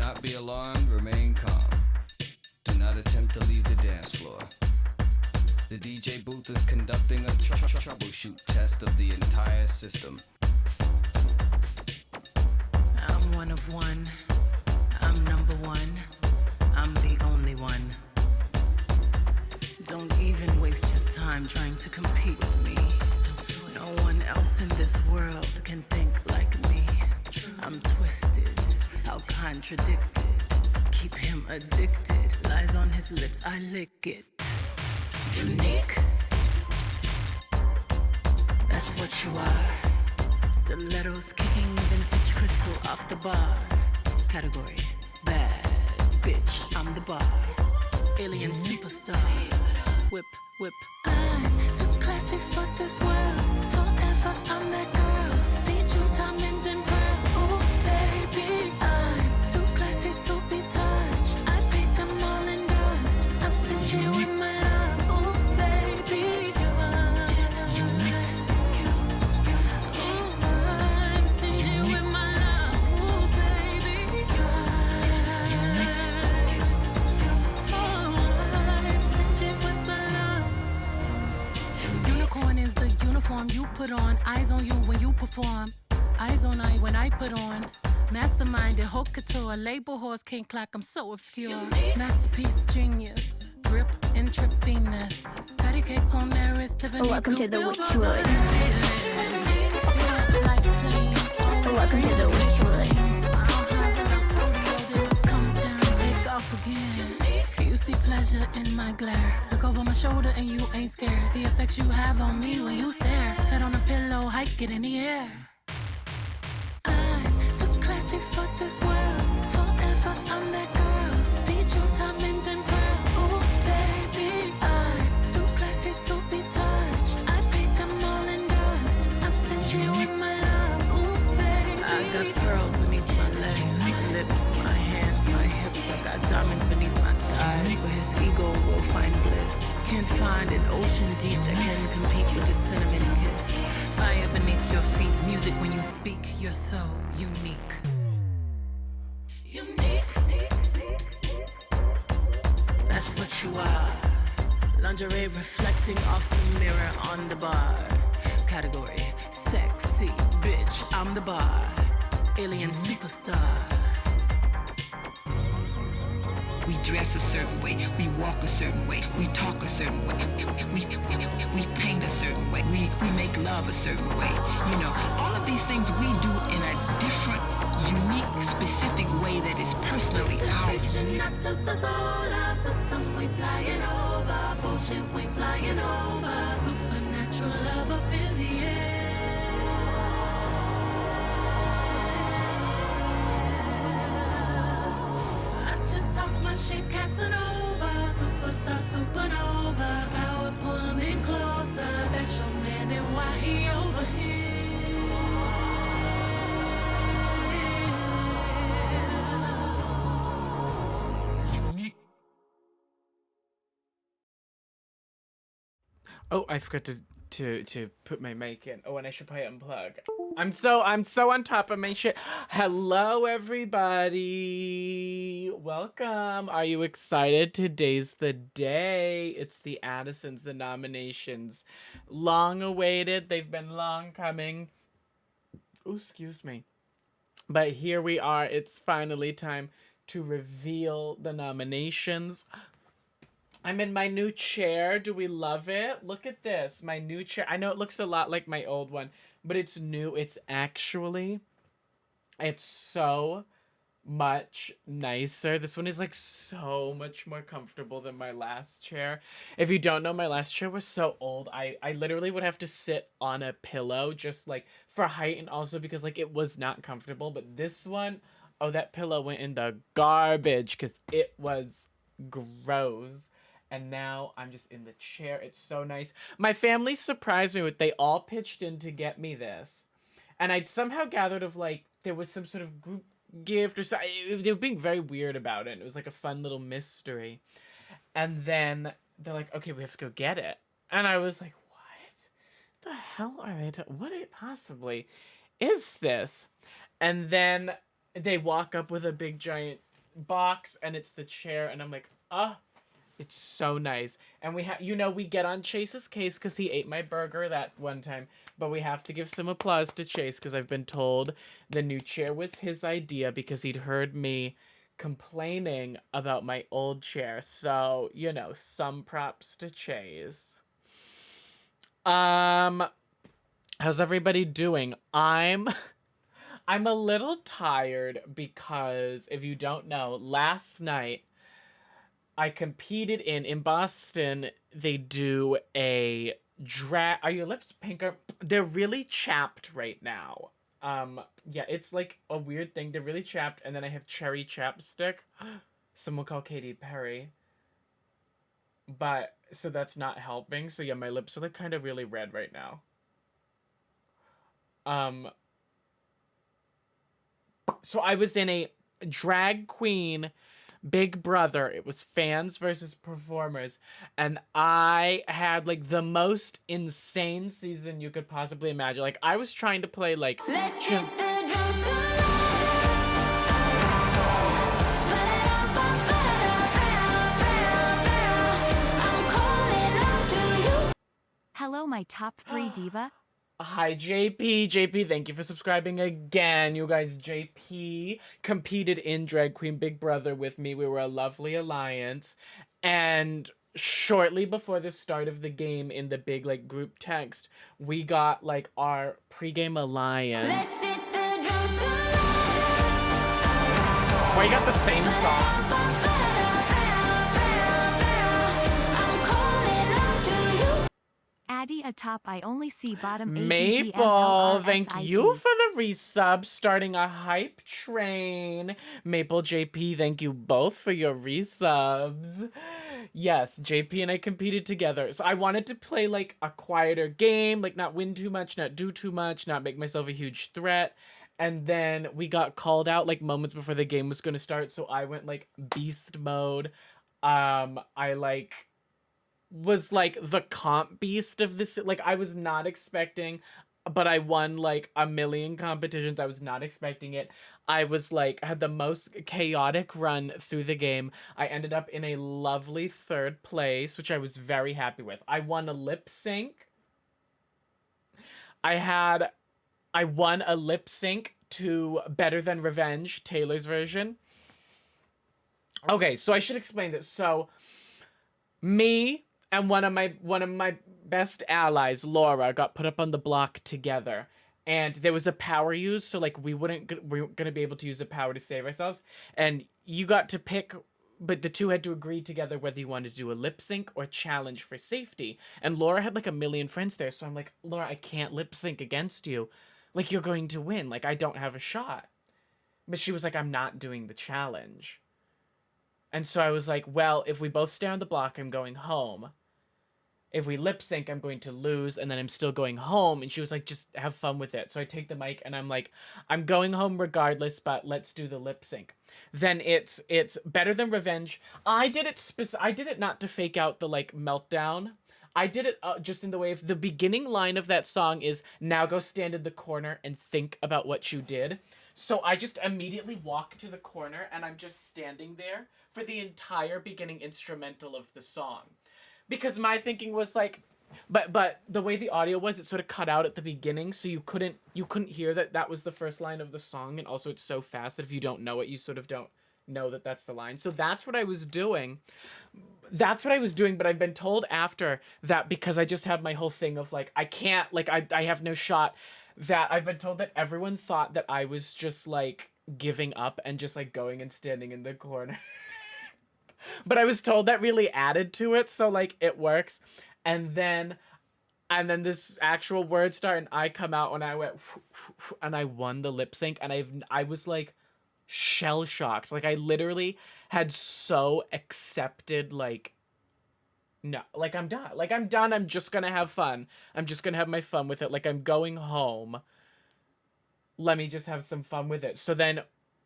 not be alarmed, remain calm. Do not attempt to leave the dance floor. The DJ booth is conducting a troubleshoot test of the entire system. I'm one of one. I'm number one. I'm the only one. Don't even waste your time trying to compete with me. No one else in this world can think like me. I'm twisted, how contradicted. Keep him addicted. Lies on his lips, I lick it. Unique. That's what you are. Stilettos kicking vintage crystal off the bar. Category, bad bitch, I'm the bar. Alien superstar. Whip, whip. I'm too classy for this world. Forever I'm that girl. Feed you diamonds and pearls. Oh baby, I'm too classy to be touched. I paid them all in dust. I'm stingy with my love. Oh baby, I'm stingy with my love. Oh baby, I'm stingy with my love. Unicorn is the uniform you put on. Eyes on you when you perform. Eyes on I when I put on. Mastermind and haute couture. Label horse can't clock, I'm so obscure. Masterpiece genius. Drip intravenous. Patty cake on there is Tiffany. Welcome to the Blue Witch Bills. Woods. Life plain, Welcome to the Witch Woods. Come down, take off again. You see pleasure in my glare. Look over my shoulder and you ain't scared. The effects you have on me when you stare. Head on a pillow, hike it in the air. I'm too classy for this world. Forever I'm that girl. Feed you diamonds and pearls. Oh baby, I'm too classy to be touched. I paid them all in dust. I'm stingy with my love. Oh baby, I got pearls beneath my legs, my lips, my hands, my hips. I got diamonds beneath my thighs, where his ego will find bliss. Can't find an ocean deep that can compete with his cinnamon kiss. Fire beneath your feet, music when you speak. You're so unique. Unique. That's what you are. Lingerie reflecting off the mirror on the bar. Category, sexy bitch, I'm the bar. Alien superstar. We dress a certain way, we walk a certain way, we talk a certain way, we paint a certain way, we make love a certain way. You know, all of these things we do in a different, unique, specific way that is personally ours. Reaching out to the solar system, we flying over. Bullshit, we flying over. Supernatural love up in the air. I just talk my shit, Casanova. Superstar, supernova. Power, pull him in closer. That's your man, then why he over here? Oh, I forgot to put my mic in. Oh, and I should probably unplug. I'm so on top of my shit. Hello, everybody. Welcome. Are you excited? Today's the day. It's the Addisons, the nominations. Long awaited. They've been long coming. Oh, excuse me. But here we are. It's finally time to reveal the nominations. I'm in my new chair. Do we love it? Look at this. My new chair. I know it looks a lot like my old one, but it's new. It's so much nicer. This one is like so much more comfortable than my last chair. If you don't know, my last chair was so old. I literally would have to sit on a pillow just like for height and also because like it was not comfortable. But this one, oh, that pillow went in the garbage because it was gross. And now I'm just in the chair. It's so nice. My family surprised me with, they all pitched in to get me this. And I'd somehow gathered of like, there was some sort of group gift or something. They were being very weird about it. It was like a fun little mystery. And then they're like, okay, we have to go get it. And I was like, what the hell are they what it possibly is this? And then they walk up with a big giant box and it's the chair, and I'm like, ah, it's so nice. And we have, we get on Chase's case because he ate my burger that one time, but we have to give some applause to Chase because I've been told the new chair was his idea because he'd heard me complaining about my old chair. So, some props to Chase. How's everybody doing? I'm a little tired because if you don't know, last night I competed in Boston. They do a drag. Are your lips pinker? They're really chapped right now. Yeah, it's like a weird thing. They're really chapped, and then I have cherry chapstick. Someone call Katy Perry. But so that's not helping. So yeah, my lips are like kind of really red right now. So I was in a drag queen Big Brother. It was fans versus performers, and I had like the most insane season you could possibly imagine. Like I was trying to play like Let's hit the drums Hello, my top 3 diva. Hi, JP. JP, thank you for subscribing again. You guys, JP competed in Drag Queen Big Brother with me. We were a lovely alliance. And shortly before the start of the game in the big, like, group text, we got, like, our pregame alliance. Let's hit the drums Well, you got the same song. Addie atop, I only see bottom. Maple, thank you for the resub, starting a hype train. Maple, JP, thank you both for your resubs. Yes, JP and I competed together. So I wanted to play like a quieter game, like not win too much, not do too much, not make myself a huge threat. And then we got called out like moments before the game was going to start. So I went like beast mode. I like was like the comp beast of this. Like I was not expecting, but I won like a million competitions. I was not expecting it. I was like had the most chaotic run through the game. I ended up in a lovely 3rd place, which I was very happy with. I won a lip sync. I won a lip sync to Better Than Revenge, Taylor's version. Okay, so I should explain this. So me and one of my best allies, Laura, got put up on the block together, and there was a power used, so like we weren't gonna be able to use the power to save ourselves, and you got to pick, but the two had to agree together whether you wanted to do a lip sync or challenge for safety. And Laura had like a million friends there, so I'm like, Laura, I can't lip sync against you, like you're going to win, like I don't have a shot. But she was like, I'm not doing the challenge. And so I was like, well, if we both stay on the block, I'm going home. If we lip sync, I'm going to lose, and then I'm still going home. And she was like, just have fun with it. So I take the mic, and I'm like, I'm going home regardless, but let's do the lip sync. Then it's Better Than Revenge. I did it not to fake out the like meltdown. I did it just in the way of the beginning line of that song is, now go stand in the corner and think about what you did. So I just immediately walk to the corner, and I'm just standing there for the entire beginning instrumental of the song. Because my thinking was like, but the way the audio was, it sort of cut out at the beginning, so you couldn't hear that was the first line of the song, and also it's so fast that if you don't know it, you sort of don't know that that's the line. So that's what I was doing. But I've been told after that, because I just have my whole thing of like, I can't, like I have no shot, that I've been told that everyone thought that I was just like giving up and just like going and standing in the corner. But I was told that really added to it, so like it works. And then this actual word start, and I come out, and I went and I won the lip sync, and I was like shell shocked. Like I literally had so accepted like, no, like I'm done. I'm just gonna have fun. I'm just gonna have my fun with it. Like I'm going home. Let me just have some fun with it. So then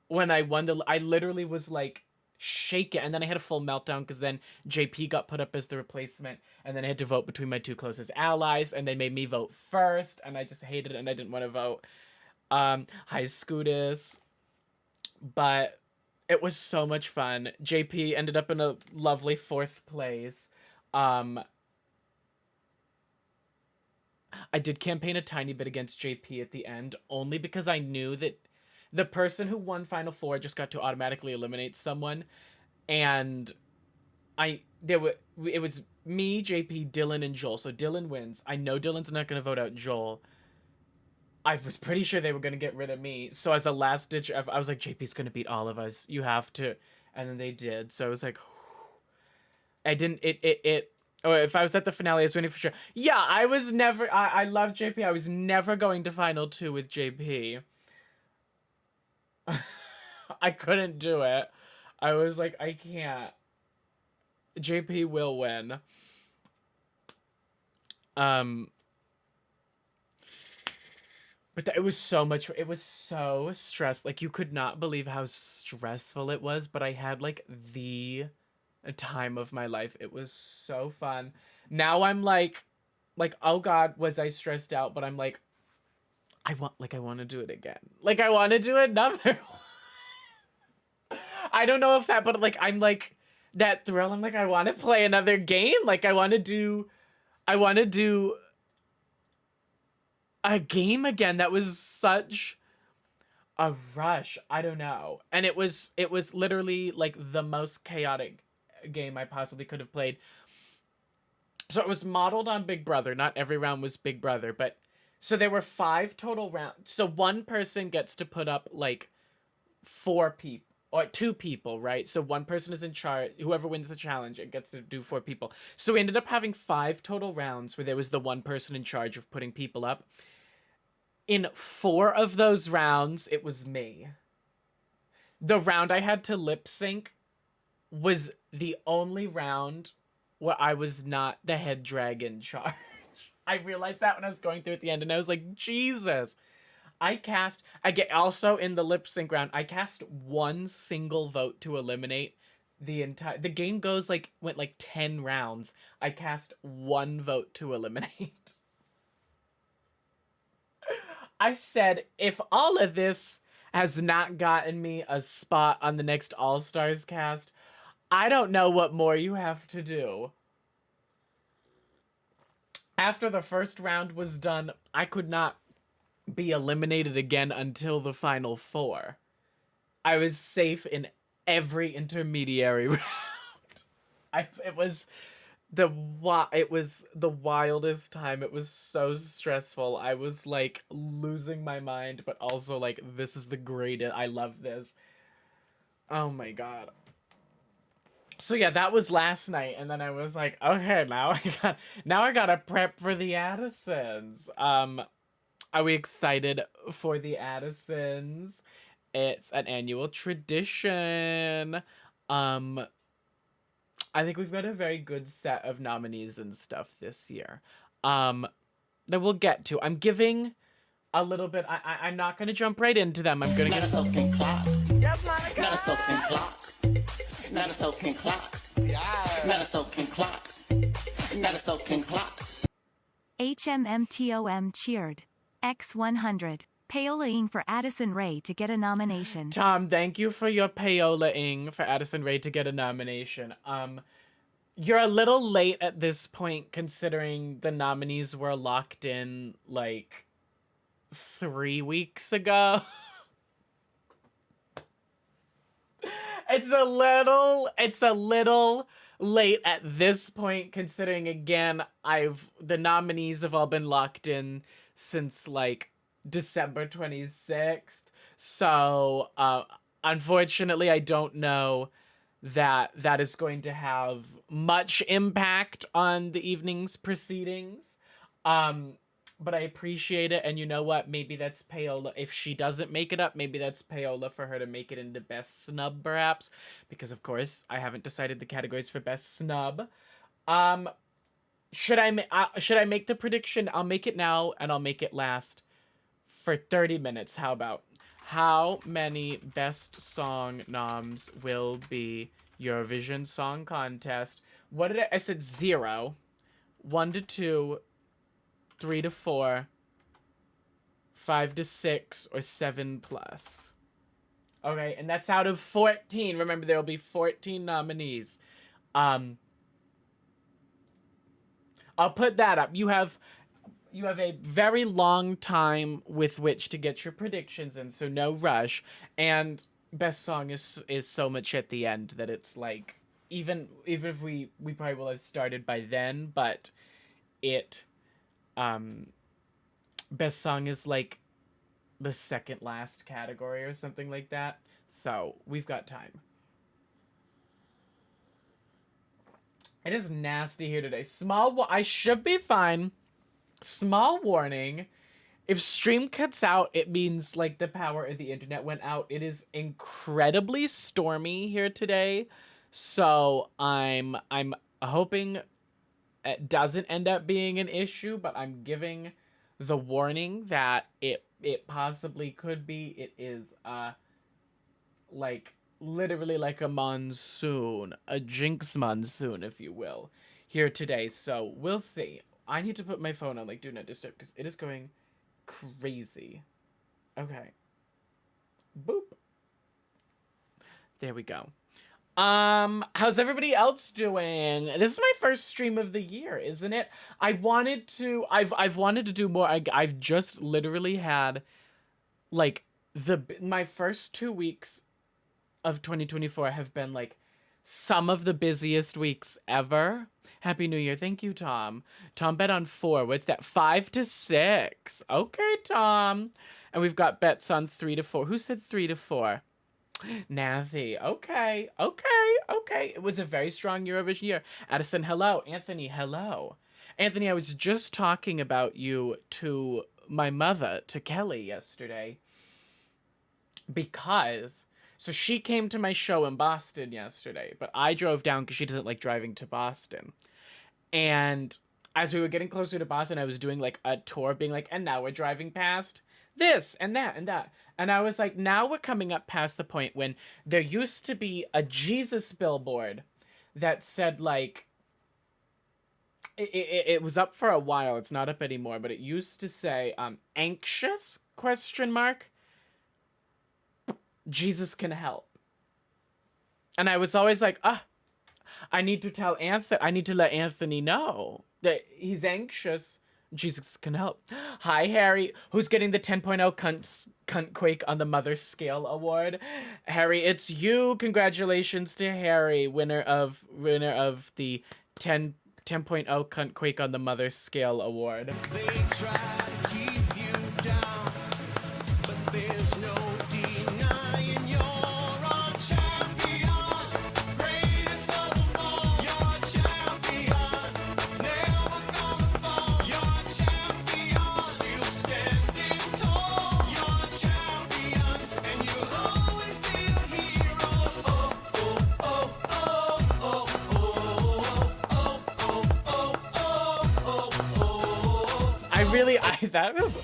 when I won I literally was like, shake it, and then I had a full meltdown because then JP got put up as the replacement, and then I had to vote between my two closest allies, and they made me vote first, and I just hated it, and I didn't want to vote. Hi, Scootus. But It was so much fun. JP ended up in a lovely 4th place. I did campaign a tiny bit against JP at the end, only because I knew that the person who won Final Four just got to automatically eliminate someone, and it was me, JP, Dylan, and Joel. So Dylan wins. I know Dylan's not gonna vote out Joel. I was pretty sure they were gonna get rid of me. So as a last ditch effort, I was like, JP's gonna beat all of us. You have to, and then they did. So I was like, I didn't. Oh, if I was at the finale, I was winning for sure. Yeah, I was never. I love JP. I was never going to final 2 with JP. I couldn't do it. I was like, I can't. JP will win. But it was so much. It was so stressed. Like, you could not believe how stressful it was. But I had like the time of my life. It was so fun. Now I'm like, oh God, was I stressed out? But I'm like, I want to do it again. Like, I want to do another one. I don't know if that, but like, I'm like, that thrill. I'm like, I want to play another game. Like, I want to do a game again. That was such a rush. I don't know. And it was literally like the most chaotic game I possibly could have played. So it was modeled on Big Brother. Not every round was Big Brother, but so there were 5 total rounds. So one person gets to put up like 4 people or 2 people, right? So one person is in charge. Whoever wins the challenge, it gets to do 4 people. So we ended up having 5 total rounds where there was the one person in charge of putting people up. In 4 of those rounds, it was me. The round I had to lip sync was the only round where I was not the head drag in charge. I realized that when I was going through at the end, and I was like, Jesus. I get also in the lip sync round, I cast 1 single vote to eliminate the game went like 10 rounds. I cast 1 vote to eliminate. I said, if all of this has not gotten me a spot on the next All-Stars cast, I don't know what more you have to do. After the first round was done, I could not be eliminated again until the final 4. I was safe in every intermediary round. It was the wildest time. It was so stressful. I was like losing my mind, but also like, this is the greatest. I love this. Oh my God. So yeah, that was last night, and then I was like, okay, now I gotta prep for the Addisons. Are we excited for the Addisons? It's an annual tradition. I think we've got a very good set of nominees and stuff this year. That we'll get to. I'm giving a little bit. I'm not gonna jump right into them. I'm gonna Not a get. soaking clock. Yes, Monica. Not a soaking clock. Not a soaking clock. Not a soaking clock. Not a soaking clock. HMMTOM cheered. X100. Payola-ing for Addison Rae to get a nomination. Tom, thank you for your payola-ing for Addison Rae to get a nomination. You're a little late at this point considering the nominees were locked in like 3 weeks ago. It's a little late at this point considering, again, the nominees have all been locked in since like December 26th. So, unfortunately, I don't know that is going to have much impact on the evening's proceedings. But I appreciate it, and you know what? Maybe that's payola. If she doesn't make it up, maybe that's payola for her to make it into best snub, perhaps. Because, of course, I haven't decided the categories for best snub. Should I make the prediction? I'll make it now, and I'll make it last for 30 minutes. How about? How many best song noms will be Eurovision Song Contest? What did I said 0, 1 to 2, 3 to 4, 5 to 6, or 7 plus. Okay, and that's out of 14. Remember, there will be 14 nominees. I'll put that up. You have a very long time with which to get your predictions in, so no rush. And best song is so much at the end that it's like, even if we probably will have started by then, but it best song is like the second last category or something like that. So we've got time. It is nasty here today. I should be fine. Small warning. If stream cuts out, it means like the power of the internet went out. It is incredibly stormy here today. So I'm hoping it doesn't end up being an issue, but I'm giving the warning that it possibly could be. It is like literally like a monsoon, a jinx monsoon, if you will, here today. So we'll see. I need to put my phone on like do not disturb because it is going crazy. Okay. Boop. There we go. How's everybody else doing? This is my first stream of the year, isn't it? I've wanted to do more. I've just literally had like my first 2 weeks of 2024 have been like some of the busiest weeks ever. Happy New Year. Thank you, Tom. Tom bet on 4. What's that? 5 to 6. Okay, Tom. And we've got bets on 3 to 4. Who said 3 to 4? Nathy. Okay. It was a very strong Eurovision year. Addison, hello. Anthony, hello. Anthony, I was just talking about you to my mother, to Kelly, yesterday. Because, so she came to my show in Boston yesterday, but I drove down because she doesn't like driving to Boston. And as we were getting closer to Boston, I was doing like a tour being like, and now we're driving past this and that and that. And I was like, now we're coming up past the point when there used to be a Jesus billboard that said like, it was up for a while. It's not up anymore, but it used to say, anxious, ? Jesus can help. And I was always like, I need to let Anthony know that he's anxious. Jesus can help. Hi, Harry, who's getting the 10.0 cunt quake on the Mother Scale Award. Harry, it's you. Congratulations to Harry, winner of the 10.0 cunt quake on the Mother Scale Award. They try to keep you down, but there's no denying you're a champion, greatest of them all. You're a champion, never gonna fall. You're a champion, still standing tall. You're a champion, and you'll always be a hero. That was,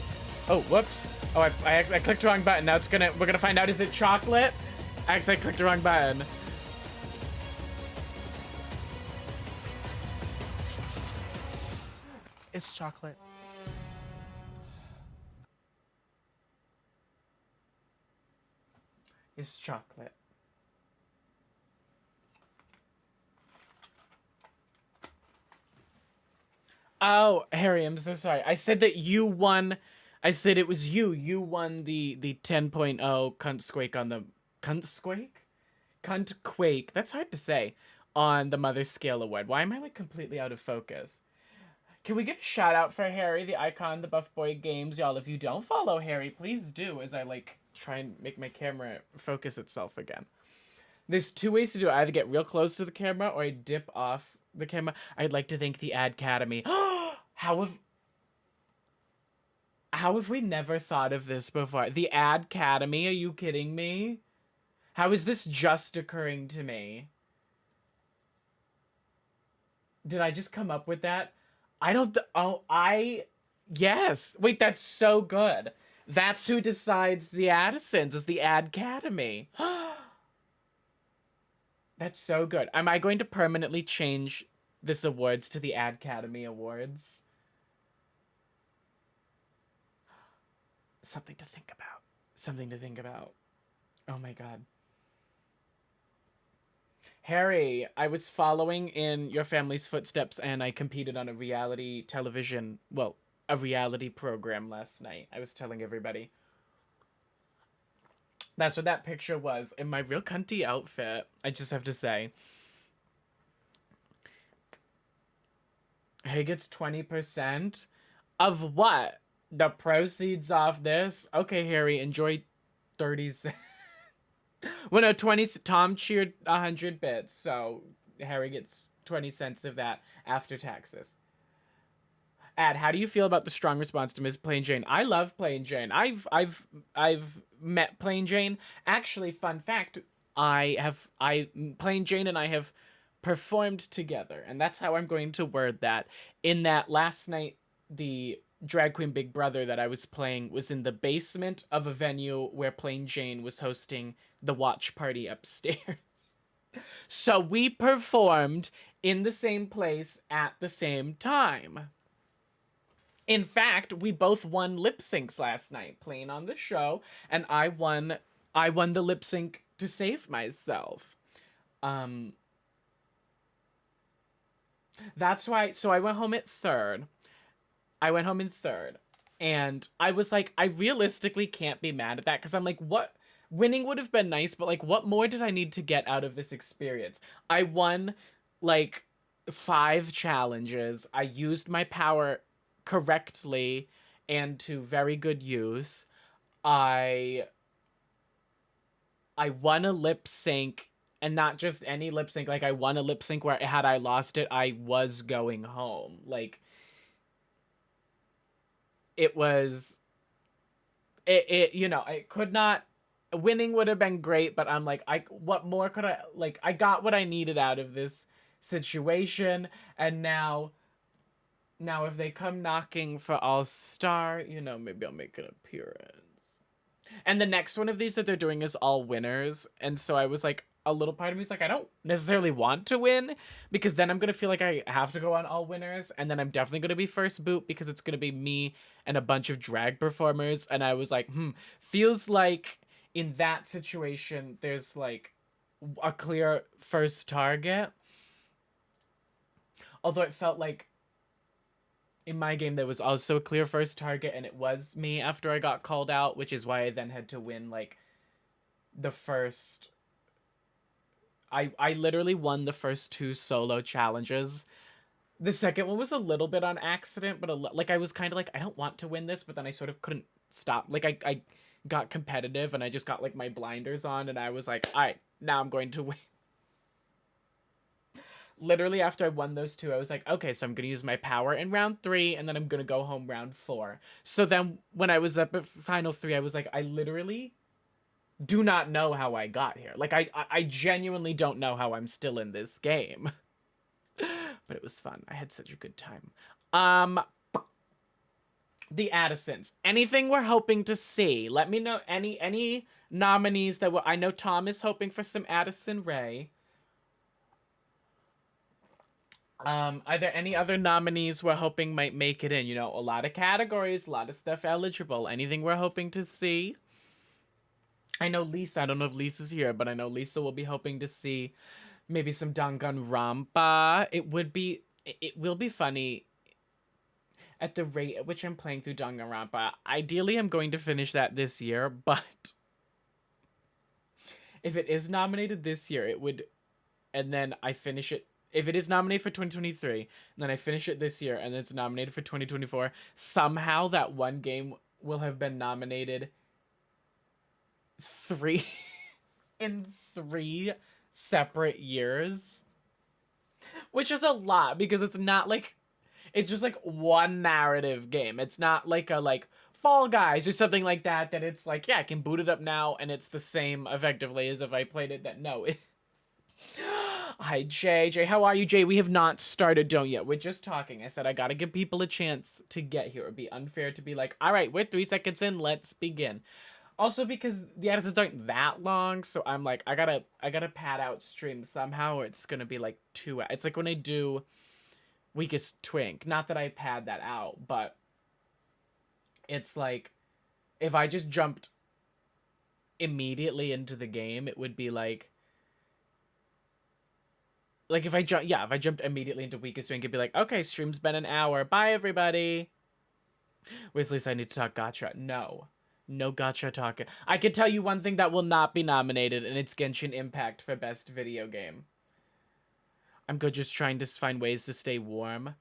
oh, whoops. Oh, I clicked the wrong button. Now we're gonna find out, is it chocolate? I accidentally clicked the wrong button. It's chocolate. It's chocolate. Oh, Harry, I'm so sorry. I said that you won. I said it was you. You won the 10.0 cunt squake on the cunt quake. That's hard to say on the Mother Scale Award. Why am I like completely out of focus? Can we get a shout out for Harry, the icon, the Buff Boy Games, y'all? If you don't follow Harry, please do. As I like try and make my camera focus itself again. There's 2 ways to do it. I either get real close to the camera or I dip off the camera. I'd like to thank the Academy. How have we never thought of this before? The Academy? Are you kidding me? How is this just occurring to me? Did I just come up with that? Yes. Wait, that's so good. That's who decides the Addisons, is the Academy. That's so good. Am I going to permanently change this awards to the Academy Awards? Something to think about. Something to think about. Oh my god. Harry, I was following in your family's footsteps and I competed on a reality television, well, a reality program last night. I was telling everybody. That's what that picture was in my real cunty outfit. I just have to say. He gets 20% of what? The proceeds off this? Okay, Harry, enjoy 30 cents. Well, no, 20. Tom cheered 100 bits, so Harry gets 20 cents of that after taxes. Ad, how do you feel about the strong response to Miss Plain Jane? I love Plain Jane. I've met Plain Jane. Actually, fun fact, Plain Jane and I have performed together, and that's how I'm going to word that. In that last night, the Drag Queen Big Brother that I was playing was in the basement of a venue where Plain Jane was hosting the watch party upstairs. So we performed in the same place at the same time. In fact, we both won lip syncs last night playing on the show, and I won the lip sync to save myself. That's why, so I went home at third. I went home in third. And I was like, I realistically can't be mad at that because I'm like, what? Winning would have been nice, but like, what more did I need to get out of this experience? I won like 5 challenges. I used my power correctly and to very good use. I won a lip sync, and not just any lip sync. Like, I won a lip sync where had I lost it, I was going home. Like, it was, you know, it could not, winning would have been great, but I'm like, what more could I, like, I got what I needed out of this situation, and now if they come knocking for All-Star, you know, maybe I'll make an appearance. And the next one of these that they're doing is all winners, and so I was like, a little part of me is like, I don't necessarily want to win, because then I'm gonna feel like I have to go on all winners, and then I'm definitely gonna be first boot because it's gonna be me and a bunch of drag performers, and I was like, feels like in that situation there's like a clear first target. Although it felt like in my game there was also a clear first target, and it was me after I got called out, which is why I then had to win like the first. I literally won the first 2 solo challenges. The second one was a little bit on accident, but like I was kind of like, I don't want to win this, but then I sort of couldn't stop. Like I got competitive and I just got like my blinders on and I was like, all right, now I'm going to win. Literally after I won those 2, I was like, okay, so I'm going to use my power in round 3 and then I'm going to go home round 4. So then when I was up at final 3, I was like, I literally do not know how I got here. Like, I genuinely don't know how I'm still in this game. But it was fun. I had such a good time. The Addisons. Anything we're hoping to see? Let me know any nominees that I know Tom is hoping for some Addison Rae. Are there any other nominees we're hoping might make it in? You know, a lot of categories, a lot of stuff eligible. Anything we're hoping to see? I know Lisa, I don't know if Lisa's here, but I know Lisa will be hoping to see maybe some Danganronpa. It will be funny at the rate at which I'm playing through Danganronpa. Ideally, I'm going to finish that this year, but if it is nominated this year, it would, and then I finish it. If it is nominated for 2023, and then I finish it this year, and then it's nominated for 2024, somehow that one game will have been nominated 3 in 3 separate years, which is a lot because it's not like, it's just like one narrative game. It's not like a like Fall Guys or something like that it's like, yeah, I can boot it up now and it's the same effectively as if I played it. That no. Hi Jay, how are you? Jay, we have not started Don't yet. We're just talking. I said I gotta give people a chance to get here. It would be unfair to be like, all right, we're 3 seconds in, let's begin. Also because the episodes aren't that long, so I'm like, I gotta pad out streams somehow, or it's gonna be like 2. It's like when I do Weakest Twink. Not that I pad that out, but it's like if I just jumped immediately into the game, it would be like if I jumped immediately into weakest rank, it'd be like, okay, stream's been an hour. Bye, everybody. Wesley said I need to talk gacha. No. No gacha talk. I can tell you one thing that will not be nominated, and it's Genshin Impact for best video game. I'm good just trying to find ways to stay warm.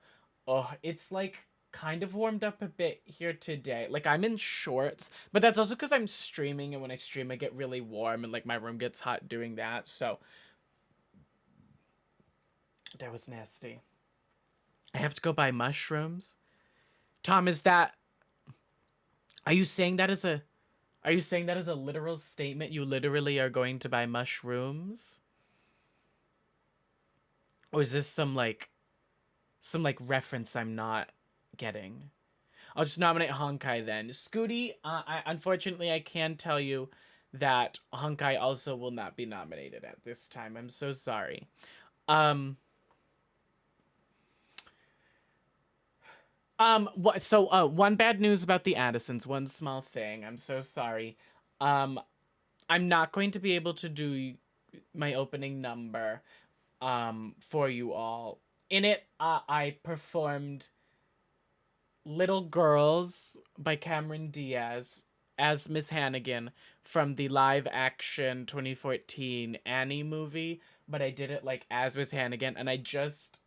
Oh, it's like kind of warmed up a bit here today. Like I'm in shorts, but that's also because I'm streaming, and when I stream I get really warm and like my room gets hot doing that. So that was nasty. I have to go buy mushrooms. Tom, is that... Are you saying that as a literal statement? You literally are going to buy mushrooms? Or is this some reference I'm not getting? I'll just nominate Honkai then. Scooty, unfortunately I can tell you that Honkai also will not be nominated at this time. I'm so sorry. One bad news about the Addisons, one small thing. I'm so sorry. I'm not going to be able to do my opening number for you all. In it, I performed Little Girls by Cameron Diaz as Miss Hannigan from the live action 2014 Annie movie, but I did it like as Miss Hannigan, and I just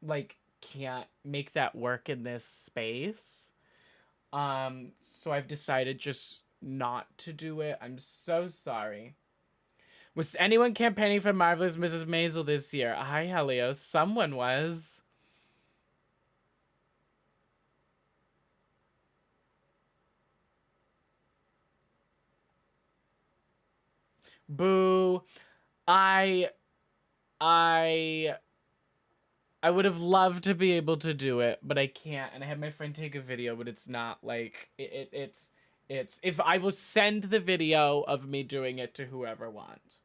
like can't make that work in this space. So I've decided just not to do it. I'm so sorry. Was anyone campaigning for Marvelous Mrs. Maisel this year? Hi, Helios. Someone was. Boo. I would have loved to be able to do it, but I can't. And I had my friend take a video, but it's not like it's if I will send the video of me doing it to whoever wants.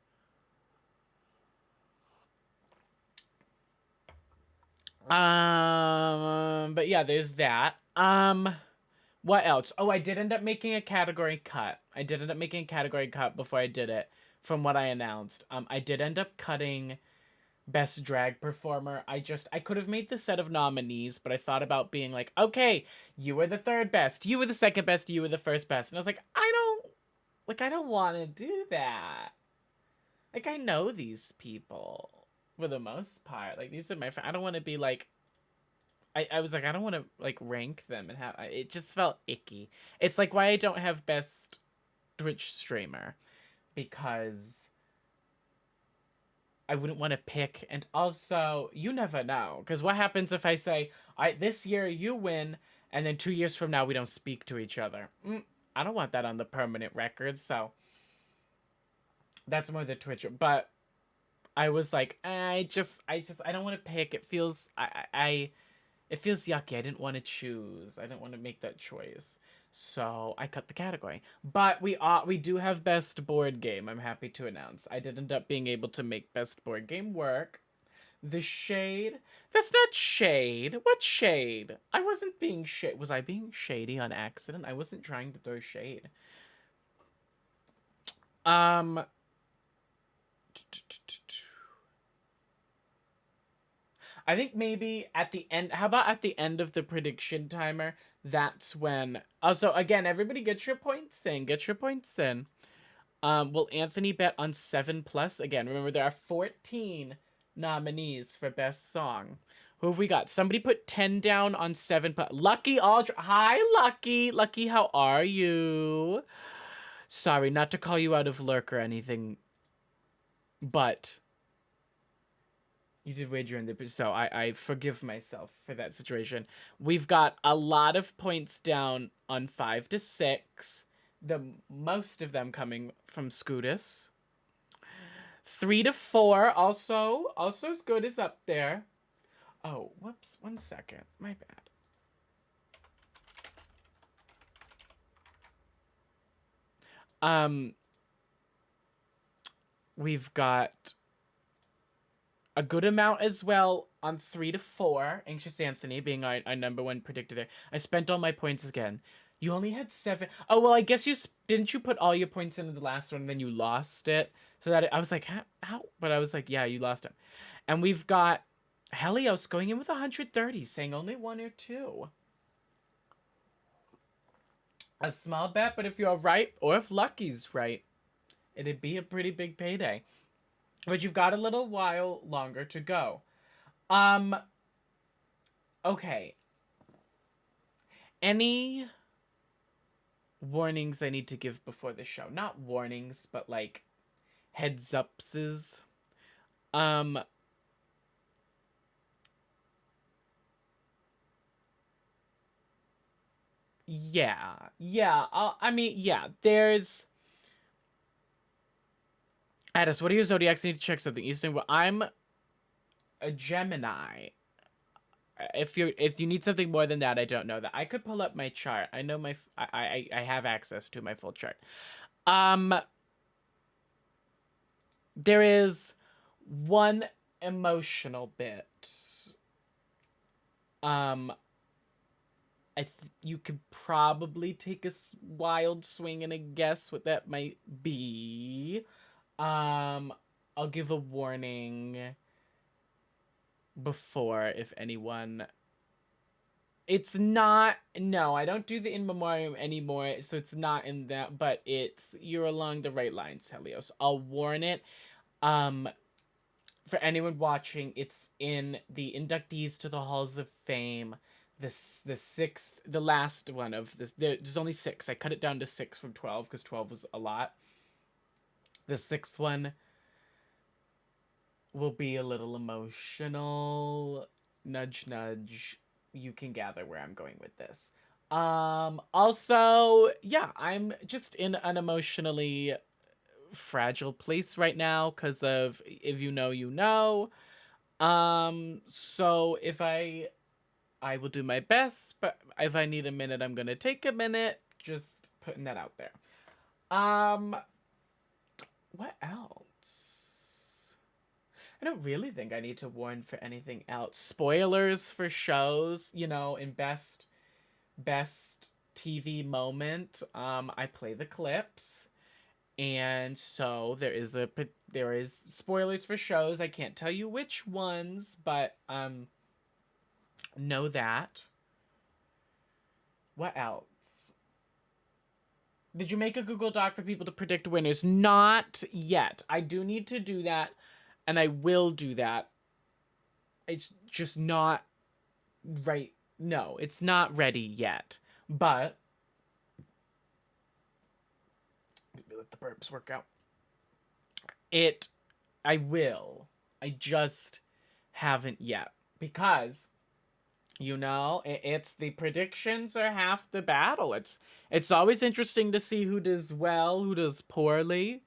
But yeah, there's that. What else? Oh, I did end up making a category cut. Before I did it, from what I announced. I did end up cutting Best Drag Performer. I could have made the set of nominees, but I thought about being like, okay, you were the third best, you were the second best, you were the first best. And I was like, I don't want to do that. Like, I know these people for the most part. Like, these are my friends. I don't want to be like, I was like, I don't want to like rank them and have, it just felt icky. It's like why I don't have best Twitch streamer, because I wouldn't want to pick, and also you never know, because what happens if I say, this year you win, and then 2 years from now we don't speak to each other? I don't want that on the permanent record. So that's more the Twitch. But I was like, I don't want to pick. It feels it feels yucky. I didn't want to choose. I didn't want to make that choice. So I cut the category. But we do have best board game, I'm happy to announce. I did end up being able to make best board game work. The shade? That's not shade. What shade? I wasn't being shade. Was I being shady on accident? I wasn't trying to throw shade. I think maybe at the end, how about at the end of the prediction timer? That's when, also, again, everybody get your points in. Will Anthony bet on 7+? Again, remember there are 14 nominees for best song. Who have we got? Somebody put 10 down on 7+. Lucky Aldra. Hi, Lucky. Lucky, how are you? Sorry, not to call you out of lurk or anything, but you did wager in the, so I forgive myself for that situation. We've got a lot of points down on 5 to 6. Most of them coming from Scootus. 3 to 4 also as good as up there. Oh, whoops, 1 second. My bad. We've got a good amount as well on 3 to 4. Anxious Anthony being our number one predictor there. I spent all my points again. You only had 7. Oh, well, I guess didn't you put all your points into the last one and then you lost it? So that I was like, how? But I was like, yeah, you lost it. And we've got Helios going in with 130, saying only 1 or 2. A small bet, but if you're right, or if Lucky's right, it'd be a pretty big payday. But you've got a little while longer to go. Okay. Any warnings I need to give before the show? Not warnings, but like heads upses. Yeah. I mean, yeah. There's Addis. What are your zodiacs? I need to check something. Eastern. Well, I'm a Gemini. If you need something more than that, I don't know that. I could pull up my chart. I know I have access to my full chart. There is one emotional bit. You could probably take a wild swing and a guess what that might be. I'll give a warning before if anyone. It's not. No, I don't do the in memoriam anymore, so it's not in that. But you're along the right lines, Helios. I'll warn it. For anyone watching, it's in the inductees to the Halls of Fame. The 6th, the last one of this. There's only 6. I cut it down to 6 from 12 because 12 was a lot. The 6th one will be a little emotional. Nudge, nudge. You can gather where I'm going with this. Also, yeah, I'm just in an emotionally fragile place right now because of, if you know, you know. So if I will do my best, but if I need a minute, I'm gonna take a minute. Just putting that out there. What else? I don't really think I need to warn for anything else. Spoilers for shows, in best TV moment. I play the clips, and so there is spoilers for shows. I can't tell you which ones, but know that. What else? Did you make a Google Doc for people to predict winners? Not yet. I do need to do that, and I will do that. It's just not right. No, it's not ready yet. But let the burps work out. I will. I just haven't yet. Because it's the predictions are half the battle. It's always interesting to see who does well, who does poorly.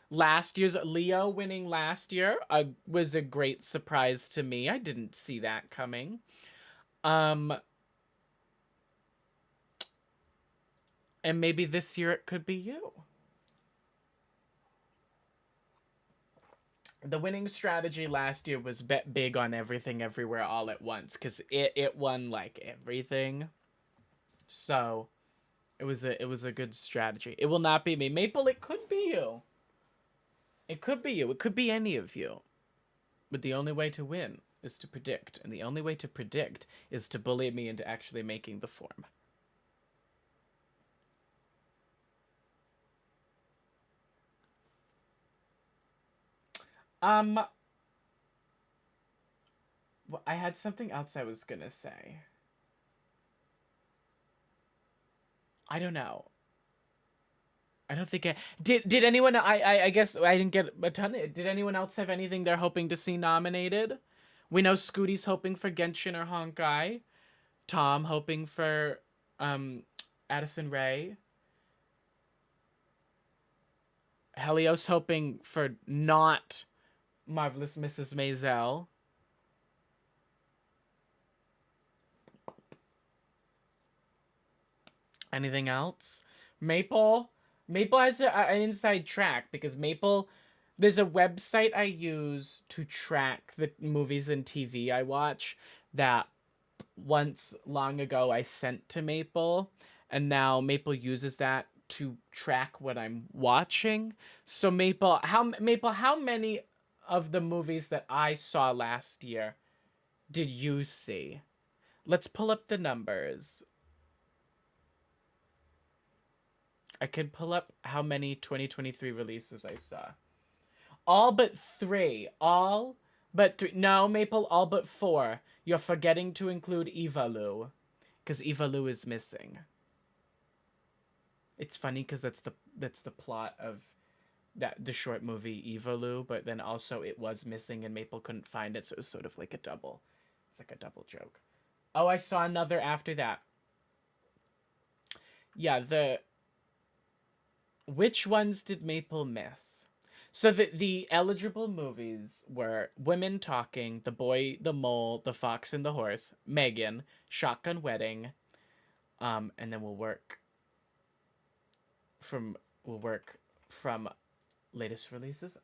Last year's Leo winning last year was a great surprise to me. I didn't see that coming. And maybe this year it could be you. The winning strategy last year was bet big on everything everywhere all at once, because it won like everything. So it was a good strategy. It will not be me. Maple, it could be you. It could be you. It could be any of you. But the only way to win is to predict. And the only way to predict is to bully me into actually making the form. Well, I had something else I was gonna say. I don't know. I don't think did anyone, I guess I didn't get a ton. Did anyone else have anything they're hoping to see nominated? We know Scooty's hoping for Genshin or Honkai. Tom hoping for Addison Rae. Helios hoping for not Marvelous Mrs. Maisel. Anything else? Maple has an inside track because there's a website I use to track the movies and TV I watch that once long ago I sent to Maple, and now Maple uses that to track what I'm watching. So Maple, how many of the movies that I saw last year did you see? Let's pull up the numbers. I can pull up how many 2023 releases I saw. All but 3. All but 3. No, Maple, all but 4. You're forgetting to include Evalu, because Evalu is missing. It's funny because that's the plot of the short movie Evalu, but then also it was missing and Maple couldn't find it, so it was sort of like a double. It's like a double joke. Oh, I saw another after that. Yeah, which ones did Maple miss? So the eligible movies were Women Talking, The Boy, the Mole, The Fox and the Horse, Megan, Shotgun Wedding, and then we'll work from latest releases,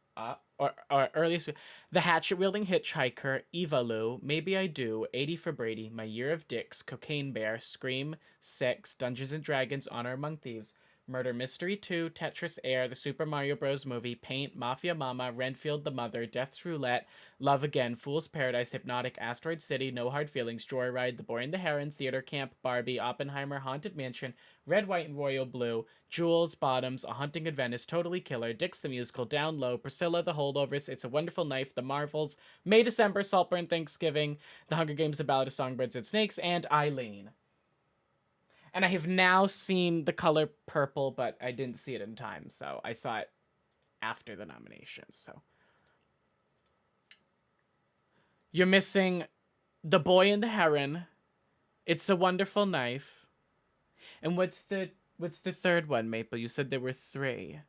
or earliest. The Hatchet Wielding Hitchhiker, Evalu, Maybe I Do, 80 for Brady, My Year of Dicks, Cocaine Bear, Scream 6, Dungeons and Dragons, Honor Among Thieves, Murder Mystery 2, Tetris Air, The Super Mario Bros. Movie, Paint, Mafia Mama, Renfield the Mother, Death's Roulette, Love Again, Fool's Paradise, Hypnotic, Asteroid City, No Hard Feelings, Joyride, The Boy and the Heron, Theater Camp, Barbie, Oppenheimer, Haunted Mansion, Red, White, and Royal Blue, Jules, Bottoms, A Haunting in Venice, Totally Killer, Dix the Musical, Down Low, Priscilla, The Holdovers, It's a Wonderful Knife, The Marvels, May December, Saltburn Thanksgiving, The Hunger Games, The Ballad of Songbirds and Snakes, and Eileen. And I have now seen The Color Purple, but I didn't see it in time, so I saw it after the nominations. So you're missing The Boy and the Heron, It's a Wonderful Knife, and what's the third one, Maple? You said there were 3.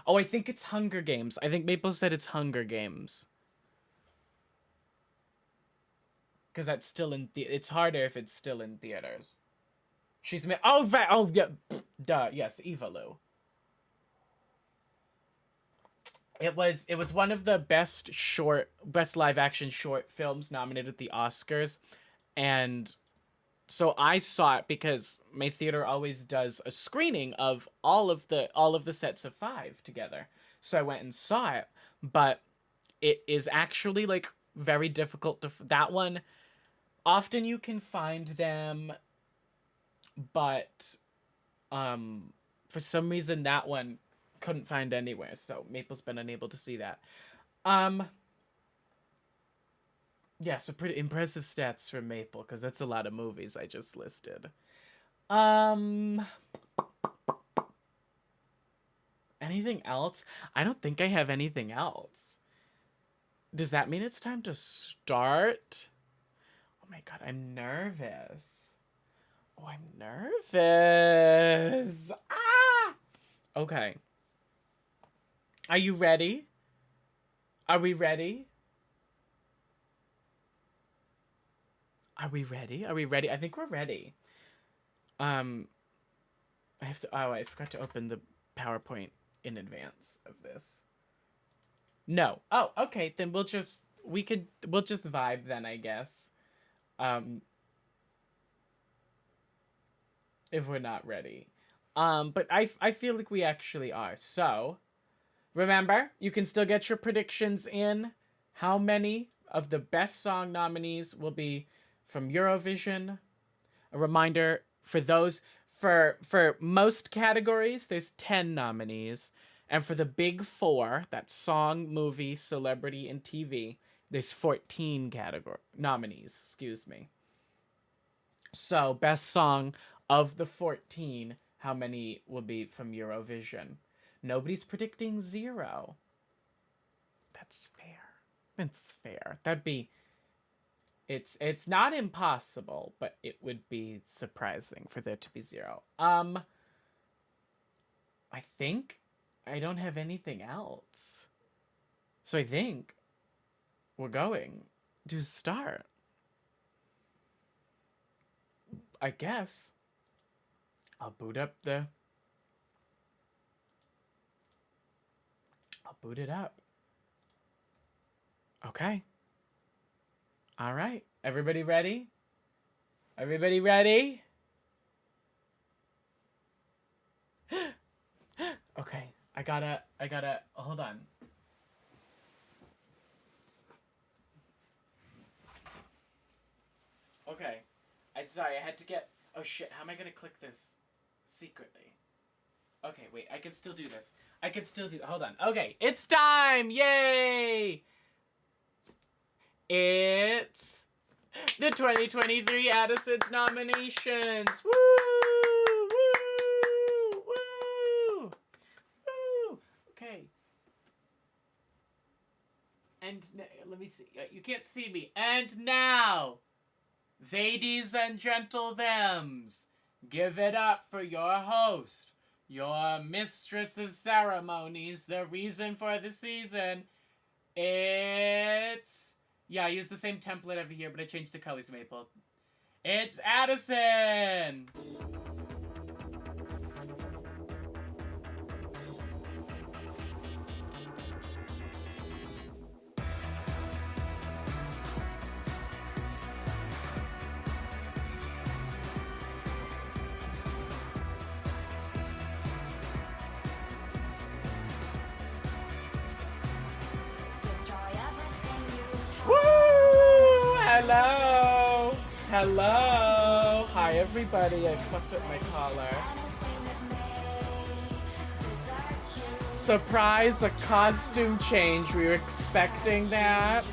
Oh, I think it's Hunger Games. I think Maple said it's Hunger Games. Because that's still in it's harder if it's still in theaters. Oh, right. Oh, yeah. Duh. Yes, Evalu. It was one of the best live action short films nominated at the Oscars, and so I saw it because my theater always does a screening of all of the sets of 5 together. So I went and saw it, but it is actually like very difficult to that one. Often you can find them, but for some reason that one couldn't find anywhere, so Maple's been unable to see that. Yeah, so pretty impressive stats from Maple, because that's a lot of movies I just listed. Anything else? I don't think I have anything else. Does that mean it's time to start? Oh my god, I'm nervous. Oh, I'm nervous. Ah! Okay. Are you ready? Are we ready? Are we ready? Are we ready? I think we're ready. I forgot to open the PowerPoint in advance of this. No. Oh, okay. Then we'll just vibe then, I guess. If we're not ready. But I feel like we actually are. So, remember, you can still get your predictions in. How many of the best song nominees will be from Eurovision? A reminder for those, for most categories, there's 10 nominees. And for the big 4, that's song, movie, celebrity, and TV, there's 14 nominees, excuse me. So, best song of the 14, how many will be from Eurovision? Nobody's predicting 0. That's fair. That's fair. That'd be... It's not impossible, but it would be surprising for there to be 0. I think I don't have anything else. So I think we're going to start. I guess. I'll boot it up. Okay. All right. Everybody ready? Everybody ready? Okay, I gotta, hold on. Okay, sorry, I had to get, oh shit, how am I gonna click this secretly? Okay, wait, I can still do this. Hold on. Okay, it's time! Yay! It's the 2023 Addison's nominations! Woo! Woo! Woo! Woo! Okay. And let me see. You can't see me. And now, ladies and gentlethems, give it up for your host, your mistress of ceremonies, the reason for the season. It's... Yeah, I use the same template every year, but I changed the colors, Maple. It's Addison! Woo! Hello! Hello! Hi, everybody. I fucked with my collar. Surprise, a costume change. We were expecting that.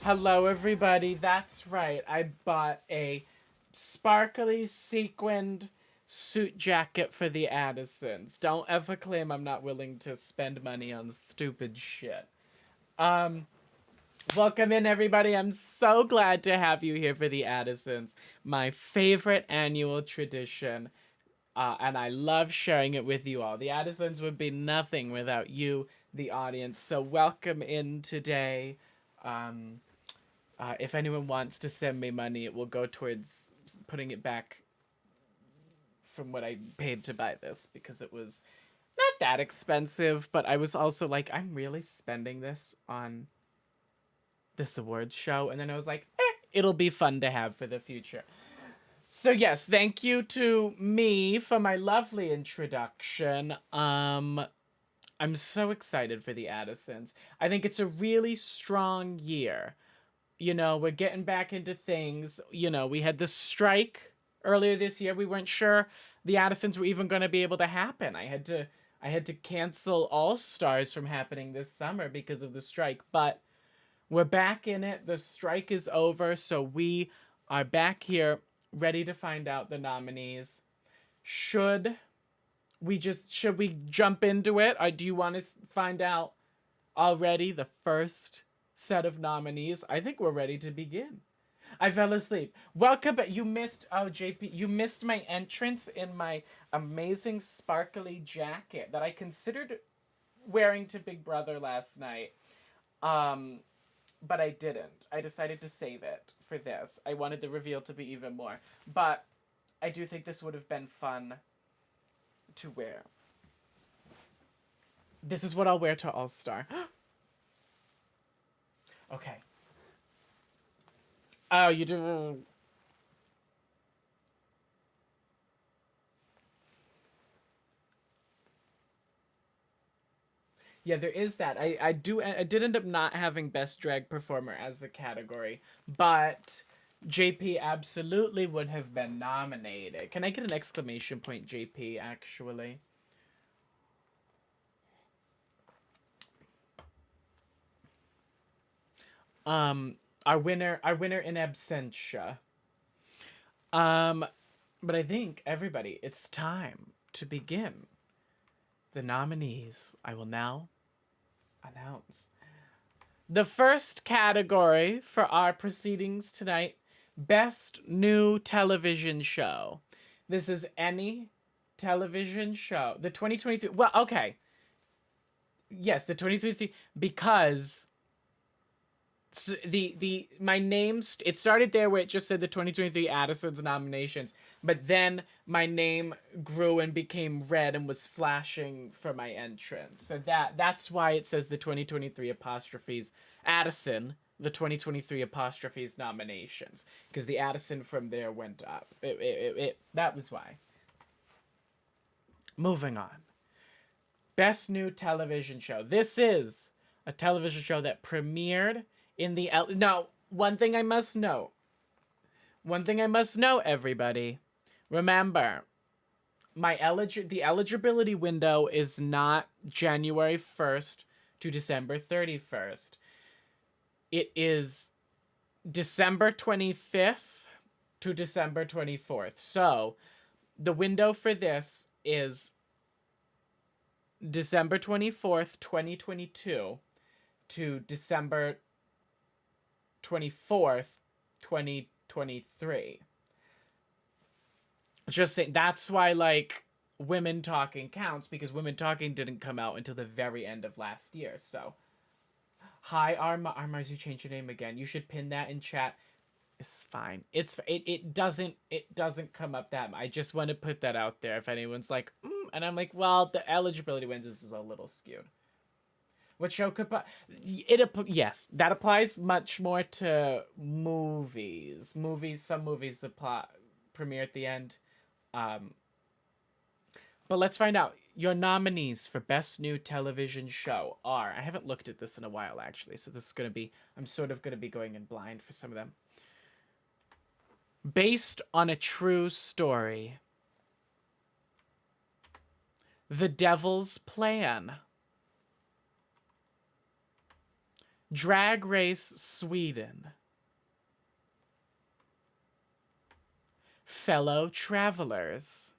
Hello, everybody. That's right. I bought a sparkly sequined suit jacket for the Addisons. Don't ever claim I'm not willing to spend money on stupid shit. Welcome in, everybody. I'm so glad to have you here for the Addisons, my favorite annual tradition. And I love sharing it with you all. The Addisons would be nothing without you, the audience. So welcome in today. If anyone wants to send me money, it will go towards putting it back from what I paid to buy this, because it was not that expensive, but I was also like, I'm really spending this on this awards show. And then I was like, it'll be fun to have for the future. So yes, thank you to me for my lovely introduction. I'm so excited for the Addisons. I think it's a really strong year. You know, we're getting back into things. You know, we had the strike earlier this year. We weren't sure the Addisons were even going to be able to happen. I had to cancel All Stars from happening this summer because of the strike. But we're back in it. The strike is over, so we are back here ready to find out the nominees. Should we jump into it? Or do you want to find out already the first set of nominees? I think we're ready to begin. I fell asleep. Welcome, but you missed, JP, you missed my entrance in my amazing sparkly jacket that I considered wearing to Big Brother last night. But I didn't. I decided to save it for this. I wanted the reveal to be even more. But I do think this would have been fun to wear. This is what I'll wear to All-Star. Okay. Oh, you do. Yeah, there is that. I did end up not having Best Drag Performer as the category, but JP absolutely would have been nominated. Can I get an exclamation point, JP, actually? Our winner in absentia. But I think, everybody, it's time to begin. The nominees I will now announce. The first category for our proceedings tonight, Best New Television Show. This is any television show. The 2023, well, okay. yes, the 2023, because my names, it started there where it just said the 2023 Addison's nominations, but then my name grew and became red and was flashing for my entrance. So that's why it says the 2023 apostrophes Addison, the 2023 apostrophes nominations, because the Addison from there went up. That was why. Moving on. Best New Television Show. This is a television show that premiered in the... Now, one thing I must know, everybody. Remember, the eligibility window is not January 1st to December 31st. It is December 25th to December 24th. So, the window for this is December 24th, 2022 to December 24th, 2023. Just saying, that's why, like, Women Talking counts, because Women Talking didn't come out until the very end of last year. So, hi, Armars, you changed your name again. You should pin that in chat. It's fine. It doesn't come up that much. I just want to put that out there if anyone's like, and I'm like, well, the eligibility windows is a little skewed. What show could yes, that applies much more to movies. Some movies premiere at the end. But let's find out. Your nominees for Best New Television Show are... I haven't looked at this in a while, actually, so this is going to be... I'm sort of going to be going in blind for some of them. Based on a True Story. The Devil's Plan. Drag Race Sweden. Fellow Travelers.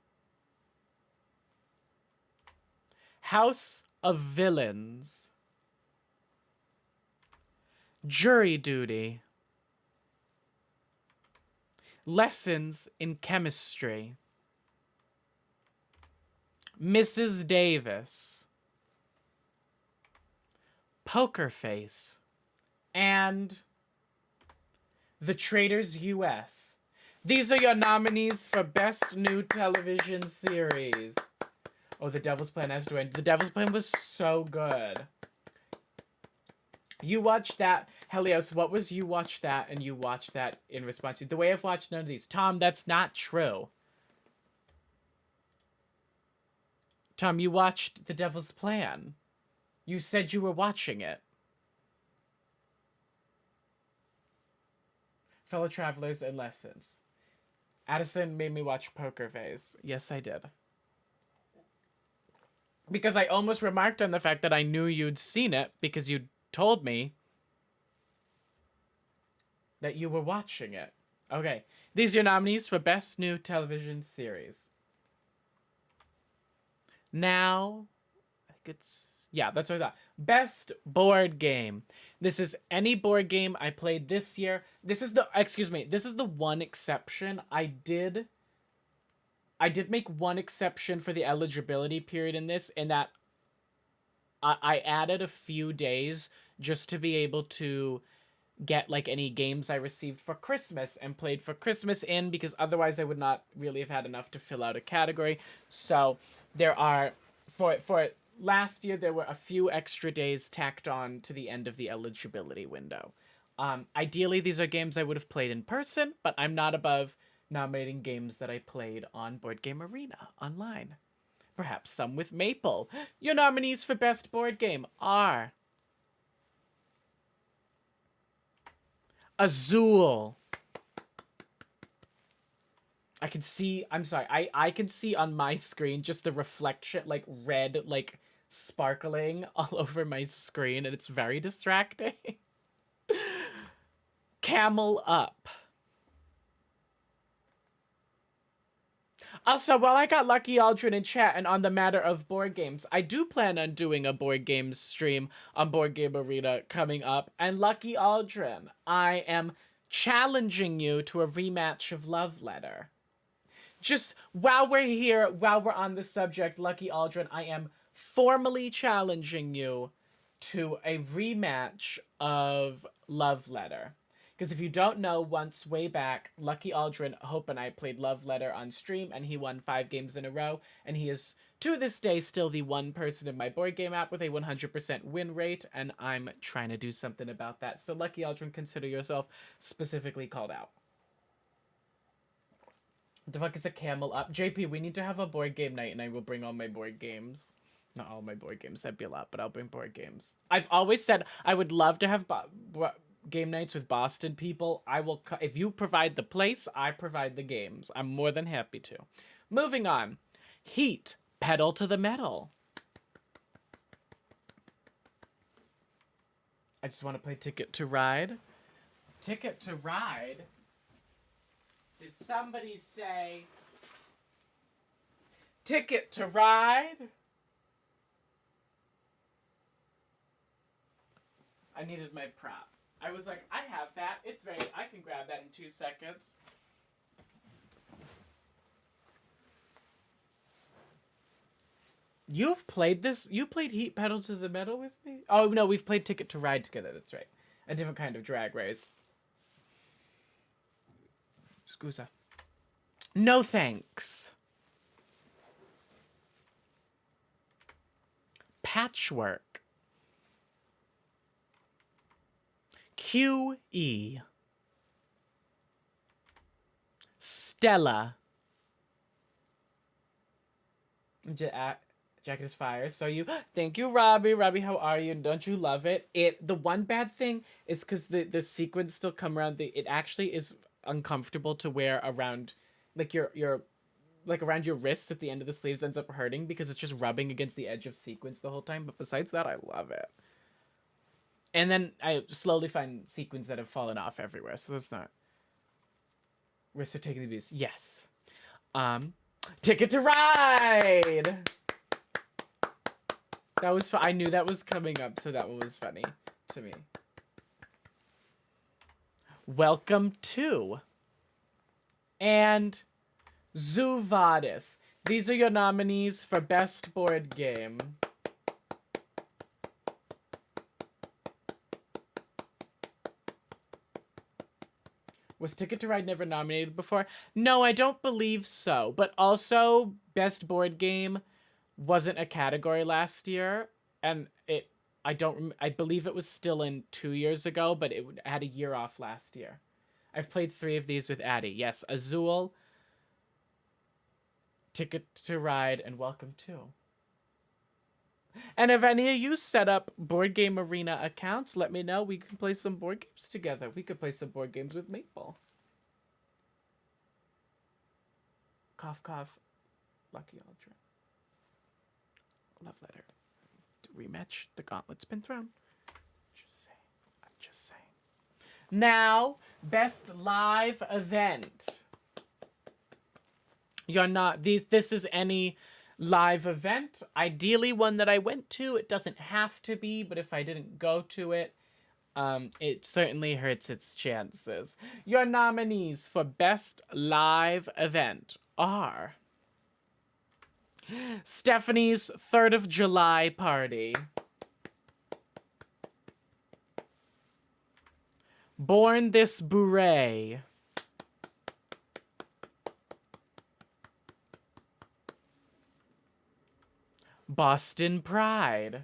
House of Villains. Jury Duty. Lessons in Chemistry. Mrs. Davis. Poker Face. And The Traitors US. These are your nominees for Best New Television Series. Oh, The Devil's Plan has to end. The Devil's Plan was so good. You watched that. Helios, what was you watched that and you watched that in response to? The way I've watched none of these. Tom, that's not true. Tom, you watched The Devil's Plan. You said you were watching it. Fellow Travelers and Lessons. Addison made me watch Poker Face. Yes, I did. Because I almost remarked on the fact that I knew you'd seen it because you told me that you were watching it. Okay. These are your nominees for Best New Television Series. Now, I think it's... Yeah, that's what I thought. Best Board Game. This is any board game I played this year. This is the... Excuse me. This is the one exception. I did make one exception for the eligibility period in this, in that I added a few days just to be able to get, like, any games I received for Christmas and played for Christmas in, because otherwise I would not really have had enough to fill out a category. So there are... For last year, there were a few extra days tacked on to the end of the eligibility window. Ideally, these are games I would have played in person, but I'm not above nominating games that I played on Board Game Arena online. Perhaps some with Maple. Your nominees for Best Board Game are... Azul. I can see... I'm sorry. I can see on my screen just the reflection, like, red, like, sparkling all over my screen, and it's very distracting. Camel Up. Also, while I got Lucky Aldrin in chat and on the matter of board games, I do plan on doing a board games stream on Board Game Arena coming up. And Lucky Aldrin, I am challenging you to a rematch of Love Letter. Just while we're here, while we're on the subject, Lucky Aldrin, I am formally challenging you to a rematch of Love Letter. Because if you don't know, once way back, Lucky Aldrin, Hope, and I played Love Letter on stream, and he won 5 games in a row, and he is, to this day, still the one person in my board game app with a 100% win rate, and I'm trying to do something about that. So Lucky Aldrin, consider yourself specifically called out. What the fuck is a camel up? JP, we need to have a board game night, and I will bring all my board games. Not all my board games, that'd be a lot, but I'll bring board games. I've always said I would love to have game nights with Boston people. I will, if you provide the place, I provide the games. I'm more than happy to. Moving on. Heat, pedal to the metal. I just want to play Ticket to Ride. Ticket to Ride? Did somebody say Ticket to Ride? I needed my prop. I was like, I have that. It's ready. I can grab that in 2 seconds. You've played this? You played Heat Pedal to the Metal with me? Oh, no, we've played Ticket to Ride together. That's right. A different kind of drag race. Scusa. No thanks. Patchwork. QE. Stella. Jacket is fire. So you, thank you, Robbie. Robbie, how are you? Don't you love it? The one bad thing is because the sequins still come around. It actually is uncomfortable to wear around, like your like around your wrists at the end of the sleeves ends up hurting because it's just rubbing against the edge of sequins the whole time. But besides that, I love it. And then I slowly find sequins that have fallen off everywhere. So that's not... Wrists are taking the abuse. Yes. Ticket to Ride! That was I knew that was coming up, so that one was funny to me. Welcome to. And Zuvadis. These are your nominees for Best Board Game. Was Ticket to Ride never nominated before? No, I don't believe so. But also, Best Board Game wasn't a category last year. And I believe it was still in 2 years ago, but it had a year off last year. I've played 3 of these with Addie. Yes, Azul, Ticket to Ride, and Welcome to. And if any of you set up Board Game Arena accounts, let me know. We can play some board games together. We could play some board games with Maple. Cough, cough. Lucky Aldrin. Love Letter. Rematch. The gauntlet's been thrown. Just saying. I'm just saying. Now, Best Live Event. You're not... This is any... live event, ideally one that I went to. It doesn't have to be, but if I didn't go to it, it certainly hurts its chances. Your nominees for Best Live Event are Stephanie's 3rd of July Party, Born This Beret, Boston Pride.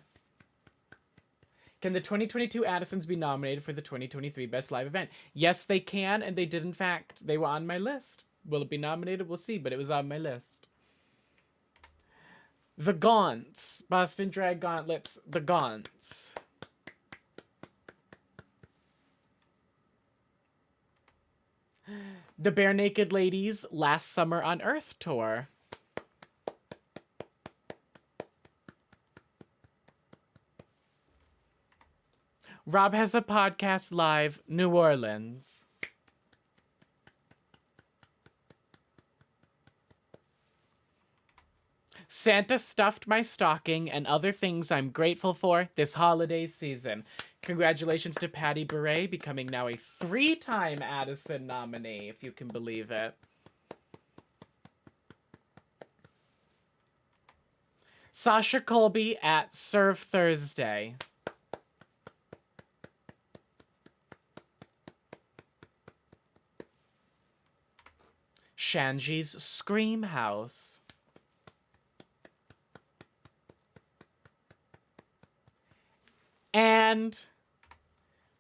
Can the 2022 Addisons be nominated for the 2023 Best Live Event? Yes, they can, and they did, in fact. They were on my list. Will it be nominated? We'll see, but it was on my list. The Gaunts. Boston Drag Gauntlets. The Gaunts. The Bare Naked Ladies Last Summer on Earth Tour. Rob Has a Podcast Live, New Orleans. Santa Stuffed My Stocking and Other Things I'm Grateful For this holiday season. Congratulations to Patty Beret, becoming now a 3-time Addison nominee, if you can believe it. Sasha Colby at Serve Thursday. Shanji's Scream House. And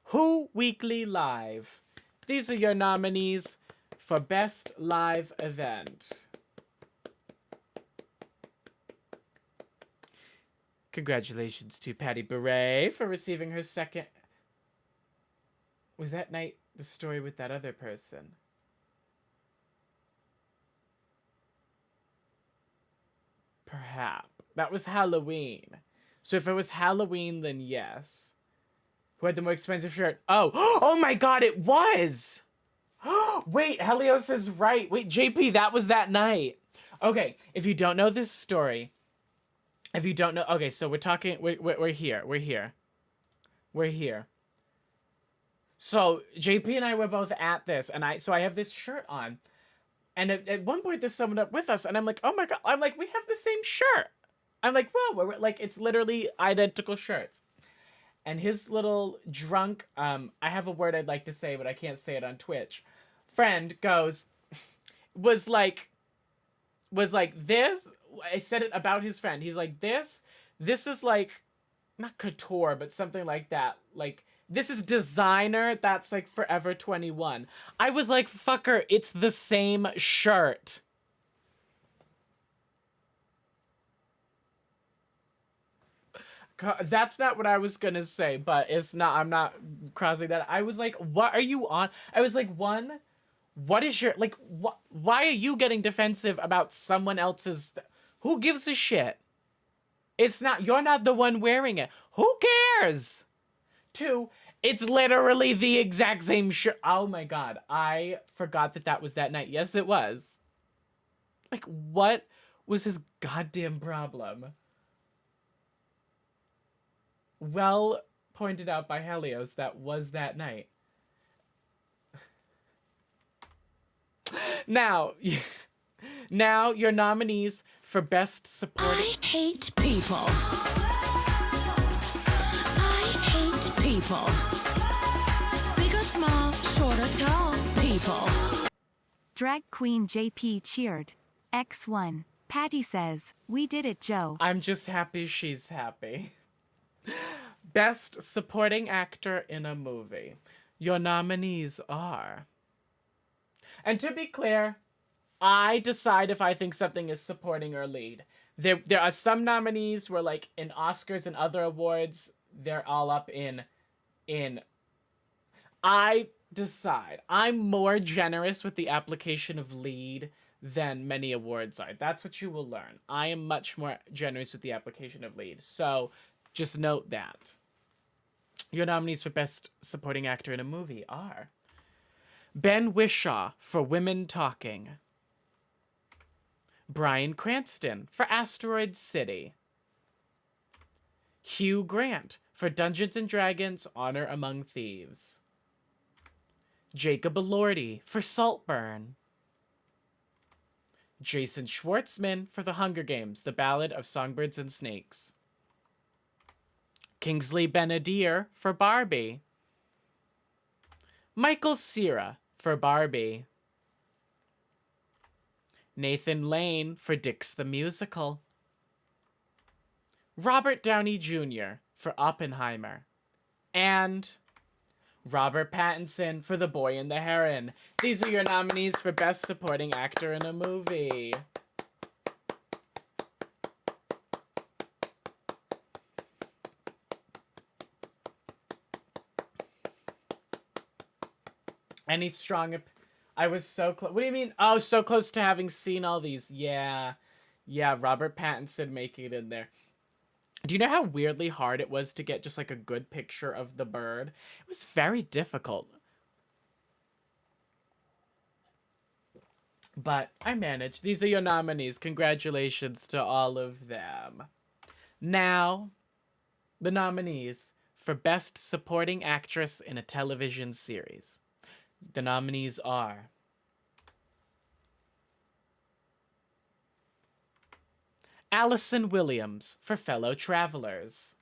Who Weekly Live. These are your nominees for Best Live Event. Congratulations to Patty Beret for receiving her second... Was that night the story with that other person? Perhaps. That was Halloween. So if it was Halloween, then yes. Who had the more expensive shirt? Oh! Oh my god, it was! Wait, Helios is right. Wait, JP, that was that night. Okay, if you don't know this story... If you don't know... Okay, so we're talking... We're here. We're here. We're here. So, JP and I were both at this, and I have this shirt on. And at one point, there's someone up with us, and I'm like, oh my god. I'm like, we have the same shirt. I'm like, whoa, we're like, it's literally identical shirts. And his little drunk, I have a word I'd like to say, but I can't say it on Twitch. Friend was like this. I said it about his friend. He's like, this is like, not couture, but something like that. Like, this is designer. That's like Forever 21. I was like, fucker, it's the same shirt. That's not what I was gonna say, but it's not, I'm not crossing that. I was like, what are you on? I was like, one, what is your, like, why are you getting defensive about someone else's, who gives a shit? It's not, you're not the one wearing it. Who cares? Two, it's literally the exact same shirt. Oh my god, I forgot that was that night. Yes, it was. Like, what was his goddamn problem? Well pointed out by Helios, that was that night. Now, your nominees for Best Supporting... I hate people. I hate people. Big or small, short or tall, people. Drag Queen JP cheered. X1. Patty says, we did it, Joe. I'm just happy she's happy. Best Supporting Actor in a Movie. Your nominees are... And to be clear, I decide if I think something is supporting or lead. There are some nominees where, like, in Oscars and other awards, they're all up in... I decide. I'm more generous with the application of lead than many awards are. That's what you will learn. I am much more generous with the application of lead. So... just note that. Your nominees for Best Supporting Actor in a Movie are... Ben Whishaw for Women Talking. Bryan Cranston for Asteroid City. Hugh Grant for Dungeons & Dragons: Honor Among Thieves. Jacob Elordi for Saltburn. Jason Schwartzman for The Hunger Games: The Ballad of Songbirds and Snakes. Kingsley Ben-Adir for Barbie. Michael Cera for Barbie. Nathan Lane for Dix the Musical. Robert Downey Jr. for Oppenheimer. And Robert Pattinson for The Boy and the Heron. These are your nominees for Best Supporting Actor in a Movie. Any strong... I was so close. What do you mean? Oh, so close to having seen all these. Yeah. Yeah, Robert Pattinson making it in there. Do you know how weirdly hard it was to get just, like, a good picture of the bird? It was very difficult. But I managed. These are your nominees. Congratulations to all of them. Now, the nominees for Best Supporting Actress in a Television Series. The nominees are... Allison Williams for Fellow Travelers.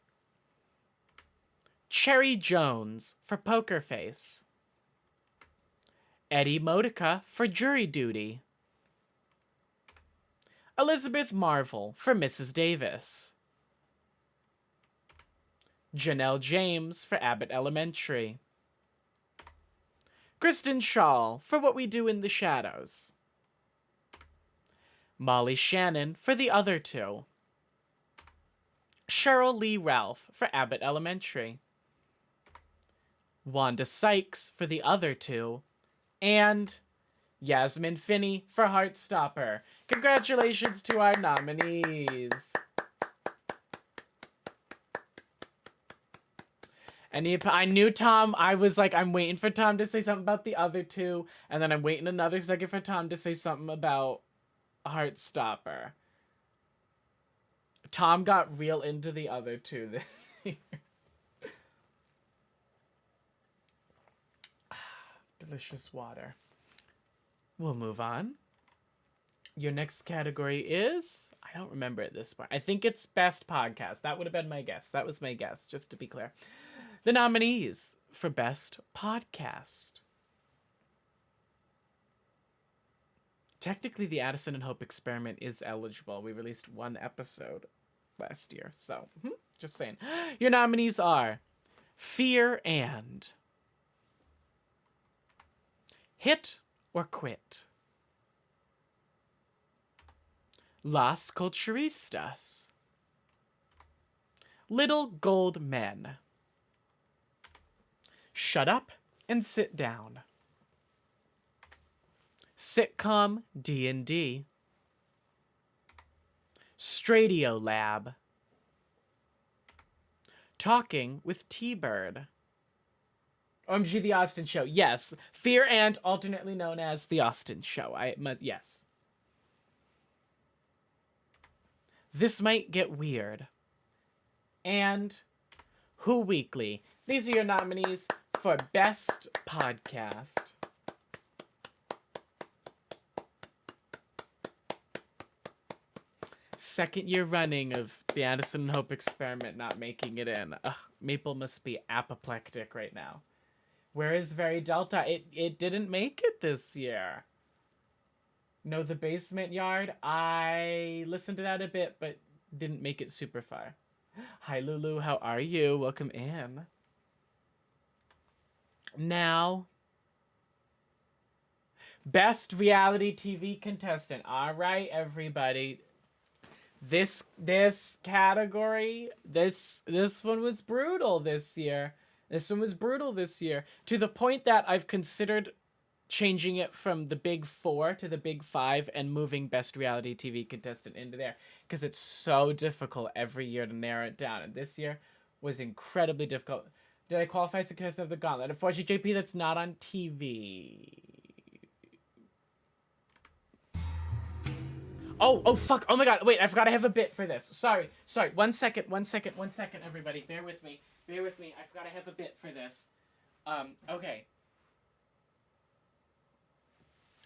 Cherry Jones for Poker Face. Eddie Modica for Jury Duty. Elizabeth Marvel for Mrs. Davis. Janelle James for Abbott Elementary. Kristen Shaw for What We Do in the Shadows. Molly Shannon for The Other Two. Cheryl Lee Ralph for Abbott Elementary. Wanda Sykes for The Other Two. And Yasmin Finney for Heartstopper. Congratulations to our nominees. And I knew Tom, I was like, I'm waiting for Tom to say something about The Other Two, and then I'm waiting another second for Tom to say something about Heartstopper. Tom got real into The Other Two this year. Delicious water. We'll move on. Your next category is... I don't remember at this point. I think it's Best Podcast. That would have been my guess. That was my guess, just to be clear. The nominees for Best Podcast. Technically, the Addison and Hope experiment is eligible. We released one episode last year, so just saying. Your nominees are Fear and Hit or Quit. Las Culturistas. Little Gold Men. Shut Up and Sit Down. Sitcom D&D. Stradio Lab. Talking with T-Bird. OMG, The Austin Show. Yes. Fear and, alternately known as The Austin Show. Yes. This Might Get Weird. And Who Weekly. These are your nominees for Best Podcast. Second year running of the Addison and Hope experiment not making it in. Ugh, Maple must be apoplectic right now. Where is Very Delta? It didn't make it this year. No, The Basement Yard. I listened to that a bit, but didn't make it super far. Hi, Lulu. How are you? Welcome in. Now, Best Reality TV Contestant. All right, everybody. This category, this one was brutal this year. This one was brutal this year. To the point that I've considered changing it from the Big Four to the Big Five and moving Best Reality TV Contestant into there. Because it's so difficult every year to narrow it down. And this year was incredibly difficult. Did I qualify as a contestant of the Gauntlet? Unfortunately, JP, that's not on TV. Oh, fuck. Oh my god. Wait, I forgot I have a bit for this. Sorry. One second, everybody. Bear with me. I forgot I have a bit for this. Okay.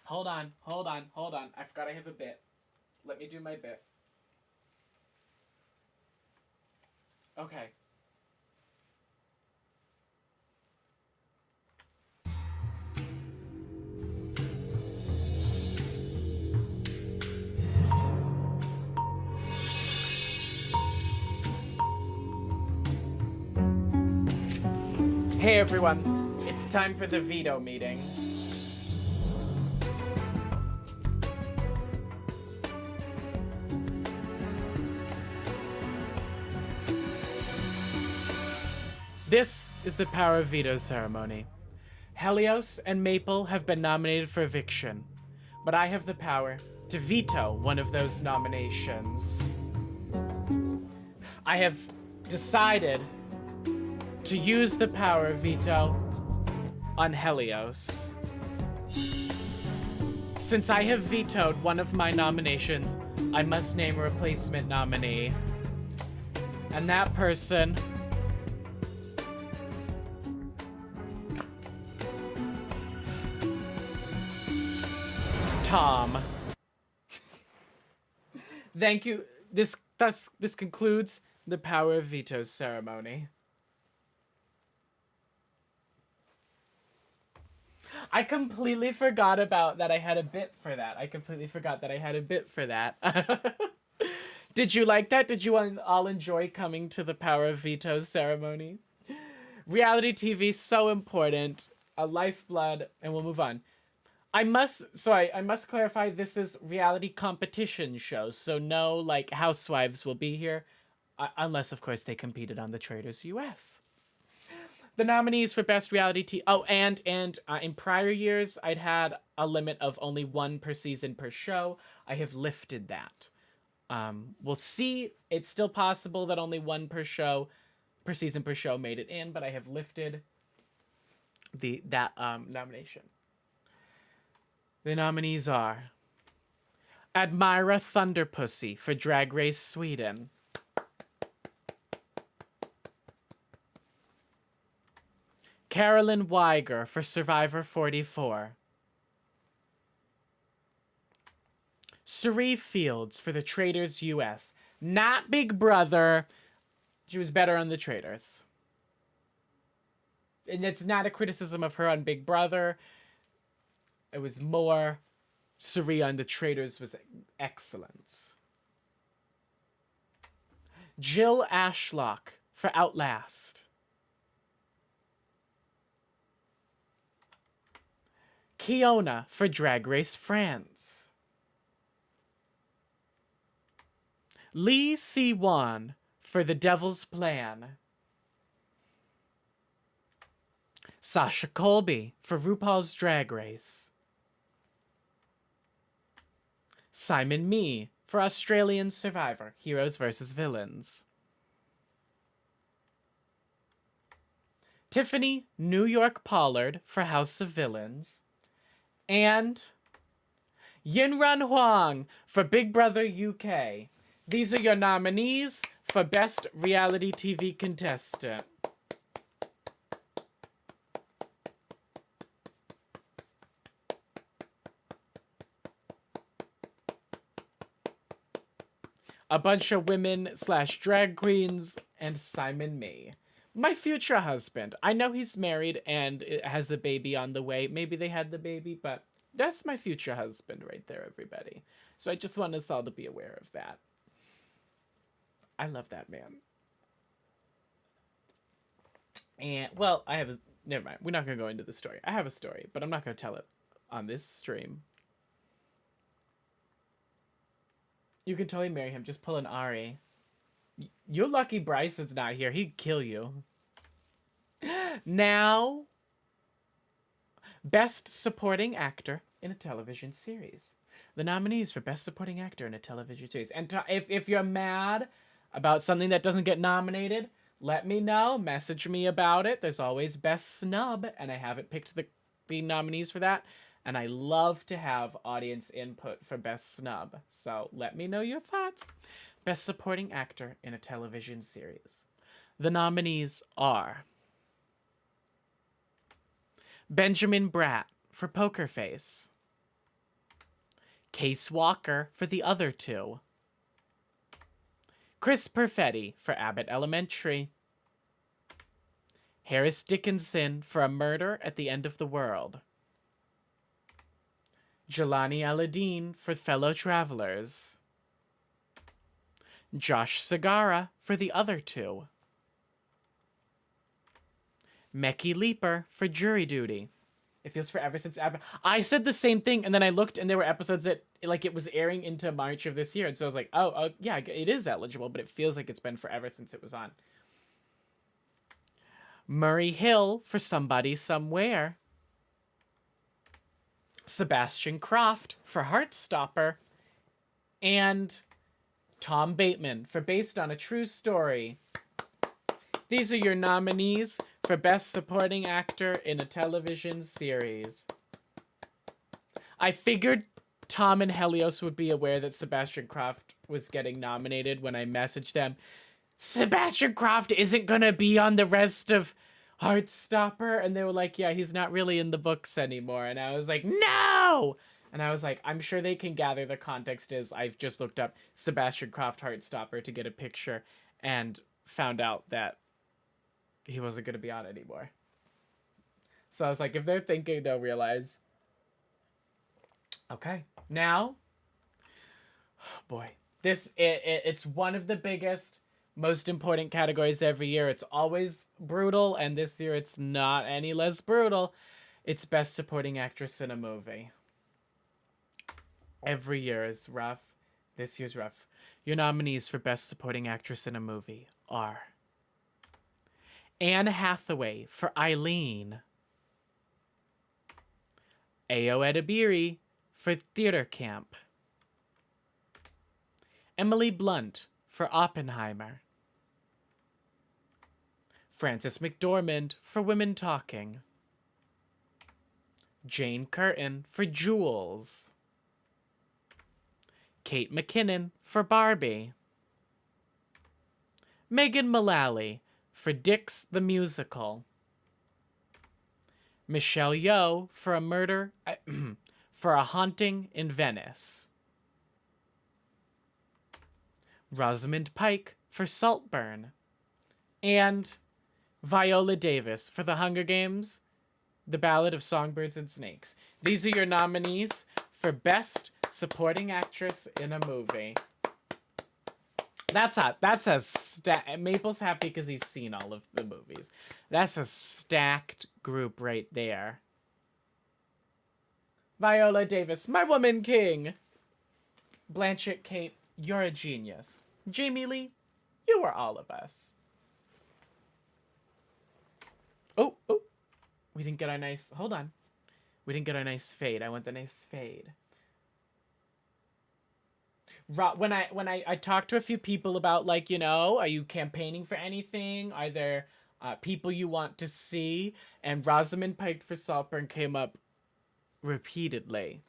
Hold on. I forgot I have a bit. Let me do my bit. Okay. Hey everyone, it's time for the veto meeting. This is the Power of Veto ceremony. Helios and Maple have been nominated for eviction, but I have the power to veto one of those nominations. I have decided to use the power of veto on Helios. Since I have vetoed one of my nominations, I must name a replacement nominee. And that person Tom. Thank you this concludes the Power of Veto ceremony. I completely forgot about that. I had a bit for that. Did you like that? Did you all enjoy coming to the Power of Veto ceremony? Reality TV, so important. A lifeblood, and we'll move on. I must clarify, this is reality competition show, so no, like, housewives will be here. Unless, of course, they competed on the Traders US. The nominees for Best Reality TV... Oh, and in prior years, I'd had a limit of only one per season per show. I have lifted that. We'll see. It's still possible that only one per season per show made it in, but I have lifted that nomination. The nominees are Admira Thunderpussy for Drag Race Sweden, Carolyn Weiger for Survivor 44, Cerie Fields for the Traders US. Not Big Brother. She was better on the Traders. And it's not a criticism of her on Big Brother. It was more Cerie on the Traders was excellence. Jill Ashlock for Outlast. Kiona for Drag Race France. Lee Si-won for The Devil's Plan. Sasha Colby for RuPaul's Drag Race. Simon Mee for Australian Survivor, Heroes vs. Villains. Tiffany New York Pollard for House of Villains. And Yinrun Huang for Big Brother UK. These are your nominees for Best Reality TV Contestant. A bunch of women/drag queens and Simon Mee. My future husband. I know he's married and has a baby on the way. Maybe they had the baby, but that's my future husband right there, everybody. So I just want us all to be aware of that. I love that man. And, well, never mind. We're not going to go into the story. I have a story, but I'm not going to tell it on this stream. You can totally marry him. Just pull an Ari. You're lucky Bryson's not here. He'd kill you. Now, Best Supporting Actor in a Television Series. The nominees for Best Supporting Actor in a Television Series. And if you're mad about something that doesn't get nominated, let me know. Message me about it. There's always Best Snub, and I haven't picked the nominees for that. And I love to have audience input for Best Snub. So let me know your thoughts. Best Supporting Actor in a Television Series. The nominees are Benjamin Bratt for Poker Face, Case Walker for The Other Two, Chris Perfetti for Abbott Elementary, Harris Dickinson for A Murder at the End of the World, Jelani Aladdin for Fellow Travelers, Josh Segarra for The Other Two, Mekhi Leeper for Jury Duty. It feels forever since I said the same thing, and then I looked, and there were episodes that, like, it was airing into March of this year, and so I was like, oh, yeah, it is eligible, but it feels like it's been forever since it was on. Murray Hill for Somebody Somewhere, Sebastian Croft for Heartstopper, and Tom Bateman for Based on a True Story. These are your nominees for Best Supporting Actor in a Television Series. I figured Tom and Helios would be aware that Sebastian Croft was getting nominated when I messaged them. Sebastian Croft isn't gonna be on the rest of Heartstopper, and they were like, yeah, he's not really in the books anymore. And I was like, no! And I was like, I'm sure they can gather the context is I've just looked up Sebastian Croft Heartstopper to get a picture and found out that he wasn't going to be on anymore. So I was like, if they're thinking, they'll realize. Okay. Now, oh boy, it's one of the biggest, most important categories every year. It's always brutal, and this year it's not any less brutal. It's Best Supporting Actress in a Movie. Every year is rough. This year's rough. Your nominees for Best Supporting Actress in a Movie are Anne Hathaway for Eileen, Ayo Edebiri for Theater Camp, Emily Blunt for Oppenheimer, Frances McDormand for Women Talking, Jane Curtin for Jules, Kate McKinnon for Barbie, Megan Mullally for Dix the Musical, Michelle Yeoh for for A Haunting in Venice, Rosamund Pike for Saltburn, and Viola Davis for The Hunger Games, The Ballad of Songbirds and Snakes. These are your nominees for Best Supporting Actress in a Movie. That's Maple's happy because he's seen all of the movies. That's a stacked group right there. Viola Davis, my woman king. Blanchett Kate, you're a genius. Jamie Lee, you are all of us. Oh, we didn't get our nice, hold on. We didn't get our nice fade. I want the nice fade. When I talked to a few people about, like, you know, are you campaigning for anything? Are there people you want to see? And Rosamund Pike for Saltburn came up repeatedly.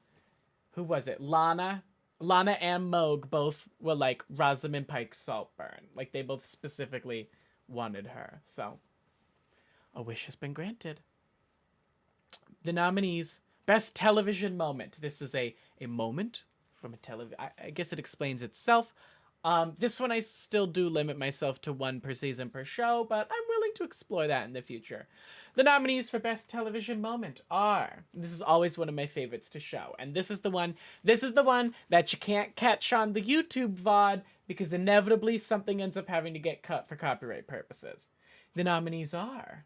Who was it? Lana and Moog both were like Rosamund Pike Saltburn. Like, they both specifically wanted her. So, a wish has been granted. The nominees, Best Television Moment. This is a moment from a television. I guess it explains itself. This one I still do limit myself to one per season per show, but I'm willing to explore that in the future. The nominees for Best Television Moment are, this is always one of my favorites to show, and this is the one that you can't catch on the YouTube VOD because inevitably something ends up having to get cut for copyright purposes. The nominees are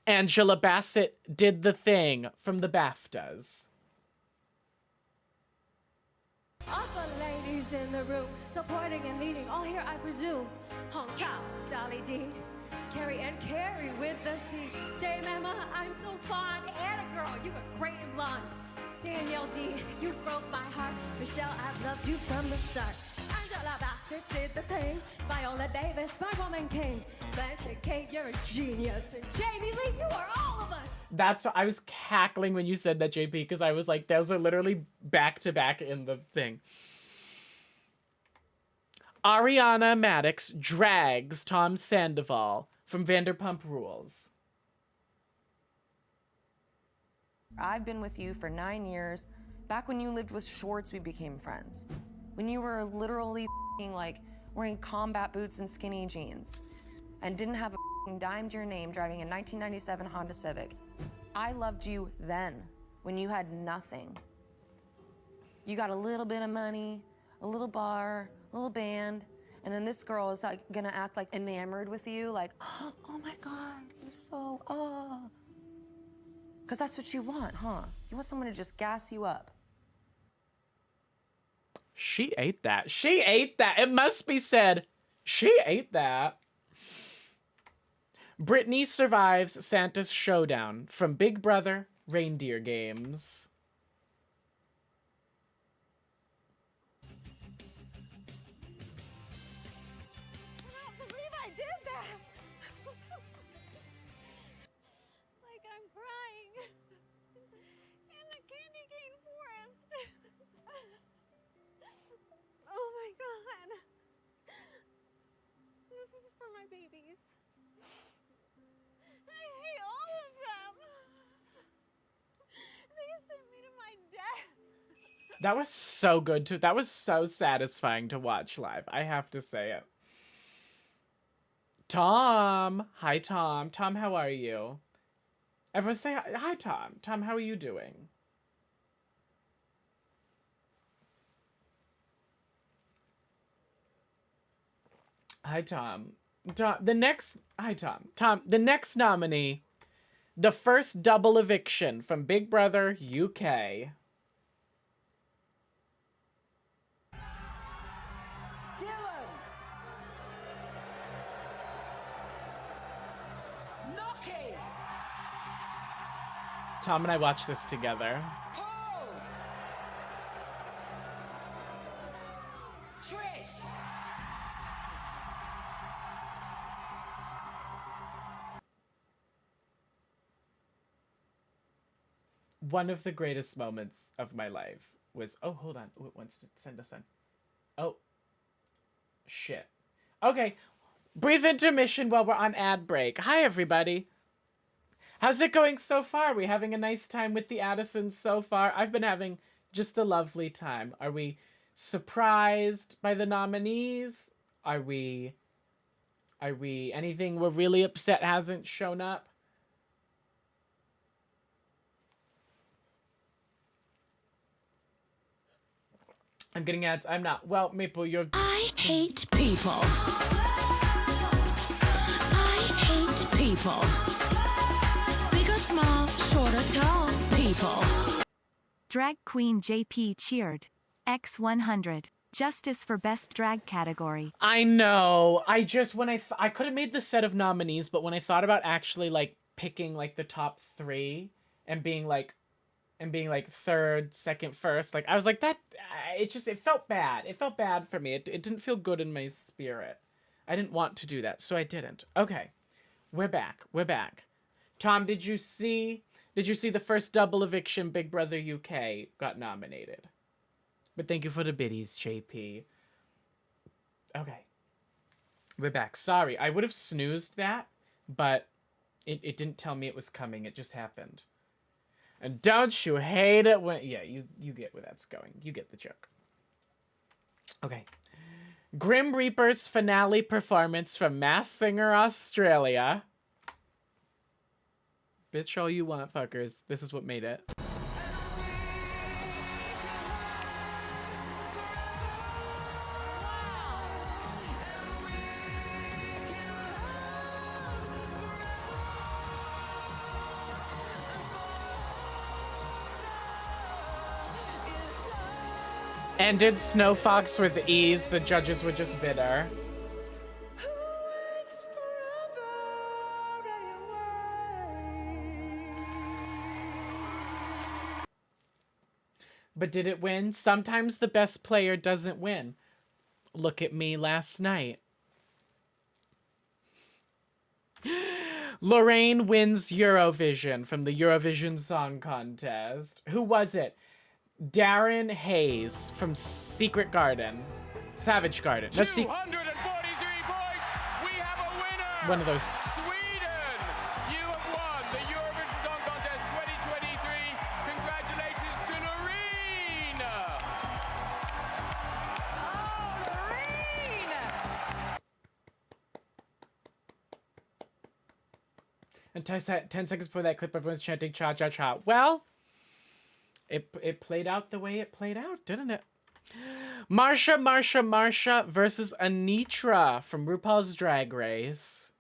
Angela Bassett Did the Thing from the BAFTAs, All the ladies in the room, supporting and leading, all here I presume. Hong Chow, Dolly D, Carrie and Carrie with the C. Dame Emma, I'm so fond. Anna girl, you were great and blonde. Danielle D, you broke my heart. Michelle, I've loved you from the start. Angela Bassett did the thing. Viola Davis, my woman king. Blanchett Kate, you're a genius. And Jamie Lee, you are all of us. I was cackling when you said that, JP, because I was like, those are literally back to back in the thing. Ariana Maddox drags Tom Sandoval from Vanderpump Rules. I've been with you for 9 years. Back when you lived with Schwartz, we became friends. When you were literally like wearing combat boots and skinny jeans and didn't have a dime to your name driving a 1997 Honda Civic. I loved you then, when you had nothing. You got a little bit of money, a little bar, a little band, and then this girl is like gonna act like enamored with you, like, oh my God, you're so, Because that's what you want, huh? You want someone to just gas you up. She ate that. She ate that. It must be said, she ate that. Brittany survives Santa's showdown from Big Brother Reindeer Games. I don't believe I did that. Like I'm crying in the candy cane forest. Oh my God. This is for my babies. I hate all of them. They sent me That was so good too. That was so satisfying to watch live. I have to say it. Tom. Hi, Tom. Tom, how are you? Everyone say hi. Hi, Tom. Tom, how are you doing? Hi, Tom. Hi, Tom. Tom, the next nominee, the first double eviction from Big Brother UK. Dylan! Noki! Tom and I watched this together. Paul! Trish! One of the greatest moments of my life was... Oh, hold on. Oh, it wants to send us in. Oh. Shit. Okay. Brief intermission while we're on ad break. Hi, everybody. How's it going so far? Are we having a nice time with the Addisons so far? I've been having just a lovely time. Are we surprised by the nominees? Are we anything we're really upset hasn't shown up? I'm getting ads. I'm not. Well, Maple, you're... I hate people. I hate people. Big or small, short or tall, people. Drag Queen JP cheered. X100. Justice for Best Drag category. I know. I just, when I could have made the set of nominees, but when I thought about actually, like, picking, like, the top 3 and being like third, second, first, like, I was like, that, it felt bad. It felt bad for me. It didn't feel good in my spirit. I didn't want to do that, so I didn't. Okay. We're back. We're back. Tom, did you see the first double eviction Big Brother UK got nominated? But thank you for the biddies, JP. Okay. We're back. Sorry, I would have snoozed that, but it didn't tell me it was coming. It just happened. And don't you hate it when... Yeah, you get where that's going. You get the joke. Okay. Grim Reaper's finale performance from Masked Singer Australia. Bitch all you want, fuckers. This is what made it. Ended Snow Fox with ease. The judges were just bitter. But did it win? Sometimes the best player doesn't win. Look at me last night. Lorraine wins Eurovision from the Eurovision Song Contest. Who was it? Darren Hayes from Secret Garden. Savage Garden. No, 243 points! We have a winner! One of those. Sweden! You have won the Eurovision Song Contest 2023. Congratulations to Noreen! Oh, Noreen! And 10 seconds before that clip, everyone's chanting cha cha cha. Well, it played out the way it played out, didn't it? Marsha versus Anitra from RuPaul's Drag Race.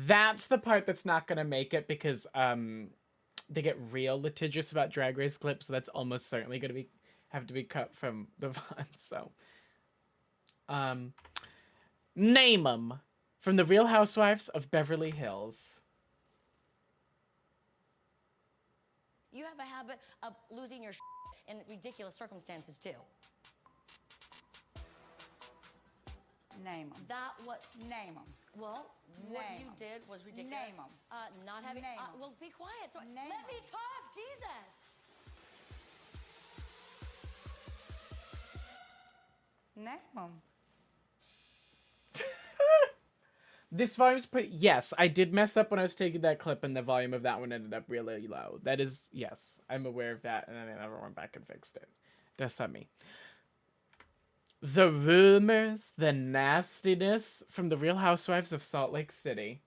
That's the part that's not gonna make it because they get real litigious about Drag Race clips, so that's almost certainly gonna have to be cut from the VOD. So, name 'em from the Real Housewives of Beverly Hills. You have a habit of losing your in ridiculous circumstances too. Name them. Name them. Well, what Name you 'em. did was ridiculous. Name 'em. Not having. Name 'em. Well, be quiet. So Name let me 'em. talk. Jesus. Name them. This volume's pretty. Yes, I did mess up when I was taking that clip, and the volume of that one ended up really low. That is, yes, I'm aware of that, and I never went back and fixed it. That's on me. The rumors, the nastiness from the Real Housewives of Salt Lake City.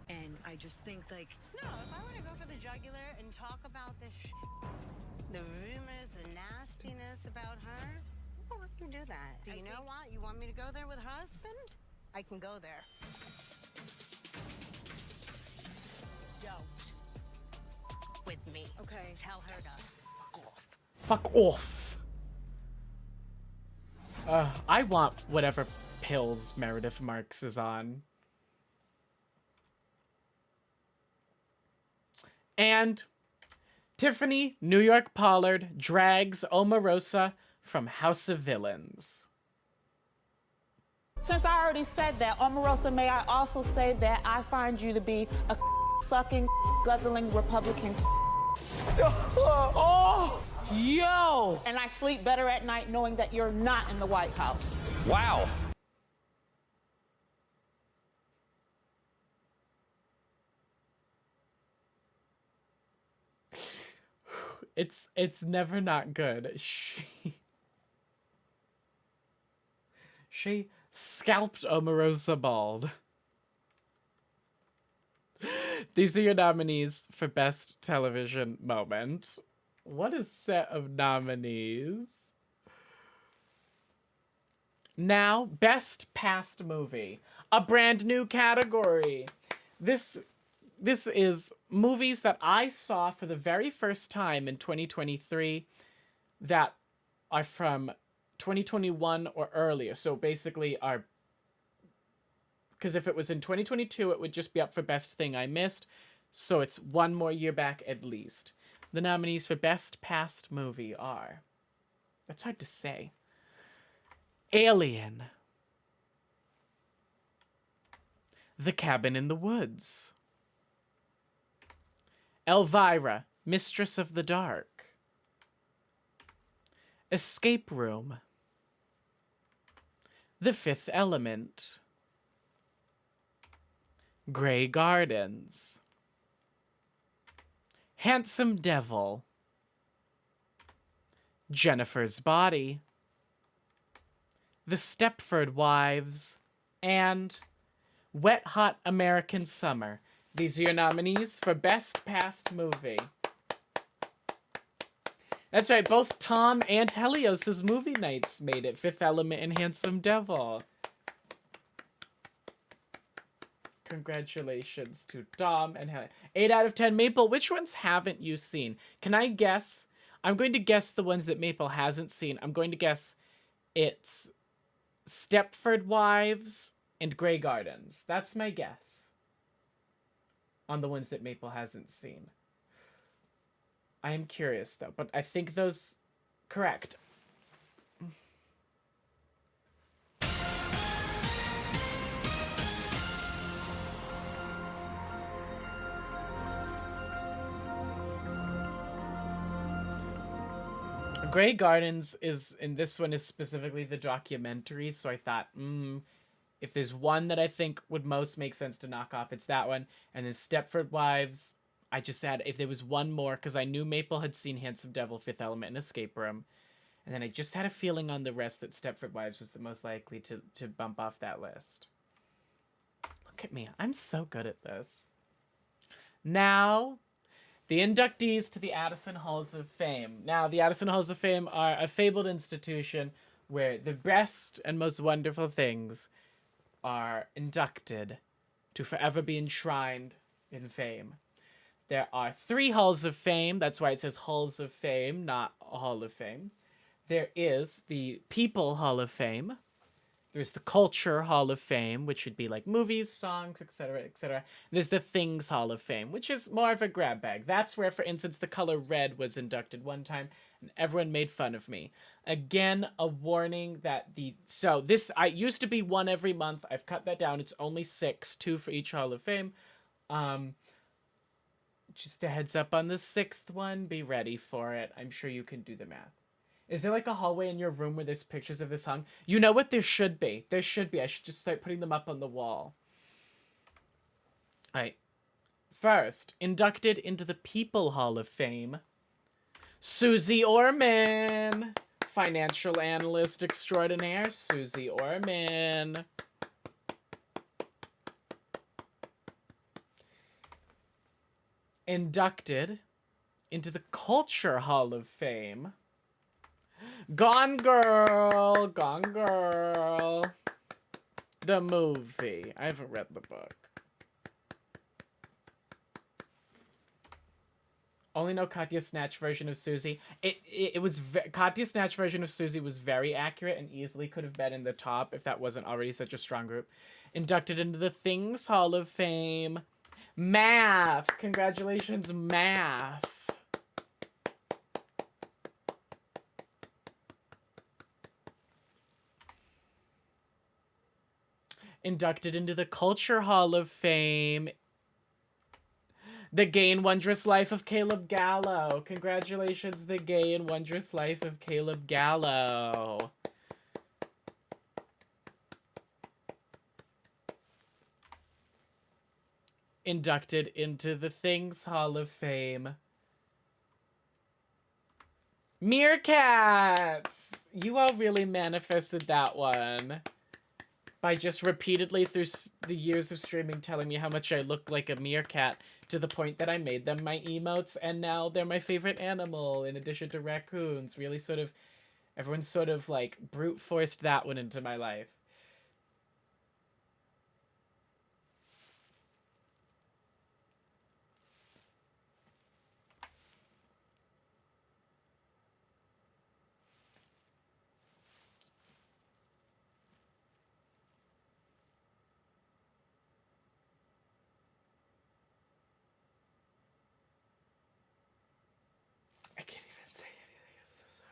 And I just think, like, no, if I were to go for the jugular and talk about the rumors, the nastiness about her, I won't let you do that. Do you know what? You want me to go there with her husband? I can go there. Don't. With me. Okay. Tell her to fuck off. Fuck off. I want whatever pills Meredith Marks is on. And Tiffany New York Pollard drags Omarosa from House of Villains. Since I already said that, Omarosa, may I also say that I find you to be a sucking, guzzling Republican. Oh, yo! And I sleep better at night knowing that you're not in the White House. Wow. It's never not good. She scalped Omarosa bald. These are your nominees for Best Television Moment. What a set of nominees. Now, Best Past Movie. A brand new category. This is movies that I saw for the very first time in 2023 that are from 2021 or earlier. So basically are... Because if it was in 2022, it would just be up for Best Thing I Missed. So it's one more year back at least. The nominees for Best Past Movie are... That's hard to say. Alien. The Cabin in the Woods. Elvira, Mistress of the Dark. Escape Room. The Fifth Element. Grey Gardens. Handsome Devil. Jennifer's Body. The Stepford Wives. And Wet Hot American Summer. These are your nominees for Best Past Movie. That's right, both Tom and Helios' movie nights made it. Fifth Element and Handsome Devil. Congratulations to Tom and Helios. 8 out of 10. Maple, which ones haven't you seen? Can I guess? I'm going to guess the ones that Maple hasn't seen. I'm going to guess it's Stepford Wives and Grey Gardens. That's my guess on the ones that Maple hasn't seen. I am curious, though, but I think those... Correct. Grey Gardens is, in this one, is specifically the documentary, so I thought, if there's one that I think would most make sense to knock off, it's that one. And then Stepford Wives, I just had, if there was one more, because I knew Maple had seen Handsome Devil, Fifth Element, and Escape Room. And then I just had a feeling on the rest that Stepford Wives was the most likely to bump off that list. Look at me. I'm so good at this. Now, the inductees to the Addison Halls of Fame. Now, the Addison Halls of Fame are a fabled institution where the best and most wonderful things are inducted to forever be enshrined in fame. There are 3 Halls of Fame. That's why it says Halls of Fame, not Hall of Fame. There is the People Hall of Fame, There's the Culture Hall of Fame, which would be like movies, songs, etc., etc. There's the Things Hall of Fame, which is more of a grab bag. That's where, for instance, the color red was inducted one time, and everyone made fun of me. Again, a warning that I used to be one every month. I've cut that down. It's only 6, 2 for each Hall of Fame. Just a heads up on the 6th one. Be ready for it. I'm sure you can do the math. Is there like a hallway in your room where there's pictures of this hung? You know what? There should be. There should be. I should just start putting them up on the wall. All right. First, inducted into the People Hall of Fame, Susie Orman. Financial analyst extraordinaire, Susie Orman. Inducted into the Culture Hall of Fame, Gone Girl, Gone Girl, the movie. I haven't read the book. Only know Katya Snatch version of Susie. Katya Snatch version of Susie was very accurate and easily could have been in the top if that wasn't already such a strong group. Inducted into the Things Hall of Fame, Math. Congratulations, Math. Inducted into the Culture Hall of Fame, The Gay and Wondrous Life of Caleb Gallo. Congratulations, The Gay and Wondrous Life of Caleb Gallo. Inducted into the Things Hall of Fame, Meerkats. You all really manifested that one by just repeatedly through the years of streaming telling me how much I look like a meerkat, to the point that I made them my emotes, and now they're my favorite animal in addition to raccoons. Really everyone sort of like brute forced that one into my life. I can't even say anything. I'm so sorry.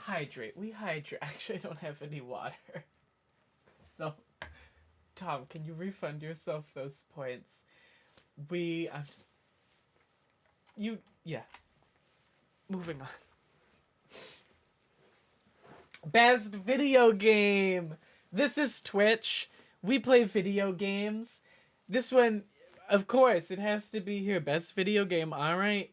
Hydrate. We hydrate. Actually, I don't have any water. So, Tom, can you refund yourself those points? Yeah. Moving on. Best video game. This is Twitch. We play video games. This one, of course, it has to be here. Best video game. All right.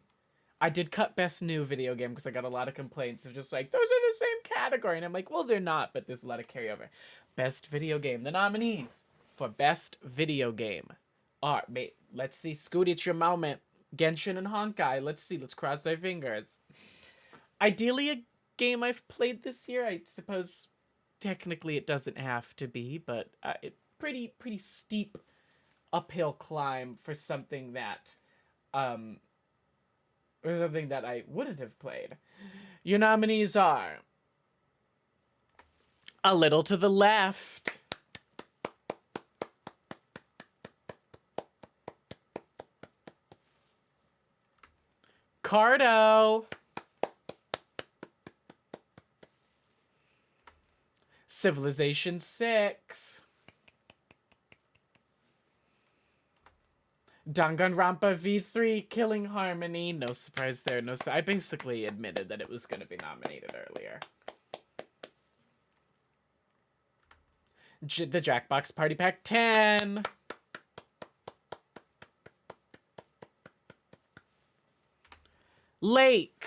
I did cut best new video game because I got a lot of complaints of just like, those are the same category. And I'm like, well, they're not, but there's a lot of carryover. Best video game. The nominees for best video game are, let's see, Scooty, it's your moment. Genshin and Honkai. Let's see. Let's cross our fingers. Ideally, a game I've played this year. I suppose technically it doesn't have to be, but pretty steep uphill climb for something that or something that I wouldn't have played. Your nominees are A Little to the Left, Cardo, Civilization 6. Danganronpa V3, Killing Harmony. No surprise there. I basically admitted that it was going to be nominated earlier. The Jackbox Party Pack 10. Lake.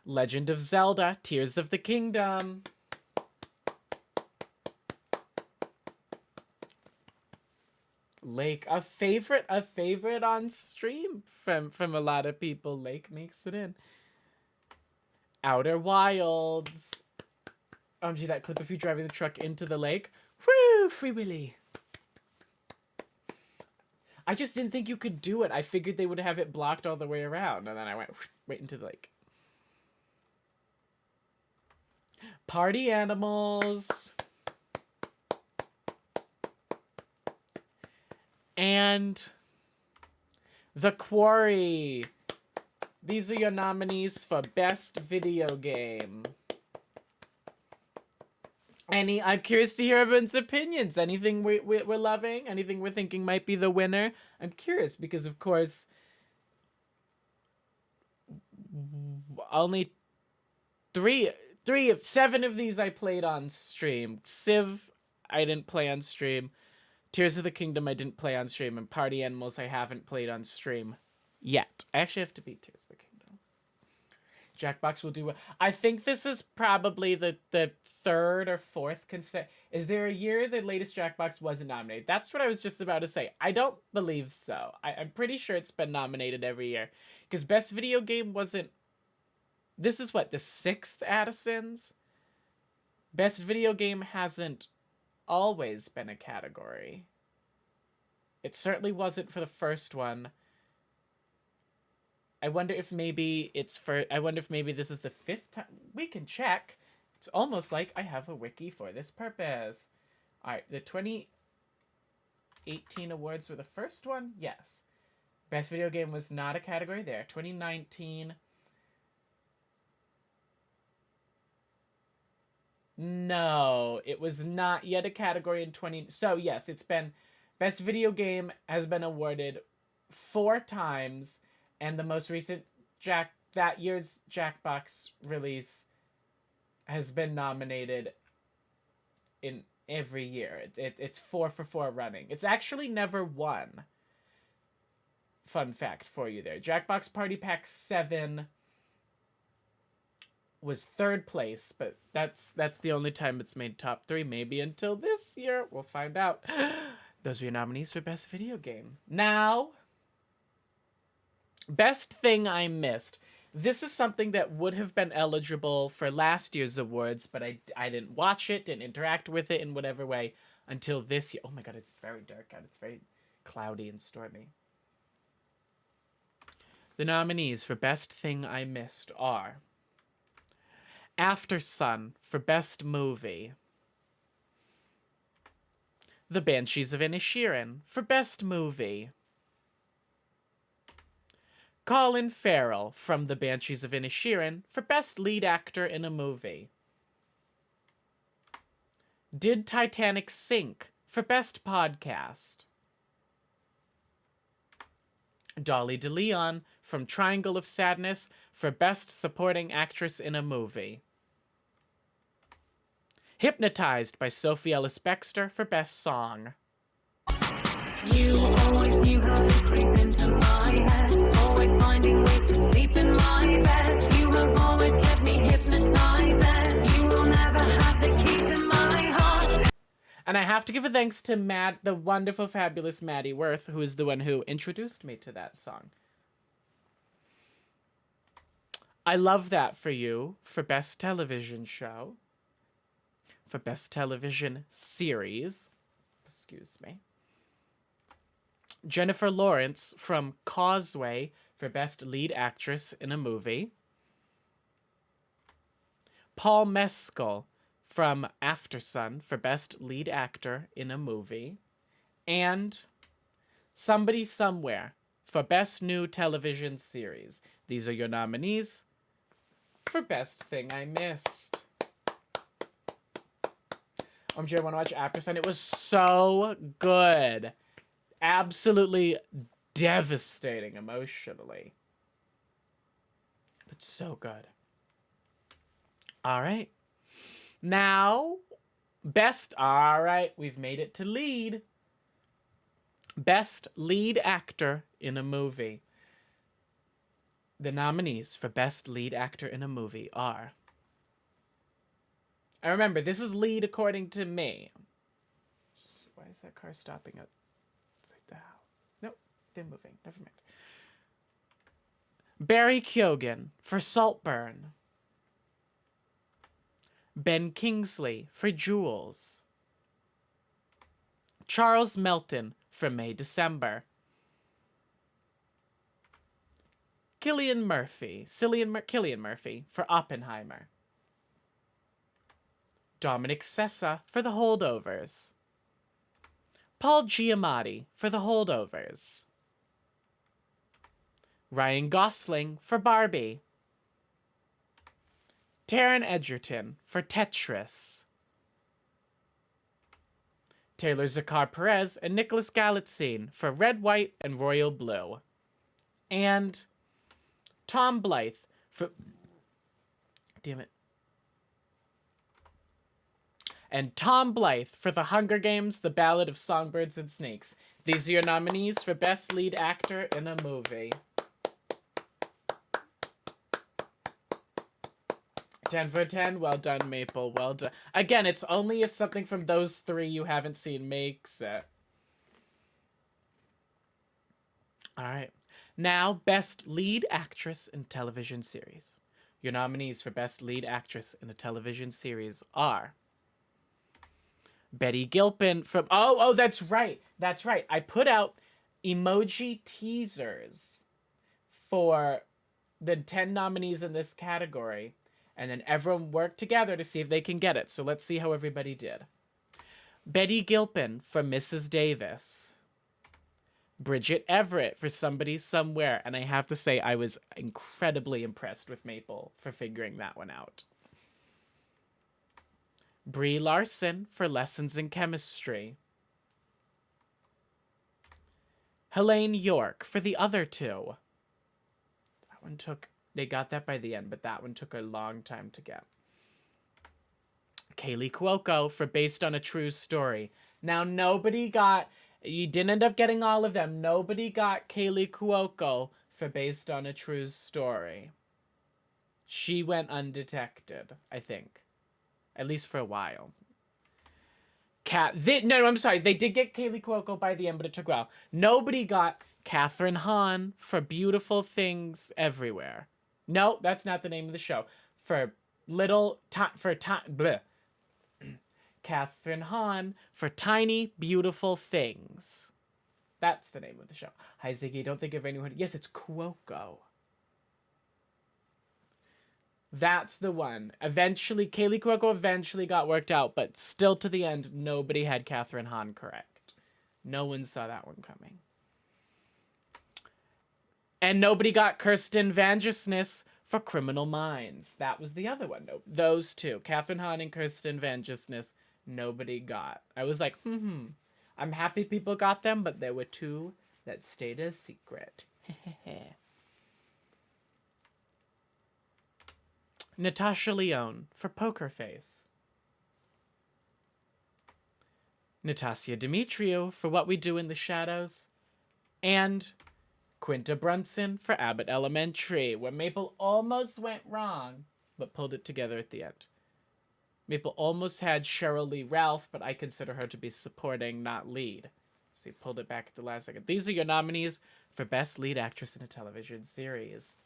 Legend of Zelda, Tears of the Kingdom. Lake, a favorite on stream from a lot of people. Lake makes it in. Outer Wilds. OMG, that clip of you driving the truck into the lake. Woo! Free Willy. I just didn't think you could do it. I figured they would have it blocked all the way around. And then I went right into the lake. Party Animals. And The Quarry. These are your nominees for Best Video Game. I'm curious to hear everyone's opinions. Anything we're loving? Anything we're thinking might be the winner? I'm curious because, of course, only 3 of 7 of these I played on stream. Civ, I didn't play on stream. Tears of the Kingdom, I didn't play on stream. And Party Animals, I haven't played on stream yet. I actually have to beat Tears of the Kingdom. Jackbox will do well. I think this is probably the 3rd or 4th Is there a year the latest Jackbox wasn't nominated? That's what I was just about to say. I don't believe so. I'm pretty sure it's been nominated every year. Because Best Video Game wasn't... This is what, the 6th Addison's? Best Video Game hasn't always been a category. It certainly wasn't for the first one. I wonder if maybe this is the 5th time. We can check. It's almost like I have a wiki for this purpose. Alright, the 2018 awards were the first one? Yes. Best Video Game was not a category there. 2019... No, it was not yet a category in 20... So, yes, it's been... Best Video Game has been awarded 4 times, and the most recent that year's Jackbox release has been nominated in every year. It's 4 for 4 running. It's actually never won. Fun fact for you there. Jackbox Party Pack 7... was 3rd place, but that's the only time it's made top 3. Maybe until this year. We'll find out. Those are your nominees for Best Video Game. Now, Best Thing I Missed. This is something that would have been eligible for last year's awards, but I didn't watch it, didn't interact with it in whatever way until this year. Oh my god, it's very dark out. It's very cloudy and stormy. The nominees for Best Thing I Missed are... Aftersun for Best Movie. The Banshees of Inisherin for Best Movie. Colin Farrell from The Banshees of Inisherin for Best Lead Actor in a Movie. Did Titanic Sink for Best Podcast. Dolly DeLeon from Triangle of Sadness for Best Supporting Actress in a Movie. Hypnotized by Sophie Ellis-Bextor for Best Song. You always knew how to creep into my head, always finding ways to sleep in my bed. You have always kept me hypnotized, and you will never have the key to my heart. And I have to give a thanks to Matt, the wonderful, fabulous Maddie Worth, who is the one who introduced me to that song. I Love That for You for Best Television Show. For Best Television Series. Excuse me. Jennifer Lawrence from Causeway for Best Lead Actress in a Movie. Paul Mescal from Aftersun for Best Lead Actor in a Movie. And Somebody Somewhere for Best New Television Series. These are your nominees for Best Thing I Missed. OMG, I want to watch After Sun. It was so good. Absolutely devastating emotionally. But so good. All right. Now, all right, we've made it to lead. Best lead actor in a movie. The nominees for Best Lead Actor in a Movie are... I remember, this is lead according to me. Why is that car stopping at the house? Nope, they're moving. Never mind. Barry Keoghan for Saltburn. Ben Kingsley for Jules. Charles Melton for May December. Cillian Murphy for Oppenheimer. Dominic Sessa for The Holdovers. Paul Giamatti for The Holdovers. Ryan Gosling for Barbie. Taron Egerton for Tetris. Taylor Zakar Perez and Nicholas Galitzine for Red, White, and Royal Blue. And Tom Blythe for... Damn it. And Tom Blythe for The Hunger Games, The Ballad of Songbirds and Snakes. These are your nominees for Best Lead Actor in a Movie. 10 for 10. Well done, Maple. Well done. Again, it's only if something from those three you haven't seen makes it. All right. Now, Best Lead Actress in Television Series. Your nominees for Best Lead Actress in a Television Series are... Betty Gilpin from... Oh, that's right. That's right. I put out emoji teasers for the 10 nominees in this category, and then everyone worked together to see if they can get it. So let's see how everybody did. Betty Gilpin for Mrs. Davis. Bridget Everett for Somebody Somewhere. And I have to say, I was incredibly impressed with Maple for figuring that one out. Brie Larson for Lessons in Chemistry. Helene York for The Other Two. That one took... They got that by the end, but that one took a long time to get. Kaylee Cuoco for Based on a True Story. Now, nobody got... You didn't end up getting all of them. Nobody got Kaylee Cuoco for Based on a True Story. She went undetected, I think. At least for a while. No, I'm sorry. They did get Kaylee Cuoco by the end, but it took a while. Nobody got Catherine Hahn for Beautiful Things Everywhere. No, that's not the name of the show. Catherine Hahn for Tiny Beautiful Things. That's the name of the show. Hi, Ziggy. Don't think of anyone. Yes, it's Cuoco. That's the one. Eventually, Kaylee Cuoco eventually got worked out, but still to the end, nobody had Catherine Hahn correct. No one saw that one coming. And nobody got Kirsten Vangersness for Criminal Minds. That was the other one. No, those two. Catherine Hahn and Kirsten Vangersness, nobody got. I was like, I'm happy people got them, but there were two that stayed a secret. Natasha Lyonne for Poker Face. Natasha Demetriou for What We Do in the Shadows. And Quinta Brunson for Abbott Elementary, where Maple almost went wrong, but pulled it together at the end. Maple almost had Cheryl Lee Ralph, but I consider her to be supporting, not lead. So he pulled it back at the last second. These are your nominees for Best Lead Actress in a Television Series.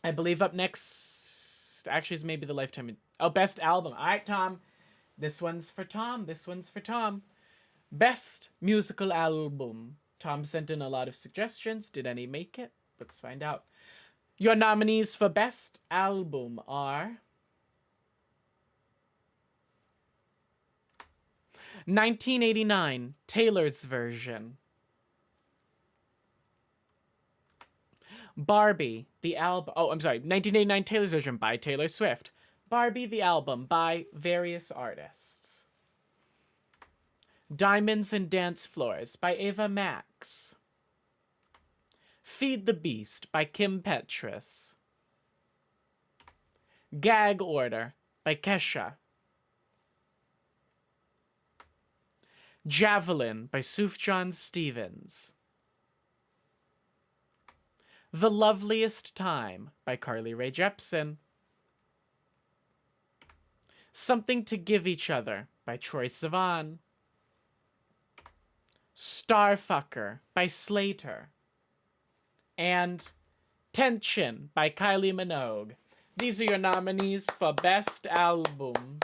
I believe up next, actually, is maybe the Lifetime. Oh, Best Album. All right, Tom. This one's for Tom. This one's for Tom. Best Musical Album. Tom sent in a lot of suggestions. Did any make it? Let's find out. Your nominees for Best Album are... 1989, Taylor's Version. Barbie, the album. Oh, I'm sorry. 1989 Taylor's version by Taylor Swift. Barbie, the album by various artists. Diamonds and Dance Floors by Ava Max. Feed the Beast by Kim Petras. Gag Order by Kesha. Javelin by Sufjan Stevens. The Loveliest Time by Carly Rae Jepsen. Something to Give Each Other by Troye Sivan. Starfucker by Slater. And Tension by Kylie Minogue. These are your nominees for Best Album.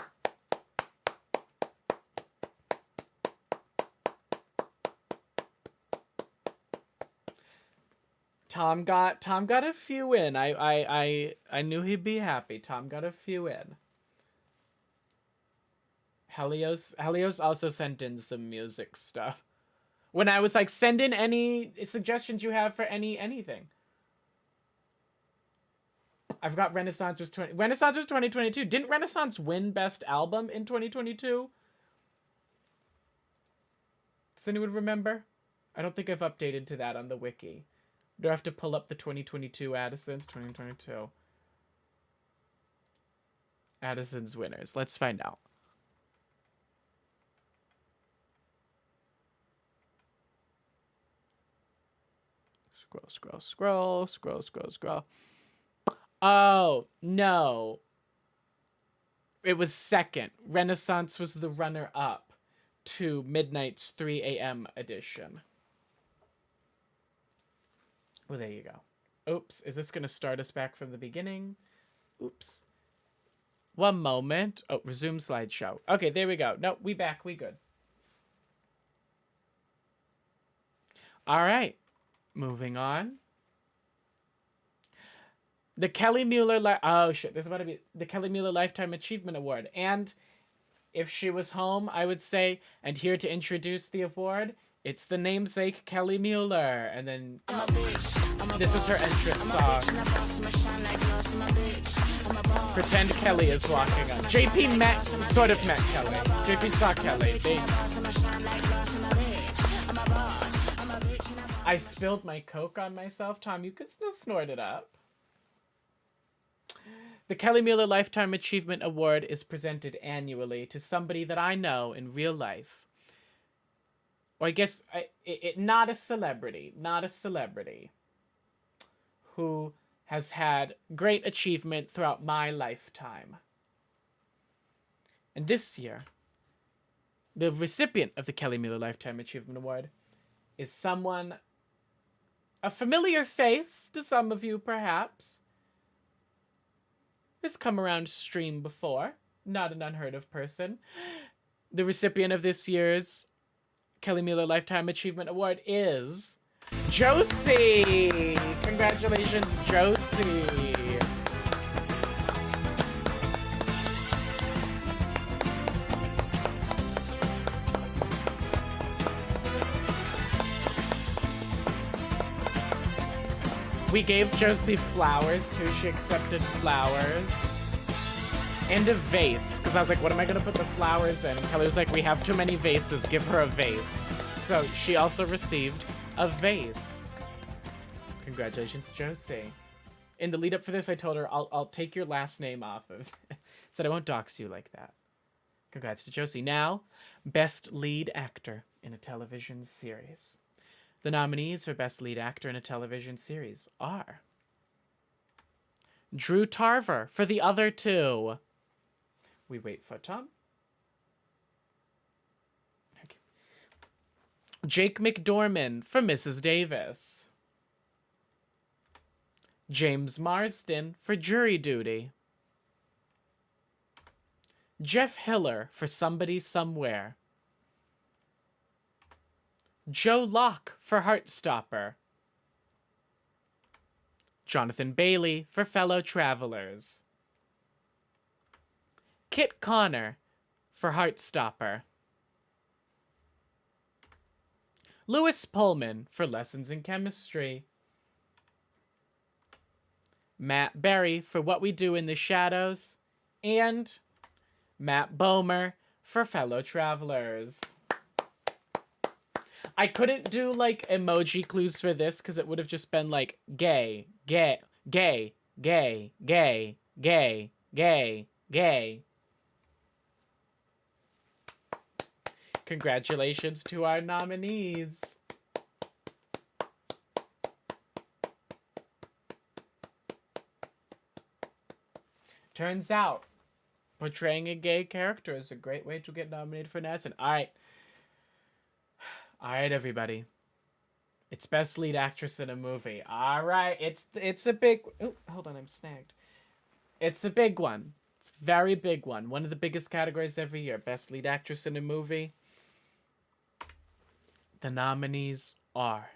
Tom got a few in. I knew he'd be happy. Tom got a few in. Helios also sent in some music stuff. When I was like, send in any suggestions you have for anything. I forgot Renaissance was 2022. Didn't Renaissance win Best Album in 2022? Does anyone remember? I don't think I've updated to that on the wiki. Do I have to pull up the 2022 Addison's? 2022. Addison's winners. Let's find out. Scroll. Oh, no. It was second. Renaissance was the runner-up to Midnight's 3 a.m. edition. Well, there you go. Oops, is this going to start us back from the beginning? Oops. One moment. Oh, resume slideshow. Okay, there we go. No, we back. We good. All right. Moving on. The Kelly Mueller... Oh, shit. There's about to be the Kelly Mueller Lifetime Achievement Award. And if she was home, I would say, and here to introduce the award, it's the namesake Kelly Mueller. And then this was her entrance song. Pretend Kelly is walking on. JP sort of met Kelly. JP saw Kelly. I spilled my Coke on myself. Tom, you could still snort it up. The Kelly Mueller Lifetime Achievement Award is presented annually to somebody that I know in real life. Or I guess, not a celebrity, who has had great achievement throughout my lifetime. And this year, the recipient of the Kelly Mueller Lifetime Achievement Award is someone, a familiar face to some of you perhaps, has come around stream before, not an unheard of person. The recipient of this year's Kelly Mueller Lifetime Achievement Award is Josie. Congratulations, Josie. We gave Josie flowers too. She accepted flowers. And a vase, because I was like, what am I going to put the flowers in? And Kelly was like, we have too many vases, give her a vase. So she also received a vase. Congratulations, Josie. In the lead up for this, I told her, I'll take your last name off of it. Said I won't dox you like that. Congrats to Josie. Now, Best Lead Actor in a Television Series. The nominees for Best Lead Actor in a Television Series are Drew Tarver for The Other Two. We wait for Tom. Okay. Jake McDorman for Mrs. Davis. James Marsden for Jury Duty. Jeff Hiller for Somebody Somewhere. Joe Locke for Heartstopper. Jonathan Bailey for Fellow Travelers. Kit Connor for Heartstopper. Lewis Pullman for Lessons in Chemistry. Matt Berry for What We Do in the Shadows, and Matt Bomer for Fellow Travelers. I couldn't do like emoji clues for this because it would have just been like gay, gay, gay, gay, gay, gay, gay, gay. Congratulations to our nominees. Turns out, portraying a gay character is a great way to get nominated for an Addison. All right. All right, everybody. It's Best Lead Actress in a Movie. All right. It's a big... Oh, hold on. I'm snagged. It's a big one. It's a very big one. One of the biggest categories every year. Best Lead Actress in a Movie. The nominees are...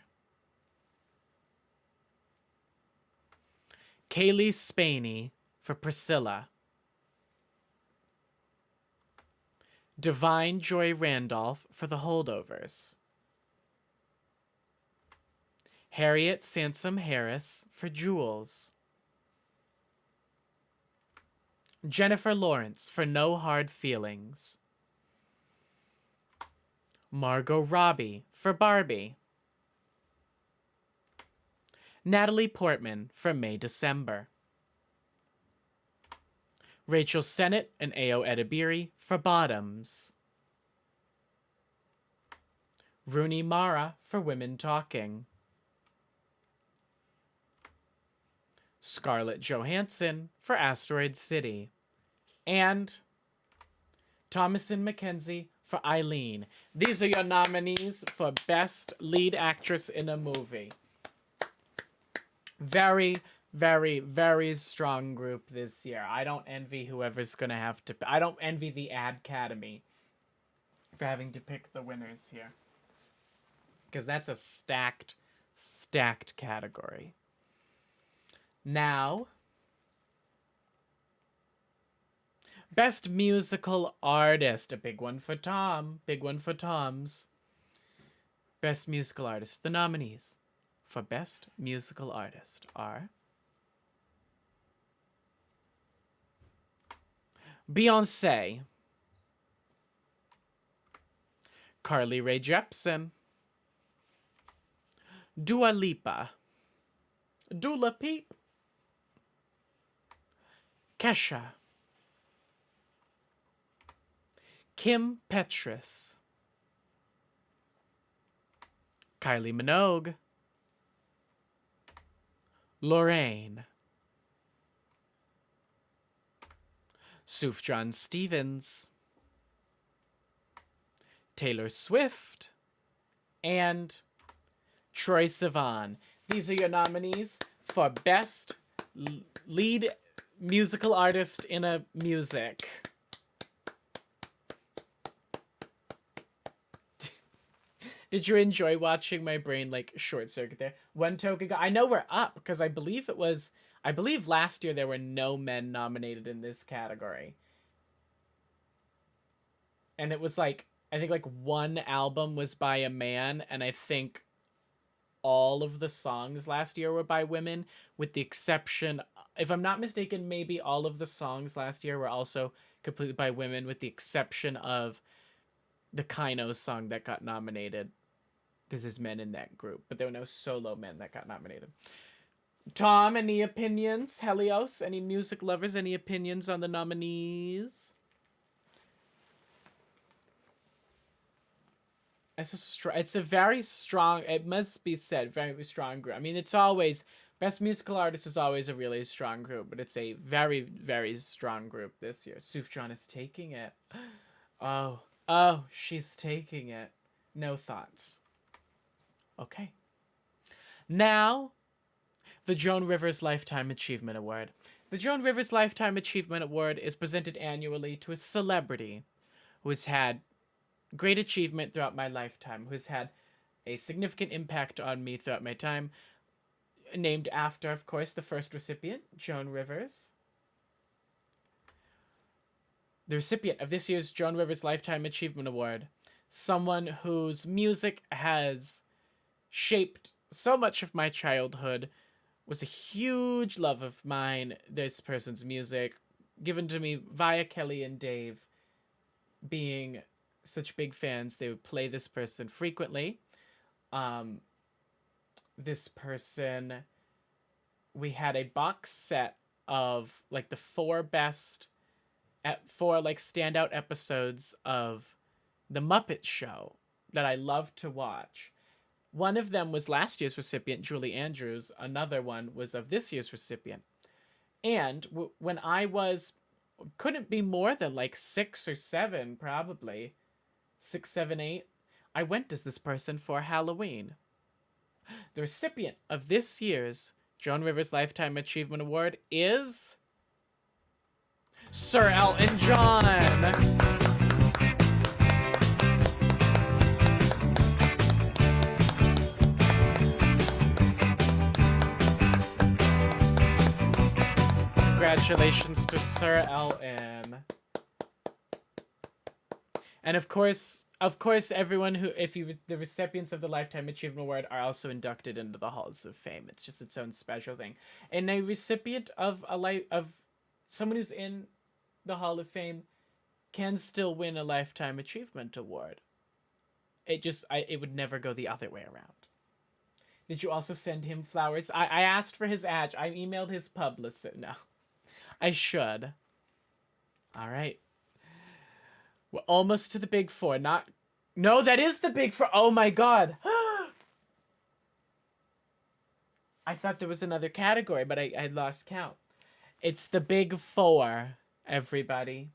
Kaylee Spaney for Priscilla. Divine Joy Randolph for The Holdovers. Harriet Sansom Harris for Jules. Jennifer Lawrence for No Hard Feelings. Margot Robbie for Barbie. Natalie Portman for May December. Rachel Sennett and Ayo Edebiri for Bottoms. Rooney Mara for Women Talking. Scarlett Johansson for Asteroid City. And Thomasin McKenzie for Eileen. These are your nominees for Best Lead Actress in a Movie. Very, very, very strong group this year. I don't envy whoever's going to have to... I don't envy the Academy for having to pick the winners here. Because that's a stacked category. Now, Best Musical Artist. A big one for Tom. Big one for Tom's. Best Musical Artist. The nominees for Best Musical Artist are... Beyonce. Carly Rae Jepsen. Dua Lipa. Dula Peep. Kesha. Kim Petras. Kylie Minogue. Lorraine. Sufjan Stevens. Taylor Swift. And Troye Sivan. These are your nominees for Best Lead Musical Artist in a Music. Did you enjoy watching my brain like short circuit there? One token. I know we're up because I believe last year there were no men nominated in this category. And it was like, I think like one album was by a man, and I think all of the songs last year were by women, with the exception, if I'm not mistaken, maybe all of the songs last year were also completely by women, with the exception of the Kainos song that got nominated, because there's men in that group, but there were no solo men that got nominated. Tom, any opinions? Helios, any music lovers, any opinions on the nominees? It's a very strong, it must be said, very strong group. I mean, it's always, Best Musical Artist is always a really strong group, but it's a very, very strong group this year. Sufjan is taking it. Oh, she's taking it. No thoughts. Okay. Now, the Joan Rivers Lifetime Achievement Award. The Joan Rivers Lifetime Achievement Award is presented annually to a celebrity who has had great achievement throughout my lifetime, who has had a significant impact on me throughout my time. Named after, of course, the first recipient, Joan Rivers. The recipient of this year's Joan Rivers Lifetime Achievement Award, someone whose music has shaped so much of my childhood, was a huge love of mine. This person's music, given to me via Kelly and Dave. Being such big fans, they would play this person frequently. This person, we had a box set of like the four like standout episodes of The Muppet Show that I love to watch. One of them was last year's recipient, Julie Andrews. Another one was of this year's recipient. And when I couldn't be more than like 6 or 7, probably 6, 7, 8, I went as this person for Halloween. The recipient of this year's Joan Rivers Lifetime Achievement Award is Sir Elton John. Congratulations to Sir Elton. And of course, everyone the recipients of the Lifetime Achievement Award are also inducted into the Halls of Fame. It's just its own special thing. And a recipient of someone who's in the Hall of Fame can still win a Lifetime Achievement Award. It would never go the other way around. Did you also send him flowers? I asked for his ad. I emailed his publicist. No, I should. All right. We're almost to the big 4. No, that is the big 4. Oh my god. I thought there was another category, but I lost count. It's the big 4, everybody.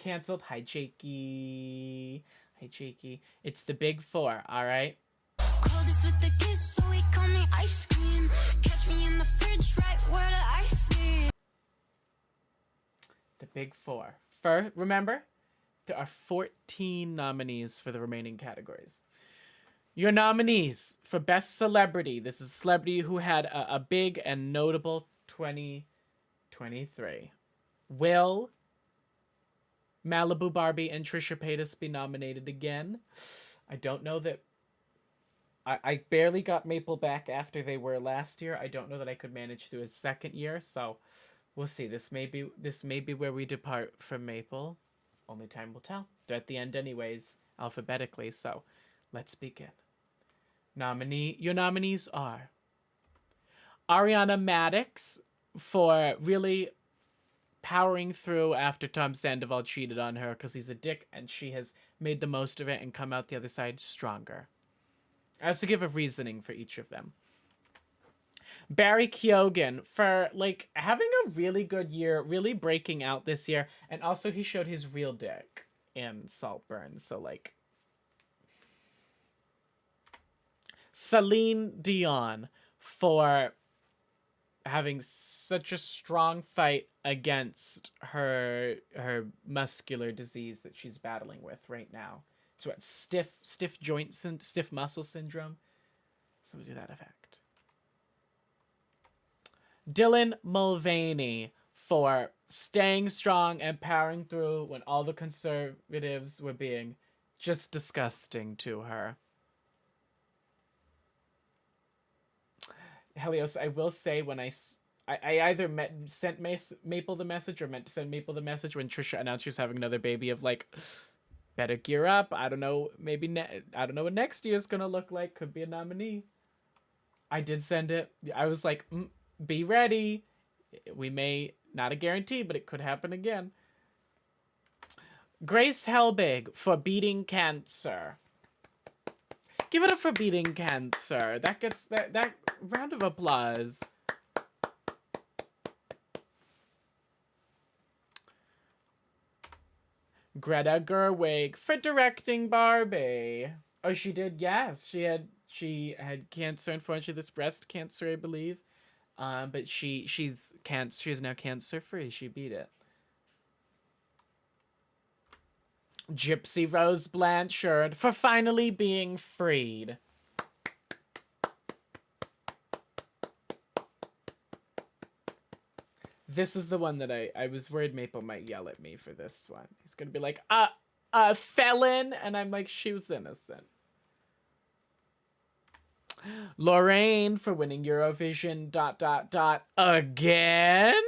Cancelled. Hi, Jakey. Hi, Jakey. It's the big 4, all right? Coldest with the kids, so he call me ice cream. Catch me in the fridge, right where the ice be. The big 4. Remember? There are 14 nominees for the remaining categories. Your nominees for Best Celebrity. This is a celebrity who had a big and notable 2023. Will Malibu Barbie and Trisha Paytas be nominated again? I don't know that... I barely got Maple back after they were last year. I don't know that I could manage through a second year, so we'll see. This may be where we depart from Maple. Only time will tell. They're at the end anyways, alphabetically, so let's begin. Your nominees are Ariana Madix for really powering through after Tom Sandoval cheated on her because he's a dick, and she has made the most of it and come out the other side stronger. I also give a reasoning for each of them. Barry Keoghan for having a really good year, really breaking out this year, and also he showed his real dick in Saltburn, so Celine Dion for having such a strong fight against her muscular disease that she's battling with right now. So what, stiff muscle syndrome? Something to that effect. Dylan Mulvaney for staying strong and powering through when all the conservatives were being just disgusting to her. Helios, I will say when I either sent Maple the message or meant to send Maple the message when Trisha announced she was having another baby of better gear up. I don't know. Maybe I don't know what next year's gonna look like. Could be a nominee. I did send it. I was like, be ready. We may, not a guarantee, but it could happen again. Grace Helbig for beating cancer. Give it up for beating cancer. That gets that round of applause. Greta Gerwig for directing Barbie. Oh, she did. Yes, she had cancer. Unfortunately, this breast cancer, I believe. But she is now cancer free. She beat it. Gypsy Rose Blanchard for finally being freed. This is the one that I was worried Maple might yell at me for this one. He's gonna be like, felon, and I'm like, she was innocent. Lorraine for winning Eurovision ... again.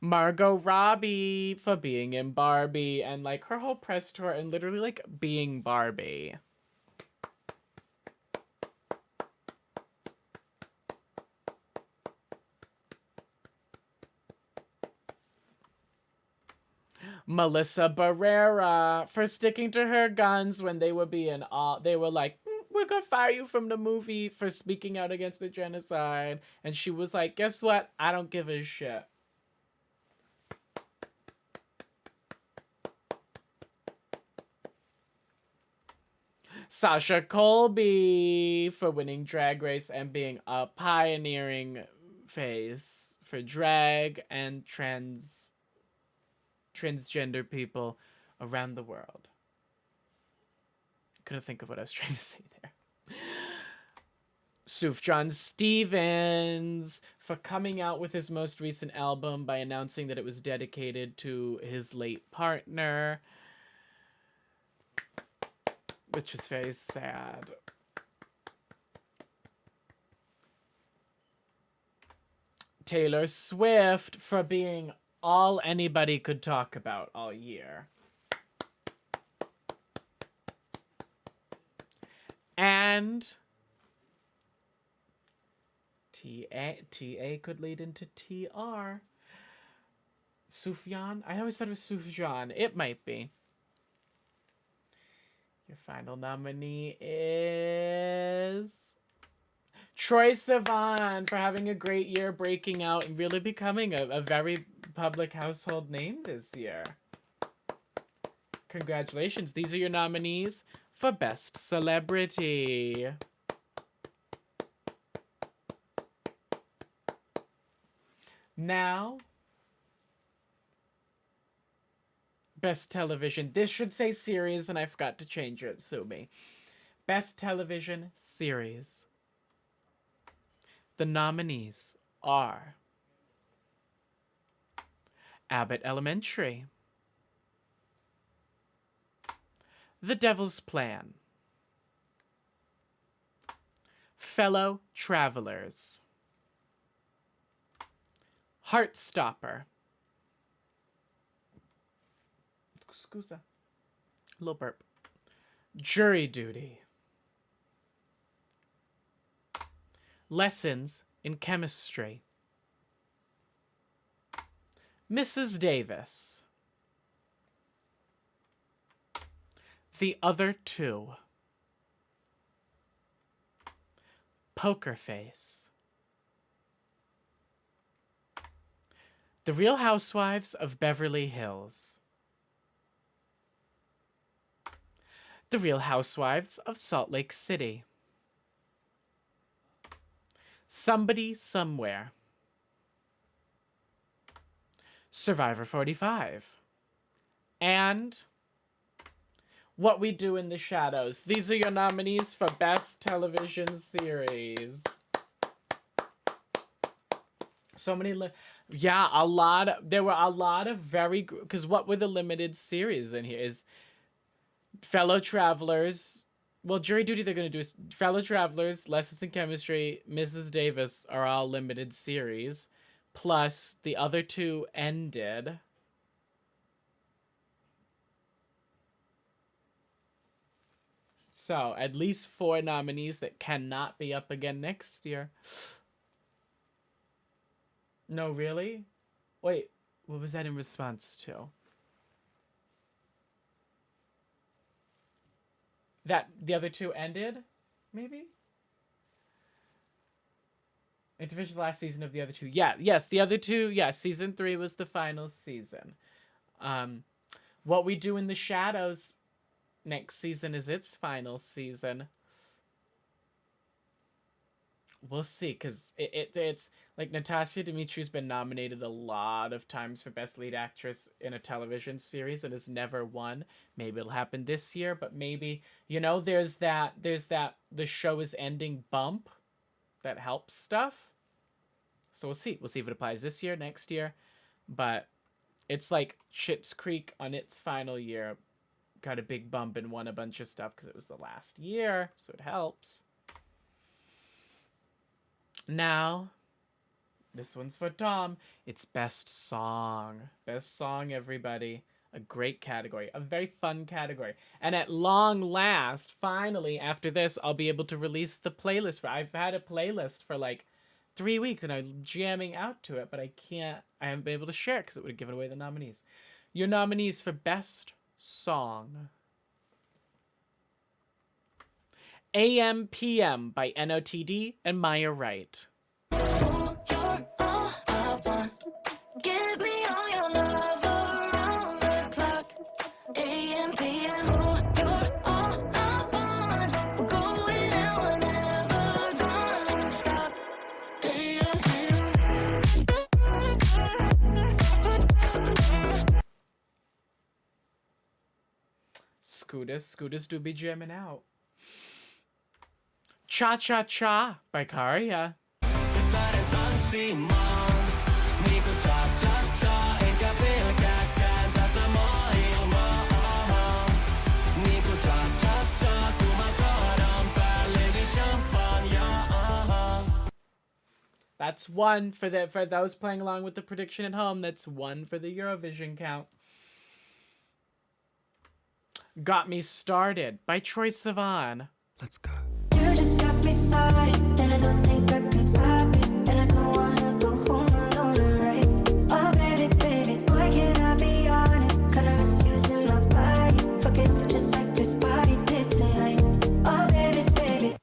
Margot Robbie for being in Barbie and like her whole press tour and literally like being Barbie. Melissa Barrera for sticking to her guns when they were being they were like, we're gonna fire you from the movie for speaking out against the genocide. And she was like, guess what? I don't give a shit. Sasha Colby for winning Drag Race and being a pioneering face for drag and transgender people around the world. Couldn't think of what I was trying to say there. Sufjan Stevens for coming out with his most recent album by announcing that it was dedicated to his late partner, which was very sad. Taylor Swift for being all anybody could talk about all year. And TA could lead into TR. Sufjan? I always thought it was Sufjan. It might be. Your final nominee is Troye Sivan for having a great year, breaking out and really becoming a very public household name this year. Congratulations. These are your nominees for Best Celebrity. Now, Best Television. This should say series, and I forgot to change it, sue me. Best Television Series. The nominees are Abbott Elementary, The Devil's Plan, Fellow Travelers, Heartstopper, Scusa, little burp, Jury Duty, Lessons in Chemistry, Mrs. Davis, The Other Two, Poker Face, The Real Housewives of Beverly Hills, The Real Housewives of Salt Lake City, Somebody Somewhere, Survivor 45, and What We Do in the Shadows. These are your nominees for Best Television Series. So many, yeah, a lot. There were a lot of very, because what were the limited series in here is Fellow Travelers. Well, Jury Duty they're going to do is Fellow Travelers, Lessons in Chemistry, Mrs. Davis are all limited series. Plus, the other two ended. So, at least 4 nominees that cannot be up again next year. No, really? Wait, what was that in response to? That the other two ended? Maybe? It finished the last season of the other two. Yeah, yes, the other two, yeah, season 3 was the final season. What We Do in the Shadows next season is its final season. We'll see, because it's like Natasha Dimitri's been nominated a lot of times for Best Lead Actress in a television series and has never won. Maybe it'll happen this year, but maybe, you know, there's that the show is ending bump that helps stuff. So we'll see. We'll see if it applies this year, next year. But It's like Schitt's Creek on its final year got a big bump and won a bunch of stuff because it was the last year, so it helps. Now, this one's for Tom. It's Best Song. Best Song, everybody. A great category. A very fun category. And at long last, finally, after this, I'll be able to release the playlist. I've had a playlist for like 3 weeks, and I'm jamming out to it, but I haven't been able to share it because it would have given away the nominees. Your nominees for Best Song. AM/PM by NOTD and Maya Wright. Give me all your love around the clock. AM, PM, you're all I want. We're going out, we're never gonna stop. AM, Scooters do be jamming out. Cha Cha Cha by Karia. That's one for those playing along with the prediction at home. That's one for the Eurovision count. Got Me Started by Troye Sivan. Let's go. you just got me started, and I don't think I can stop it. And I don't wanna go home alone, right? Oh, baby, baby, why can't I be honest? Kinda misusing my body. Fuck it, just like this body did tonight. Oh, baby, baby.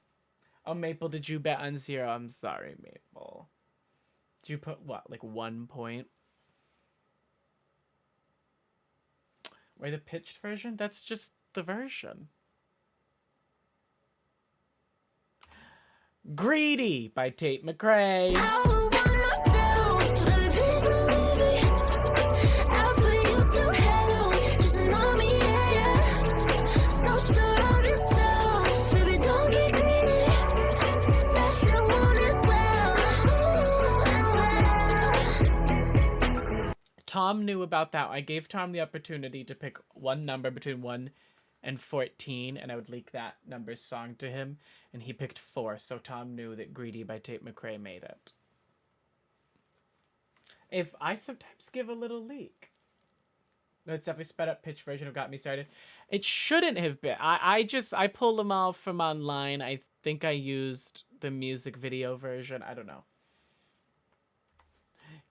Oh, Maple, did you bet on 0? I'm sorry, Maple. Did you put, what, like 1 point? Wait, the pitched version? That's just the version. Greedy by Tate McRae. Tom knew about that. I gave Tom the opportunity to pick one number between 1 and 14, and I would leak that number's song to him, and he picked 4, so Tom knew that Greedy by Tate McRae made it. If I sometimes give a little leak. No, it's definitely sped up pitch version of Got Me Started. It shouldn't have been. I pulled them all from online. I think I used the music video version. I don't know.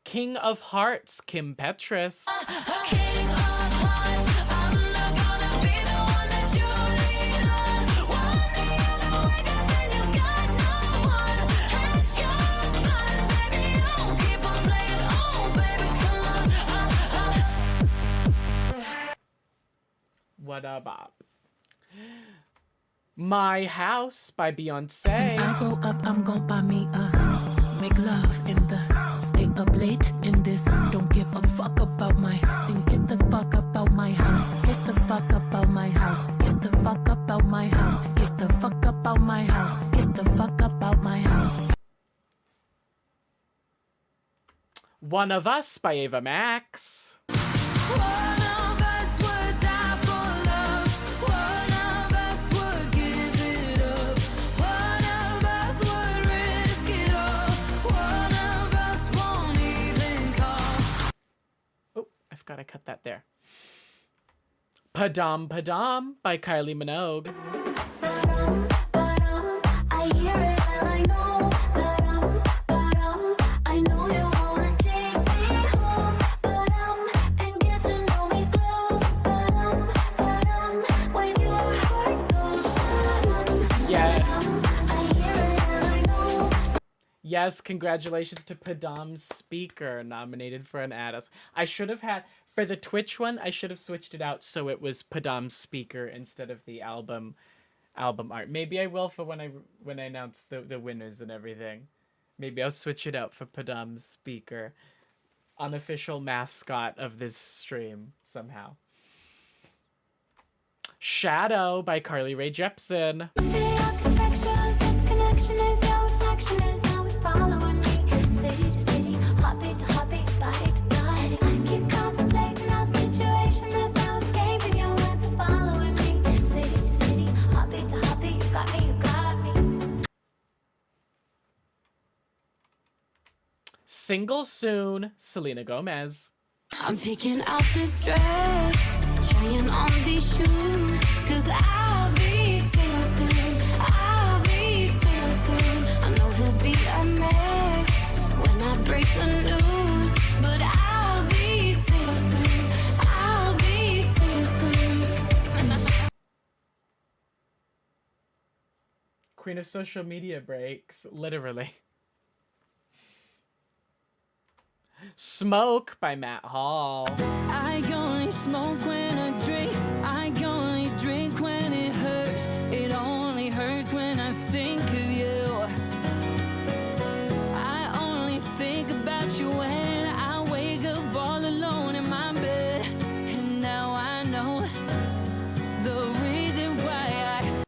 King of Hearts, Kim Petras. King of Hearts, I'm not gonna be the one that you lean on. One the other way, then you got no one. It's your fun, baby, don't keep on playing. Oh, baby, come on. What a bop. My House by Beyonce. When I grow up, I'm gon' buy me a make love in the stay up late in this. Don't give a fuck about my then get the fuck up out my house. Get the fuck up out my house. Get the fuck up out my house. Get the fuck up out my house. Get the fuck up out my house. One of Us by Ava Max. One of us would die for love. One of us would give it up. One of us would risk it all. One of us won't even call. Oh, I forgot I cut that there. Padam Padam by Kylie Minogue. I hear it and I know. I know you wanna take me home. And get to know me close. When your heart goes. Yeah. I hear it and I know. Yes, congratulations to Padam Speaker, nominated for an Addison. I should have had, for the Twitch one, I should have switched it out so it was Padam Speaker instead of the album art. Maybe I will for when I announce the winners and everything. Maybe I'll switch it out for Padam Speaker, unofficial mascot of this stream somehow. Shadow by Carly Rae Jepsen. The architecture, this connection is your reflection, is always following me. City to city, heartbeat to heartbeat, body to body. I keep contemplating. Single soon, Selena Gomez. I'm picking out this dress, trying on these shoes, 'cause I'll be single soon. I'll be single soon. I know he'll be a mess when I break the news, but I'll be single soon. I'll be single soon. Queen of social media breaks, literally. Smoke by Matt Hall. I only smoke when I drink. I only drink when it hurts. It only hurts when I think of you. I only think about you when I wake up all alone in my bed. And now I know the reason why I...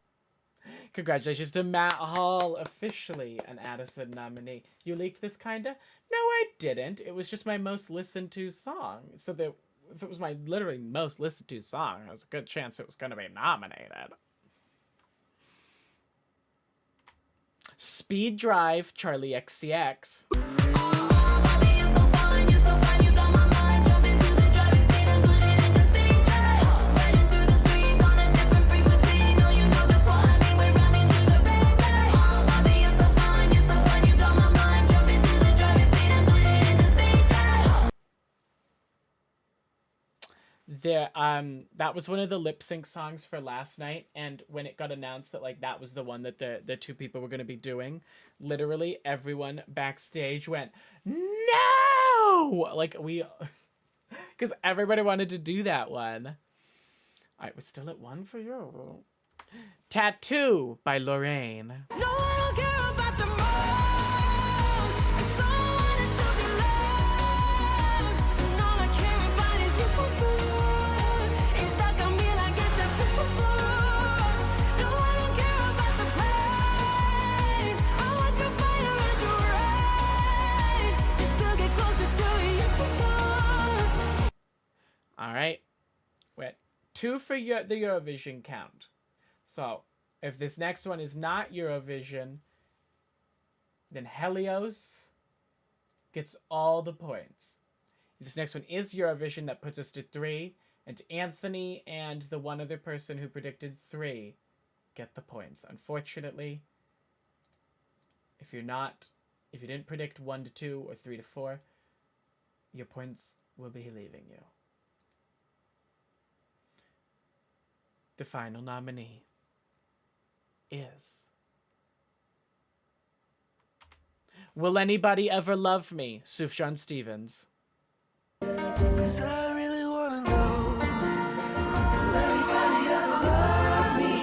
Congratulations to Matt Hall, officially an Addison nominee. You leaked this, kinda? No, I didn't. It was just my most listened to song. So that if it was my literally most listened to song, there was a good chance it was going to be nominated. Speed Drive, Charlie XCX. There, that was one of the lip sync songs for last night, and when it got announced that like that was the one that the two people were going to be doing, literally everyone backstage went, "No!" Like we, because everybody wanted to do that one. All right, we're still at 1 for you. Tattoo by Lorraine. No, I don't care about the moon. Someone is to be loved, and all I care about is you. It's stuck on me like it's a tattoo. No, I don't care about the pain. I want your fire and your rain, just to get closer to you. All right, wait, 2 for the Eurovision count. So, if this next one is not Eurovision, then Helios gets all the points. If this next one is Eurovision, that puts us to 3, and Anthony and the one other person who predicted 3 get the points. Unfortunately, if you didn't predict 1 to 2 or 3 to 4, your points will be leaving you. The final nominee is... Will Anybody Ever Love Me? Sufjan Stevens. 'Cause I really wanna know, will anybody ever love me?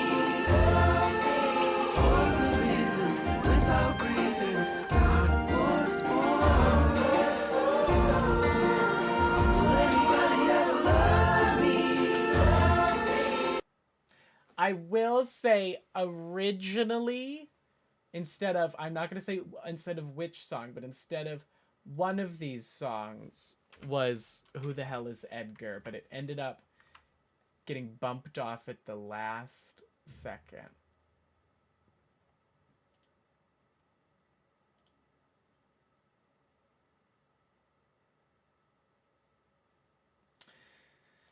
For good reasons, without grievance, not forsworn. Will anybody ever love me? I will say originally, instead of, I'm not going to say instead of which song, but instead of one of these songs was Who the Hell is Edgar? But it ended up getting bumped off at the last second.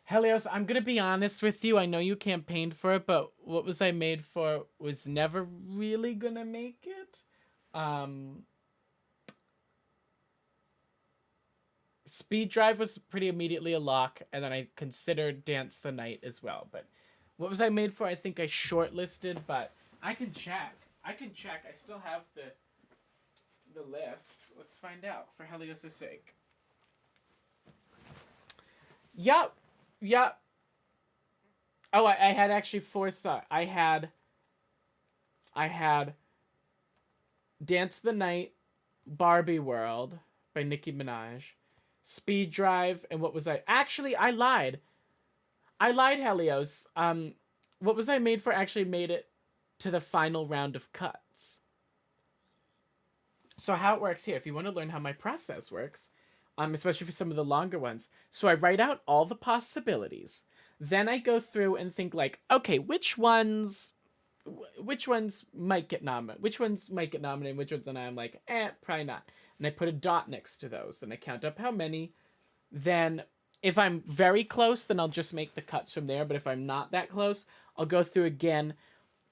Helios, I'm going to be honest with you. I know you campaigned for it, but What Was I Made For was never really going to make it. Speed Drive was pretty immediately a lock, and then I considered Dance the Night as well. But What Was I Made For, I think I shortlisted, but I can check. I still have the list. Let's find out for Helios' sake. Yup. Oh, I had actually 4 songs. I had Dance the Night, Barbie World by Nicki Minaj, Speed Drive, and What Was I... Actually, I lied, Helios. What Was I Made For actually made it to the final round of cuts. So how it works here, if you want to learn how my process works, especially for some of the longer ones. So I write out all the possibilities. Then I go through and think like, okay, which ones which ones might get nominated, which ones might get nominated, which ones, and I'm like, probably not. And I put a dot next to those, and I count up how many. Then, if I'm very close, then I'll just make the cuts from there. But if I'm not that close, I'll go through again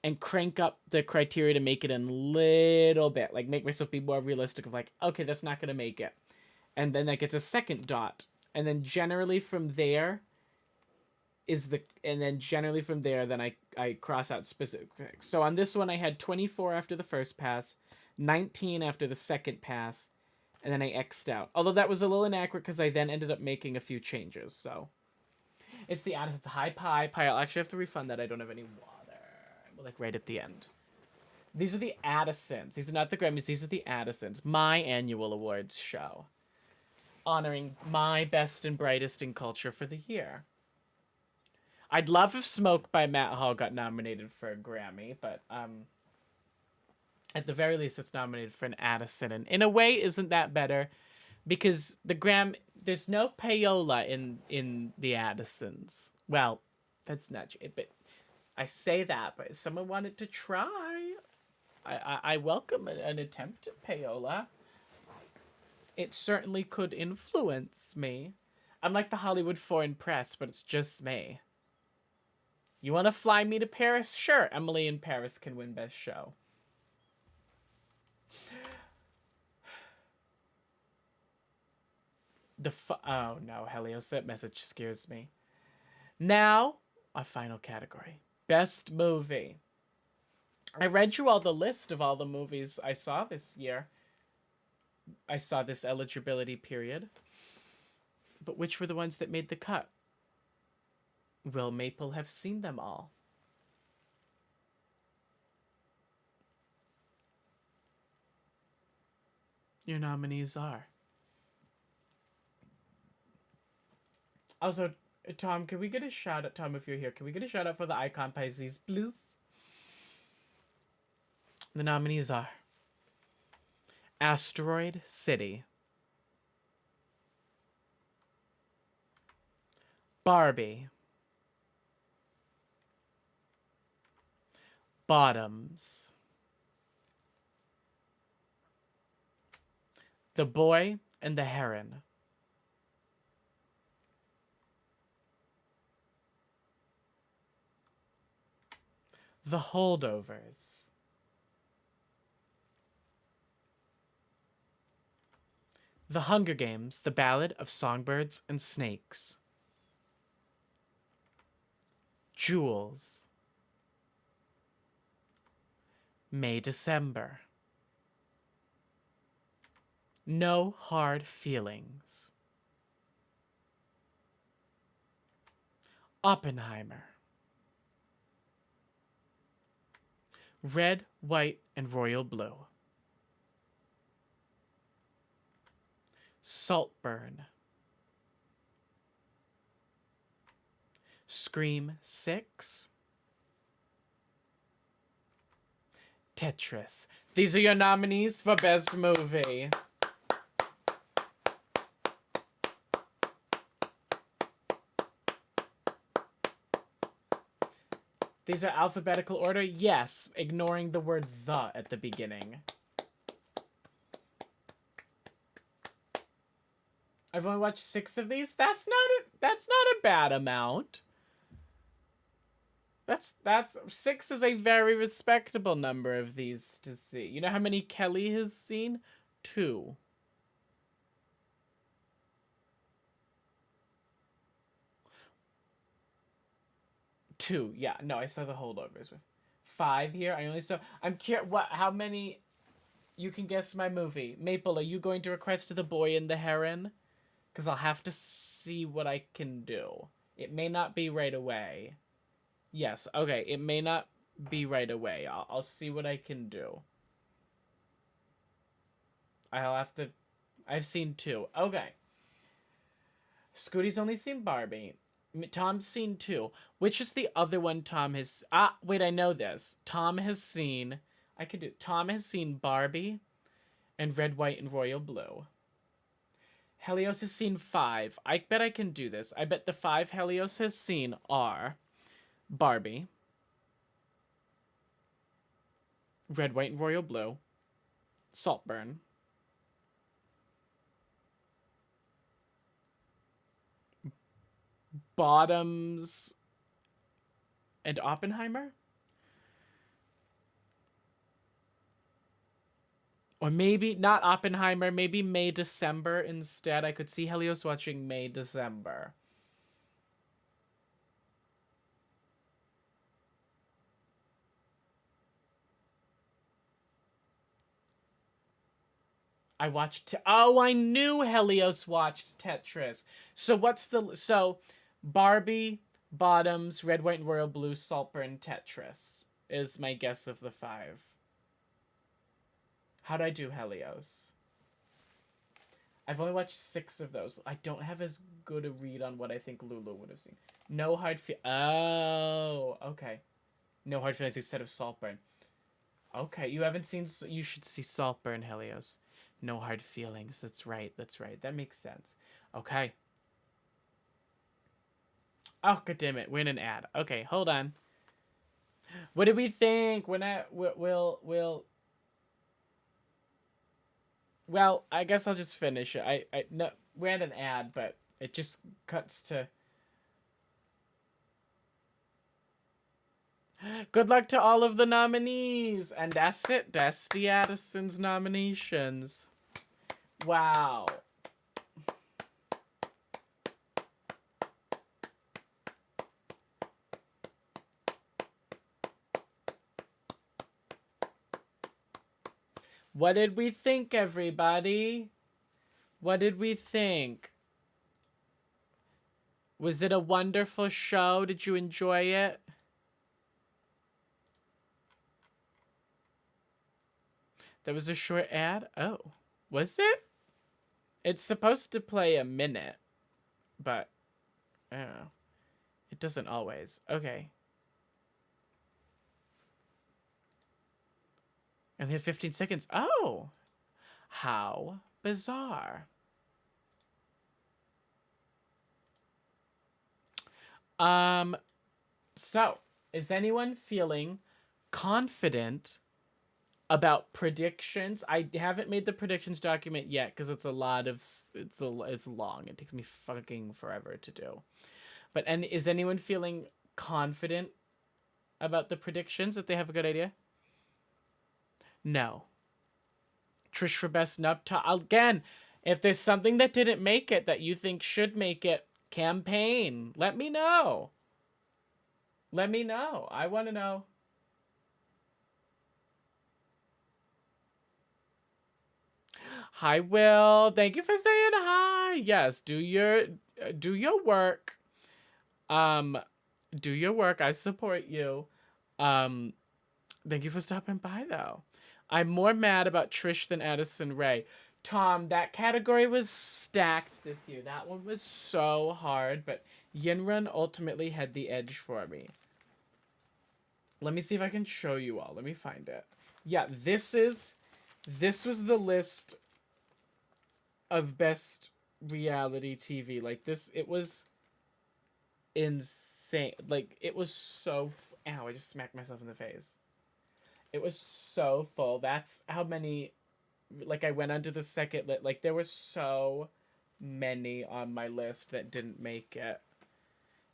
and crank up the criteria to make it a little bit, like make myself be more realistic of like, okay, that's not going to make it. And then that gets a second dot. And then generally from there then I cross out specifics. So on this one I had 24 after the first pass, 19 after the second pass, and then I X'd out. Although that was a little inaccurate because I then ended up making a few changes. So it's the Addison. It's a high pie. I'll actually have to refund that. I don't have any water. Like right at the end. These are the Addisons. These are not the Grammys. These are the Addisons. My annual awards show. Honoring my best and brightest in culture for the year. I'd love if Smoke by Matt Hall got nominated for a Grammy, but at the very least it's nominated for an Addison. And in a way, isn't that better? Because there's no payola in the Addisons. Well, that's not true, but I say that, but if someone wanted to try, I welcome an attempt at payola. It certainly could influence me. I'm like the Hollywood Foreign Press, but it's just me. You want to fly me to Paris? Sure, Emily in Paris can win Best Show. Oh no, Helios, that message scares me. Now, our final category. Best Movie. I read you all the list of all the movies I saw this year. I saw this eligibility period. But which were the ones that made the cut? Will Maple have seen them all? Your nominees are. Also, Tom, can we get a shout out? Tom, if you're here, can we get a shout out for the Icon Pisces, please? The nominees are Asteroid City, Barbie, Bottoms, The Boy and the Heron, The Holdovers, The Hunger Games, The Ballad of Songbirds and Snakes, Jules, May December, No Hard Feelings, Oppenheimer, Red, White, and Royal Blue, Saltburn, Scream 6, Tetris. These are your nominees for Best Movie. These are alphabetical order? Yes, ignoring the word the at the beginning. I've only watched 6 of these. That's not a bad amount. That's 6 is a very respectable number of these to see. You know how many Kelly has seen? 2. Yeah, no, I saw The Holdovers with 5 here. I only saw. I'm curious. How many? You can guess my movie. Maple, are you going to request The Boy and the Heron? Because I'll have to see what I can do. It may not be right away. Yes, okay. It may not be right away. I'll see what I can do. I'll have to. I've seen 2. Okay. Scooty's only seen Barbie. Tom's seen 2. Which is the other one Tom has... wait, I know this. Tom has seen Barbie and Red, White, and Royal Blue. Helios has seen 5. I bet I can do this. I bet the 5 Helios has seen are Barbie, Red, White, and Royal Blue, Saltburn, Bottoms, and Oppenheimer? Or maybe not Oppenheimer, maybe May, December instead. I could see Helios watching May, December. I watched. Oh, I knew Helios watched Tetris. So what's the Barbie, Bottoms, Red, White, and Royal Blue, Saltburn, Tetris is my guess of the 5. How'd I do, Helios? I've only watched 6 of those. I don't have as good a read on what I think Lulu would have seen. No hard Oh, okay. No hard feelings instead of Saltburn. Okay, you haven't seen. You should see Saltburn, Helios. No hard feelings. That's right. That's right. That makes sense. Okay. Oh, god damn it. We're in an ad. Okay, hold on. What did we think? Well, I guess I'll just finish it. No, we're in an ad, but it just cuts to. Good luck to all of the nominees, and that's it. That's the Addison's nominations. Wow. What did we think, everybody? What did we think? Was it a wonderful show? Did you enjoy it? That was a short ad? Oh, was it? It's supposed to play a minute, but I don't know. It doesn't always. Okay. And we have 15 seconds. Oh, how bizarre. So, is anyone feeling confident about predictions? I haven't made the predictions document yet because it's a lot of it's long. It takes me fucking forever to do. But is anyone feeling confident about the predictions, that they have a good idea? No. Trish for best nub. Again, if there's something that didn't make it that you think should make it, campaign. Let me know. Let me know. I want to know. Hi, Will. Thank you for saying hi. Yes, do your work. Do your work. I support you. Thank you for stopping by, though. I'm more mad about Trish than Addison Rae. Tom, that category was stacked this year. That one was so hard, but Yinrun ultimately had the edge for me. Let me see if I can show you all. Let me find it. Yeah, this was the list of best reality TV. Like this, it was insane. Like it was so. Ow! I just smacked myself in the face. It was so full. That's how many. Like I went onto the second list. Like there were so many on my list that didn't make it.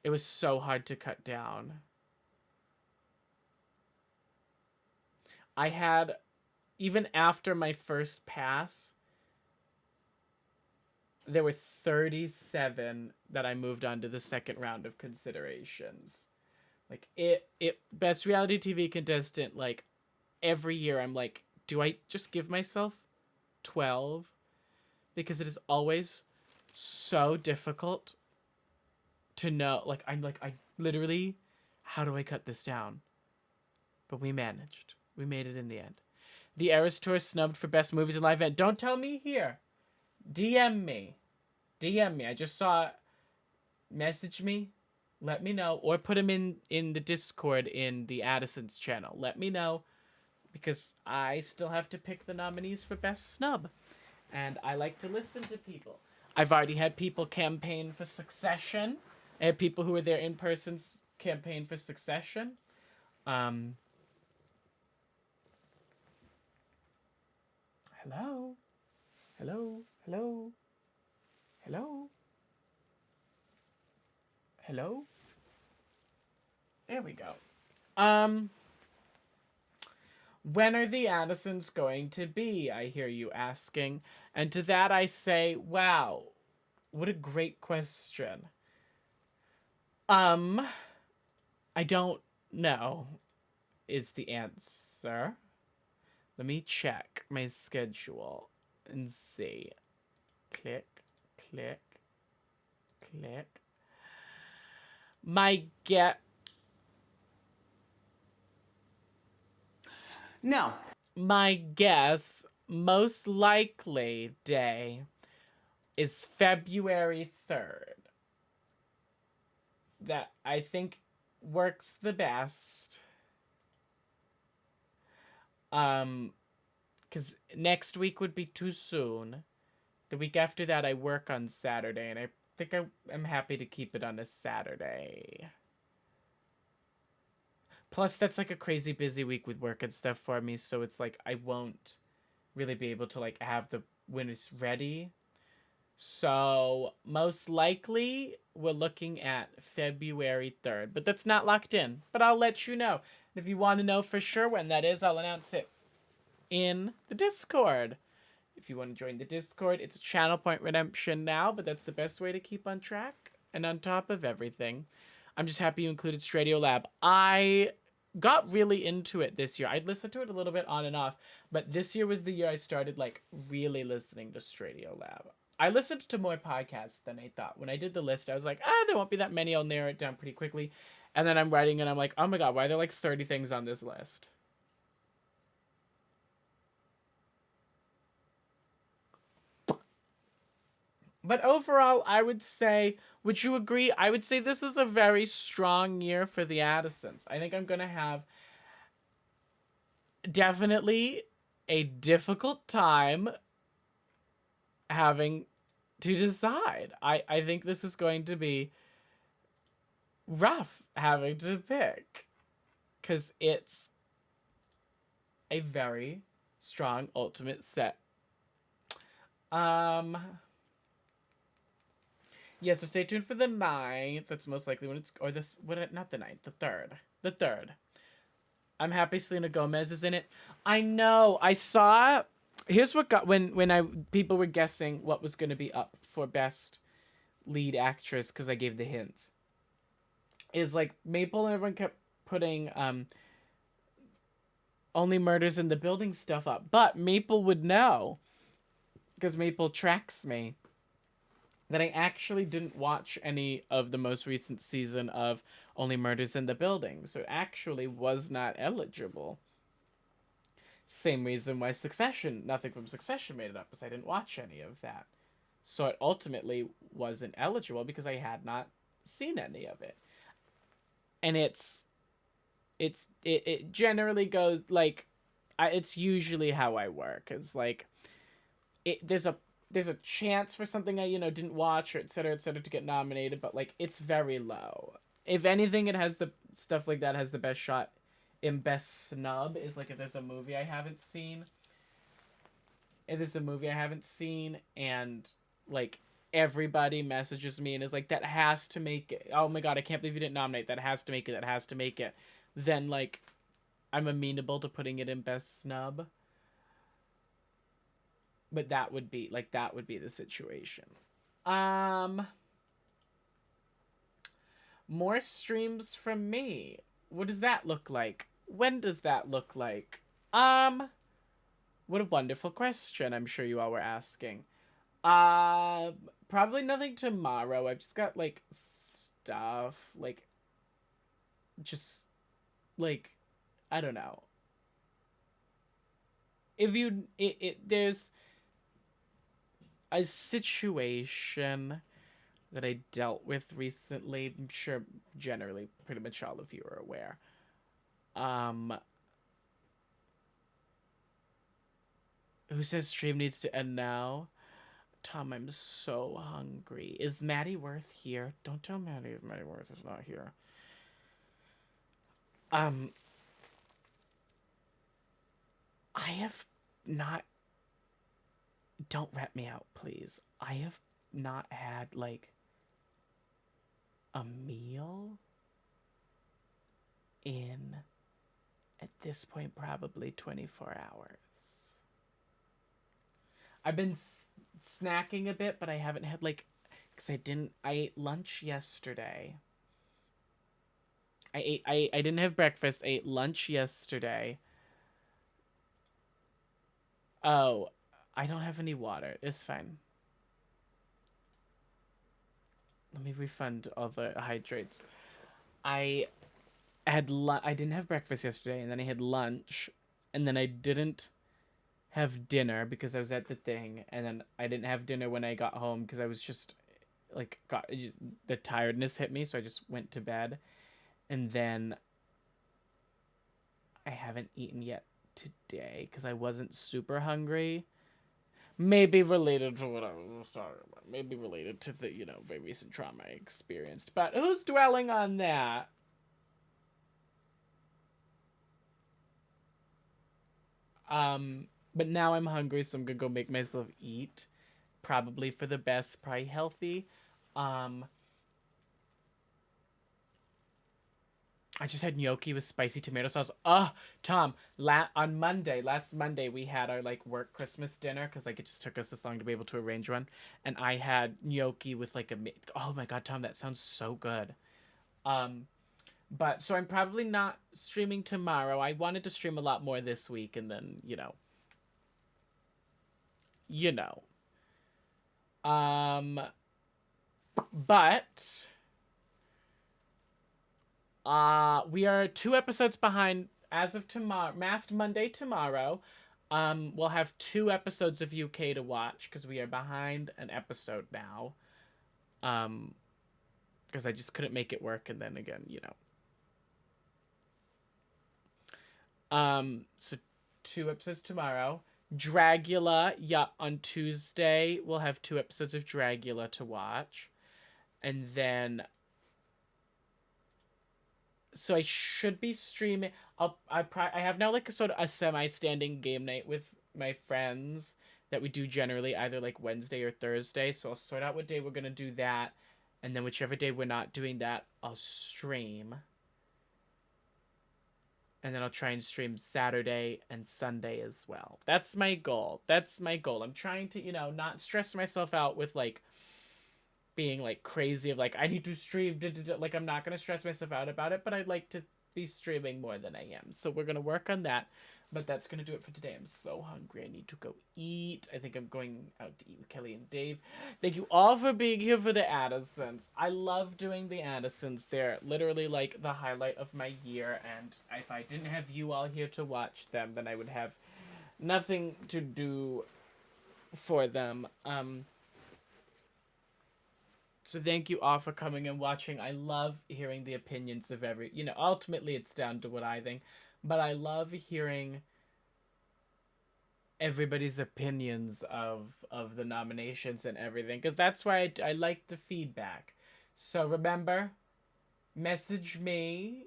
It was so hard to cut down. I had, even after my first pass, there were 37 that I moved on to the second round of considerations. Like it best reality TV contestant, like every year I'm like, do I just give myself 12? Because it is always so difficult to know. Like I'm like, I literally, how do I cut this down? But we managed. We made it in the end. The Eras Tour snubbed for best movies and live event. Don't tell me here. DM me. DM me. I just saw it. Message me. Let me know. Or put them in the Discord in the Addison's channel. Let me know. Because I still have to pick the nominees for best snub. And I like to listen to people. I've already had people campaign for Succession. I had people who were there in person campaign for Succession. Hello? Hello? Hello? Hello? Hello? There we go. When are the Addisons going to be? I hear you asking. And to that I say, wow, what a great question. I don't know is the answer. Let me check my schedule and see. Click, click, click. No. My guess, most likely day, is February 3rd. That I think works the best. Because next week would be too soon. The week after that, I work on Saturday, and I think I'm happy to keep it on a Saturday. Plus, that's like a crazy busy week with work and stuff for me, so it's like I won't really be able to like have the winners ready. So, most likely, we're looking at February 3rd, but that's not locked in. But I'll let you know. And if you want to know for sure when that is, I'll announce it in the Discord. If you want to join the Discord, it's a Channel Point Redemption now, but that's the best way to keep on track and on top of everything. I'm just happy you included Stradio Lab. I got really into it this year. I'd listened to it a little bit on and off, but this year was the year I started like really listening to Stradio Lab. I listened to more podcasts than I thought. When I did the list, I was like, there won't be that many. I'll narrow it down pretty quickly. And then I'm writing and I'm like, oh my god, why are there like 30 things on this list? But overall, I would say, would you agree? I would say this is a very strong year for the Addisons. I think I'm going to have definitely a difficult time having to decide. I think this is going to be rough having to pick. Because it's a very strong ultimate set. Yeah, so stay tuned for the 9th. That's most likely when it's... Or not the 9th, the 3rd. The 3rd. I'm happy Selena Gomez is in it. I know. I saw... Here's what got... When people were guessing what was going to be up for Best Lead Actress, because I gave the hints. Is like, Maple and everyone kept putting... Only Murders in the Building stuff up. But Maple would know. Because Maple tracks me. That I actually didn't watch any of the most recent season of Only Murders in the Building. So it actually was not eligible. Same reason why Succession, nothing from Succession made it up, because I didn't watch any of that. So it ultimately wasn't eligible because I had not seen any of it. And it generally goes, like, it's usually how I work. It's like, there's a chance for something I, didn't watch, or et cetera, to get nominated, but, like, it's very low. If anything, it has the stuff like that has the best shot in Best Snub, is, like, if there's a movie I haven't seen. If there's a movie I haven't seen, and, like, everybody messages me and is like, that has to make it. Oh my god, I can't believe you didn't nominate. That has to make it. That has to make it. Then, like, I'm amenable to putting it in Best Snub. But that would be the situation. More streams from me. What does that look like? When does that look like? What a wonderful question, I'm sure you all were asking. Probably nothing tomorrow. I've just got, like, stuff, like, just, like, I don't know. If you, there's a situation that I dealt with recently. I'm sure generally pretty much all of you are aware. Who says stream needs to end now? Tom, I'm so hungry. Is Maddie Worth here? Don't tell Maddie if Maddie Worth is not here. I have not don't rat me out, please. I have not had, like, a meal in, at this point, probably 24 hours. I've been snacking a bit, but I haven't had, like, because I ate lunch yesterday. I didn't have breakfast. I ate lunch yesterday. Oh, I don't have any water. It's fine. Let me refund all the hydrates. I didn't have breakfast yesterday, and then I had lunch, and then I didn't have dinner because I was at the thing, and then I didn't have dinner when I got home because I was just like the tiredness hit me, so I just went to bed, and then I haven't eaten yet today because I wasn't super hungry. Maybe related to what I was talking about. Maybe related to the, very recent trauma I experienced. But who's dwelling on that? But now I'm hungry, so I'm gonna go make myself eat. Probably for the best, probably healthy. I just had gnocchi with spicy tomato sauce. Tom, last Monday, we had our, like, work Christmas dinner, because, like, it just took us this long to be able to arrange one. And I had gnocchi with, like, oh my god, Tom, that sounds so good. But, so I'm probably not streaming tomorrow. I wanted to stream a lot more this week, and then, but we are 2 episodes behind as of tomorrow. Masked Monday tomorrow. We'll have 2 episodes of UK to watch because we are behind an episode now. Because I just couldn't make it work, and then again, So 2 episodes tomorrow. Dragula, on Tuesday we'll have 2 episodes of Dragula to watch, and then. So I should be streaming. I have now, like, a sort of a semi-standing game night with my friends that we do generally either, like, Wednesday or Thursday. So I'll sort out what day we're gonna do that, and then whichever day we're not doing that, I'll stream. And then I'll try and stream Saturday and Sunday as well. That's my goal. I'm trying to, not stress myself out with, like, being, like, crazy of, like, I need to stream. Like, I'm not going to stress myself out about it, but I'd like to be streaming more than I am. So we're going to work on that. But that's going to do it for today. I'm so hungry. I need to go eat. I think I'm going out to eat with Kelly and Dave. Thank you all for being here for the Addisons. I love doing the Addisons. They're literally, like, the highlight of my year. And if I didn't have you all here to watch them, then I would have nothing to do for them. So thank you all for coming and watching. I love hearing the opinions of ultimately it's down to what I think. But I love hearing everybody's opinions of the nominations and everything. Because that's why I like the feedback. So remember, message me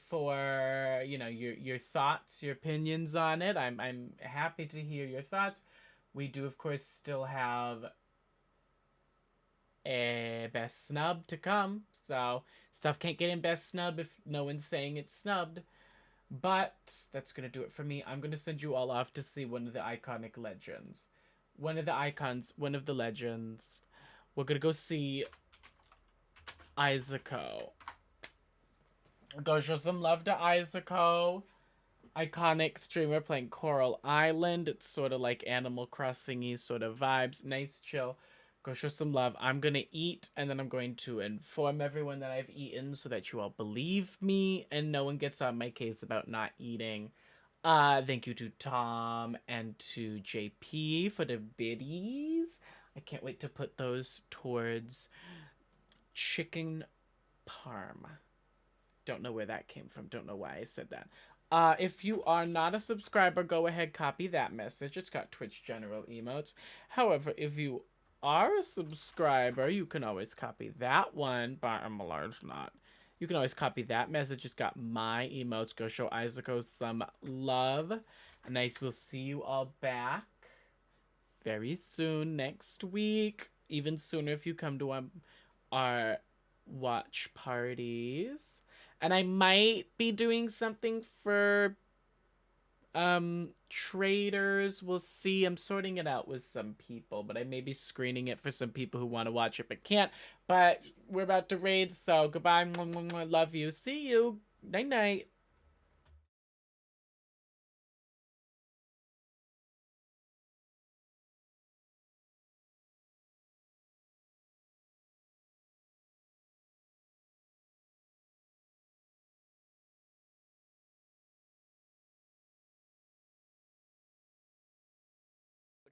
for, your thoughts, your opinions on it. I'm happy to hear your thoughts. We do, of course, still have a best snub to come. So stuff can't get in best snub if no one's saying it's snubbed. But that's going to do it for me. I'm going to send you all off to see one of the iconic legends. One of the icons, one of the legends. We're going to go see Isako. Go show some love to Isako. Iconic streamer playing Coral Island. It's sort of like Animal Crossing-y sort of vibes. Nice, chill. Go show some love. I'm going to eat, and then I'm going to inform everyone that I've eaten so that you all believe me and no one gets on my case about not eating. Thank you to Tom and to JP for the biddies. I can't wait to put those towards chicken parm. Don't know where that came from. Don't know why I said that. If you are not a subscriber, go ahead, copy that message. It's got Twitch general emotes. However, if you are a subscriber, you can always copy that one, but AddMLR's not. You can always copy that message. It's got my emotes. Go show Isako some love. And I will see you all back very soon, next week. Even sooner if you come to our watch parties. And I might be doing something for traders. We'll see. I'm sorting it out with some people, but I may be screening it for some people who want to watch it but can't. But we're about to raid, so goodbye. Mwah, mwah, mwah. Love you. See you. Night night.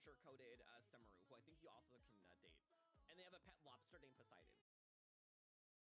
butcher-coated Samaru, who I think you also can date. And they have a pet lobster named Poseidon.